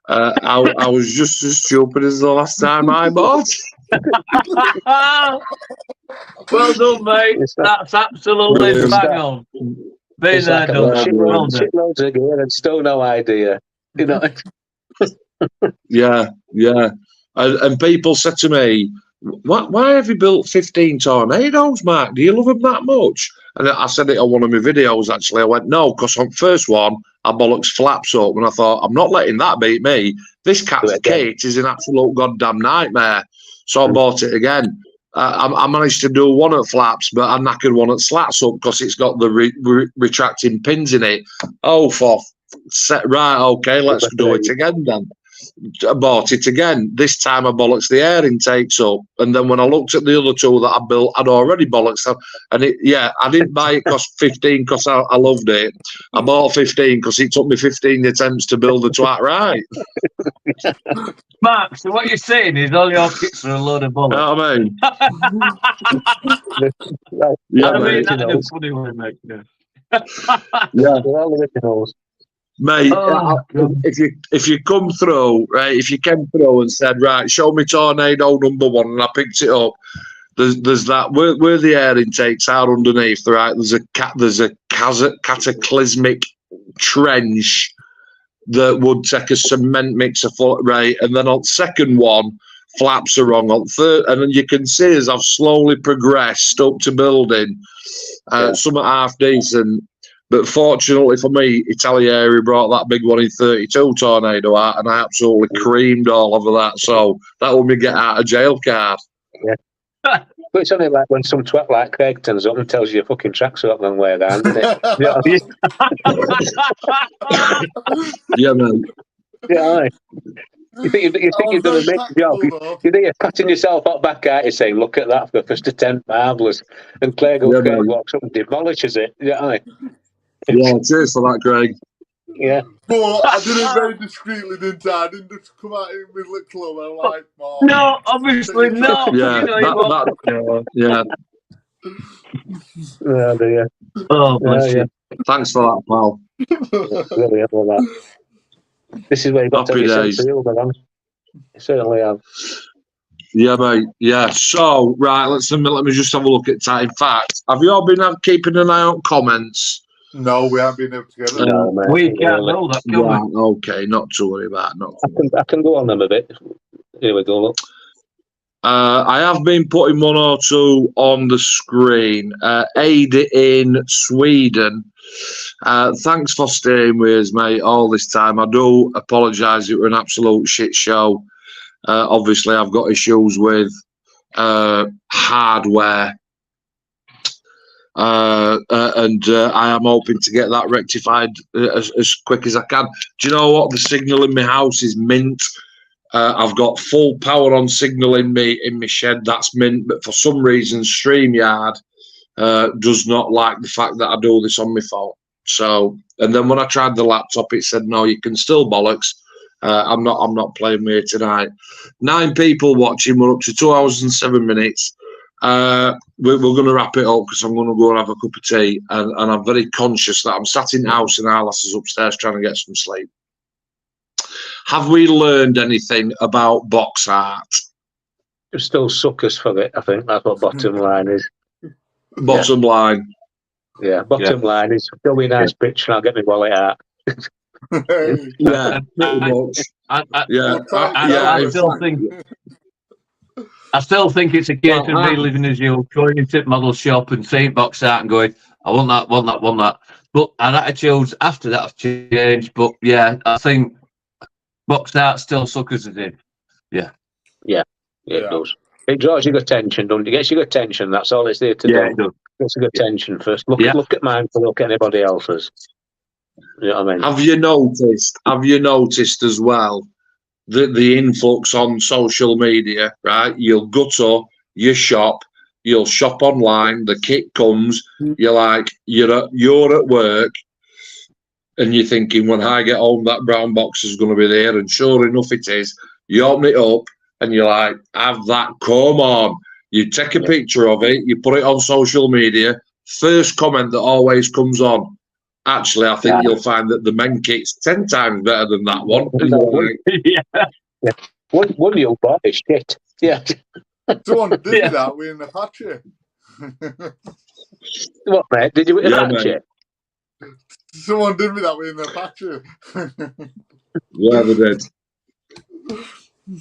I was just as stupid as the last time I bought. Well done, mate. That's absolutely bang on. Been there, done. Shitloads of gear and still no idea. Yeah. And people said to me, why have you built 15 tornadoes, Mark? Do you love them that much? And I said it on one of my videos, actually. I went, no, because on first one, I bollocks flaps up, and I thought, I'm not letting that beat me. This cat's gate is an absolute goddamn nightmare. So I bought it again. I managed to do one at flaps, but I knackered one at slats up because it's got the retracting pins in it. Oh, right, okay, let's do it again then. I bought it again. This time I bollocks the air intakes up, and then when I looked at the other two that I built, I'd already bollocks them. And I didn't buy it cost 15 because I loved it. I bought 15 because it took me 15 attempts to build the twat right. Mark, so what you're saying is all your kits are a load of bollocks. You know what I mean? I mean that in a funny way, mate. Yeah. They're all originals. Mate, if you come through, right, if you came through and said, right, show me Tornado number 1, and I picked it up, there's that where the air intakes are underneath, right? There's a cataclysmic trench that would take a cement mixer foot, right? And then on second one, flaps are wrong. On third, and then you can see as I've slowly progressed up to building, some are half decent. But fortunately for me, Italieri brought that big one in 32 Tornado out, and I absolutely creamed all over that. So that will me get out of jail card. Yeah. But it's only like when some twat like Craig turns up and tells you your fucking tracks are up the way around, isn't it? Yeah, man. Yeah, aye. You think you've done a amazing job. You think you're patting yourself up back at you saying, look at that for the first attempt, marvellous. And Craig walks up and demolishes it. Yeah, aye. Yeah, cheers for that, Craig. Yeah. But I did it very discreetly, didn't I? I didn't just come out in with a club. I'm like, oh, no, obviously not. Yeah, yeah. Oh, dear. Oh, bless you. Thanks for that, pal. Really have all that. This is where you've got Happy to have your days. sense of humour, man. You certainly have. Yeah, mate. Yeah. So, right, let me just have a look at that. In fact, have you all been keeping an eye on comments? No, we haven't been able to get it. No, mate. We can't know that, can Right, we? okay, not to worry about. I can go on them a bit. Here we go. Look. I have been putting one or two on the screen. Ada in Sweden. Thanks for staying with us, mate, all this time. I do apologise. It was an absolute shit show. Obviously, I've got issues with hardware. And I am hoping to get that rectified as quick as I can. Do you know what? The signal in my house is mint. I've got full power on signal in my shed. That's mint. But for some reason, StreamYard does not like the fact that I do this on my phone. So, and then when I tried the laptop, it said, no, you can still bollocks. I'm not playing with it tonight. 9 people watching. We're up to 2 hours and 7 minutes. We're going to wrap it up because I'm going to go and have a cup of tea, and I'm very conscious that I'm sat in the house and Alice is upstairs trying to get some sleep. Have we learned anything about box art? You're still suckers for it, I think. That's what bottom line is. Bottom line. Yeah, bottom line is show me a nice picture and I'll get my wallet out. Yeah, pretty much. I still think it's a case of me living as you, going into the model shop and seeing box art and going, I want that, want that, want that. But our attitudes after that have changed. But yeah, I think box art still suckers us in. Yeah, it does. It draws your attention, doesn't it? It gets your attention. That's all it's there to do. It does. Gets your attention first. Look at mine to look at anybody else's. You know what I mean? Have you noticed as well the influx on social media, right? You'll go to your shop, you'll shop online, the kit comes, you're like, you're at work, and you're thinking, when I get home, that brown box is going to be there, and sure enough it is. You open it up, and you're like, have that, come on. You take a picture of it, you put it on social media, first comment that always comes on, actually, I think you'll find that the men kit's 10 times better than that one. One you bought is shit. Yeah. Someone did that with an Apache. What, mate? Did you with an Apache? Someone did me that with an Apache. Yeah, they did.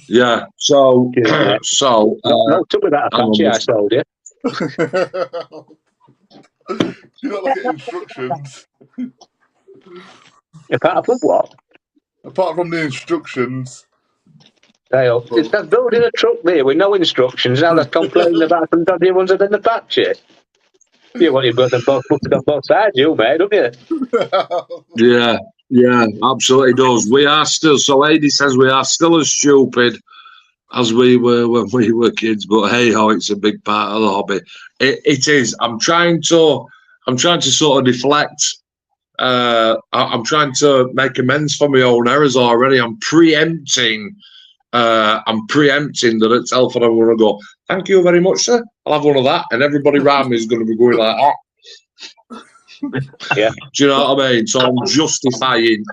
Yeah, so... no, took me that Apache I sold you. You don't look at instructions. Apart from what? Apart from the instructions. Hey, that's building a truck there with no instructions. Now they're complaining about some dodgy ones that in the patch it. You want you've got them both put on both sides, you mate, don't you? Yeah, yeah, absolutely does. We are still, so Lady says we are still as stupid as we were when we were kids, but hey ho, it's a big part of the hobby. It is. I'm trying to sort of deflect. I'm trying to make amends for my own errors already. I'm preempting that at Telford I'm going to go, thank you very much, sir. I'll have one of that. And everybody around me is going to be going like, oh. Yeah. Do you know what I mean? So I'm justifying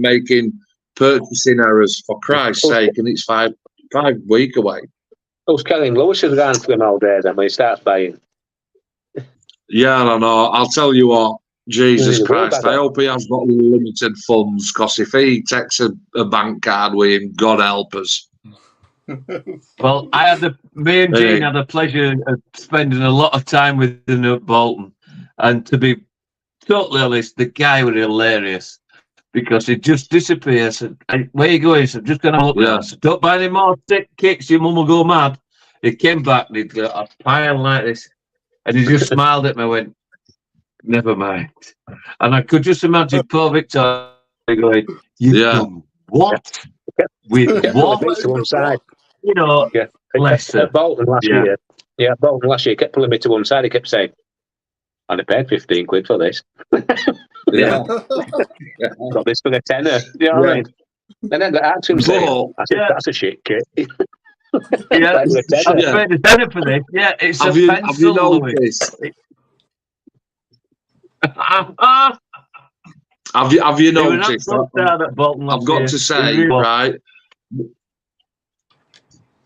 making purchasing errors for Christ's sake, and it's 5 weeks away. Who's carrying Lewis is around for him all day then when he starts buying? Yeah, I know. I'll tell you what, Jesus He's a Christ, real I hope he has got limited funds, because if he takes a bank card with him, God help us. Well, me and Jean had the pleasure of spending a lot of time with him at Bolton. And to be totally honest, the guy was hilarious because he just disappears. And where you going? So I'm just going to look now. So don't buy any more kicks, your mum will go mad. He came back and he'd got a pile like this. And he just smiled at me and went, never mind. And I could just imagine poor Victor going, you've done what? With what? To one side. You know, bless her. Bolton last year. Yeah, Bolton last year kept pulling me to one side. He kept saying, and I paid 15 quid for this. Yeah. Got this for a tenner. You know what I mean? And then I asked him, saying, I said, that's a shit kit. Yeah, I paid a tenner for this. Yeah, it's a pencil. Have you noticed? Have you noticed? I've got to say, right?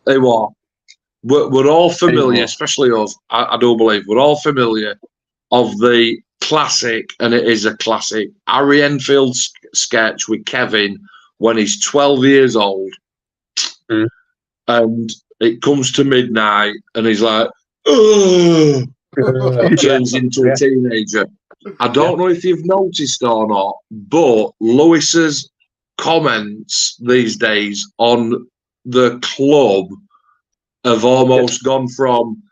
Hey, what? We're all familiar, especially us. I do believe we're all familiar of the classic, and it is a classic, Harry Enfield sketch with Kevin when he's 12 years old, and it comes to midnight, and he's like, "Oh," turns into a teenager. I don't know if you've noticed or not, but Lewis's comments these days on the club have almost gone from,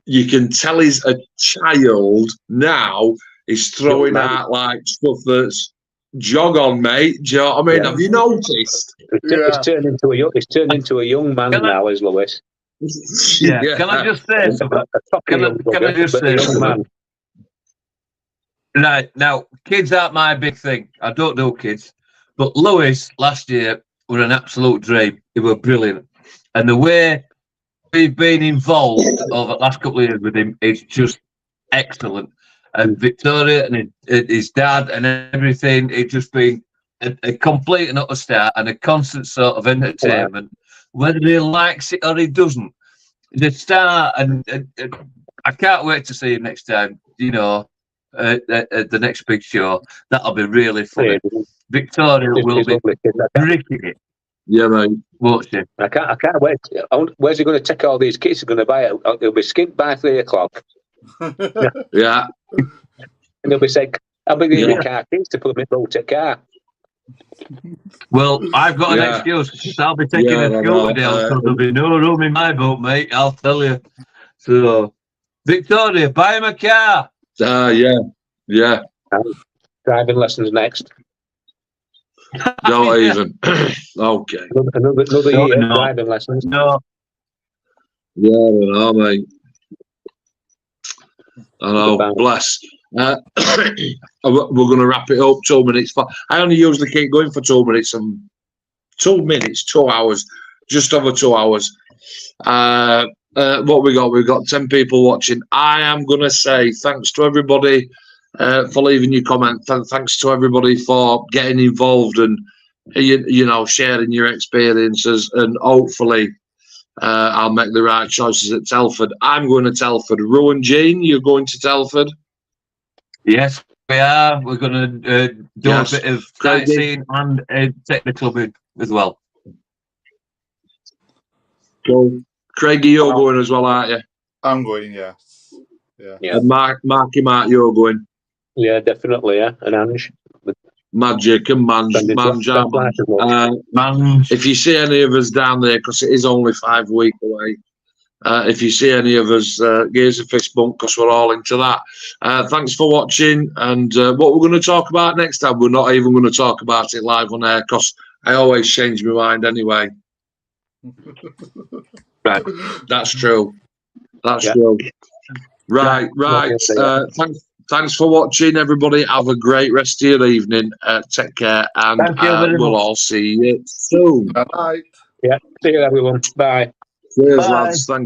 you can tell he's a child now, he's throwing out like stuff that's jog on, mate. Do you know what I mean? Have you noticed? He's turned into a young man now, is Lewis. Yeah. Can I just say something? Can I just say something? Right, now, kids aren't my big thing. I don't do kids. But Lewis, last year, were an absolute dream. He were brilliant. And the way we've been involved over the last couple of years with him is just excellent. And Victoria and his dad and everything, it's just been a complete and utter star and a constant sort of entertainment. Whether he likes it or he doesn't, the star, and I can't wait to see him next time, you know, at the next big show. That'll be really funny. Victoria will be tricking it. Yeah, mate. Watch it. I can't wait. Where's he going to take all these kits? He's going to buy it. He'll be skint by 3 o'clock. Yeah. And he'll be saying, I'll be giving me car keys to put them in the car. Well, I've got an excuse because I'll be taking a scooter down, so there'll be no room in my boat, mate. I'll tell you. So, Victoria, buy him a car. Yeah. Driving lessons next. Don't even. Okay. Another year driving lessons. No. Yeah, I know, mate. I know. Bless. We're going to wrap it up. 2 minutes. I only usually keep going for 2 minutes. 2 minutes, 2 hours, just over 2 hours. What we got? We've got 10 people watching. I am going to say thanks to everybody for leaving your comment. Thanks to everybody for getting involved and you know, sharing your experiences. And hopefully, I'll make the right choices at Telford. I'm going to Telford. Ru and Jean, you're going to Telford? Yes, we are. We're going to do a bit of sightseeing and take the club in as well. So, Craigie, you're going as well, aren't you? I'm going, yes. Yeah. And Marky Mark, you're going. Yeah, definitely, yeah. And Ange. Magic and Manjam. If you see any of us down there, because it is only 5 weeks away, if you see any of us, give us a fist bump because we're all into that. Thanks for watching. And what we're going to talk about next time, we're not even going to talk about it live on air because I always change my mind anyway. Right, that's true. That's true. Right. Thanks for watching, everybody. Have a great rest of your evening. Take care, and we'll all see you soon. Bye. Yeah, see you, everyone. Bye. Cheers, lads. Thank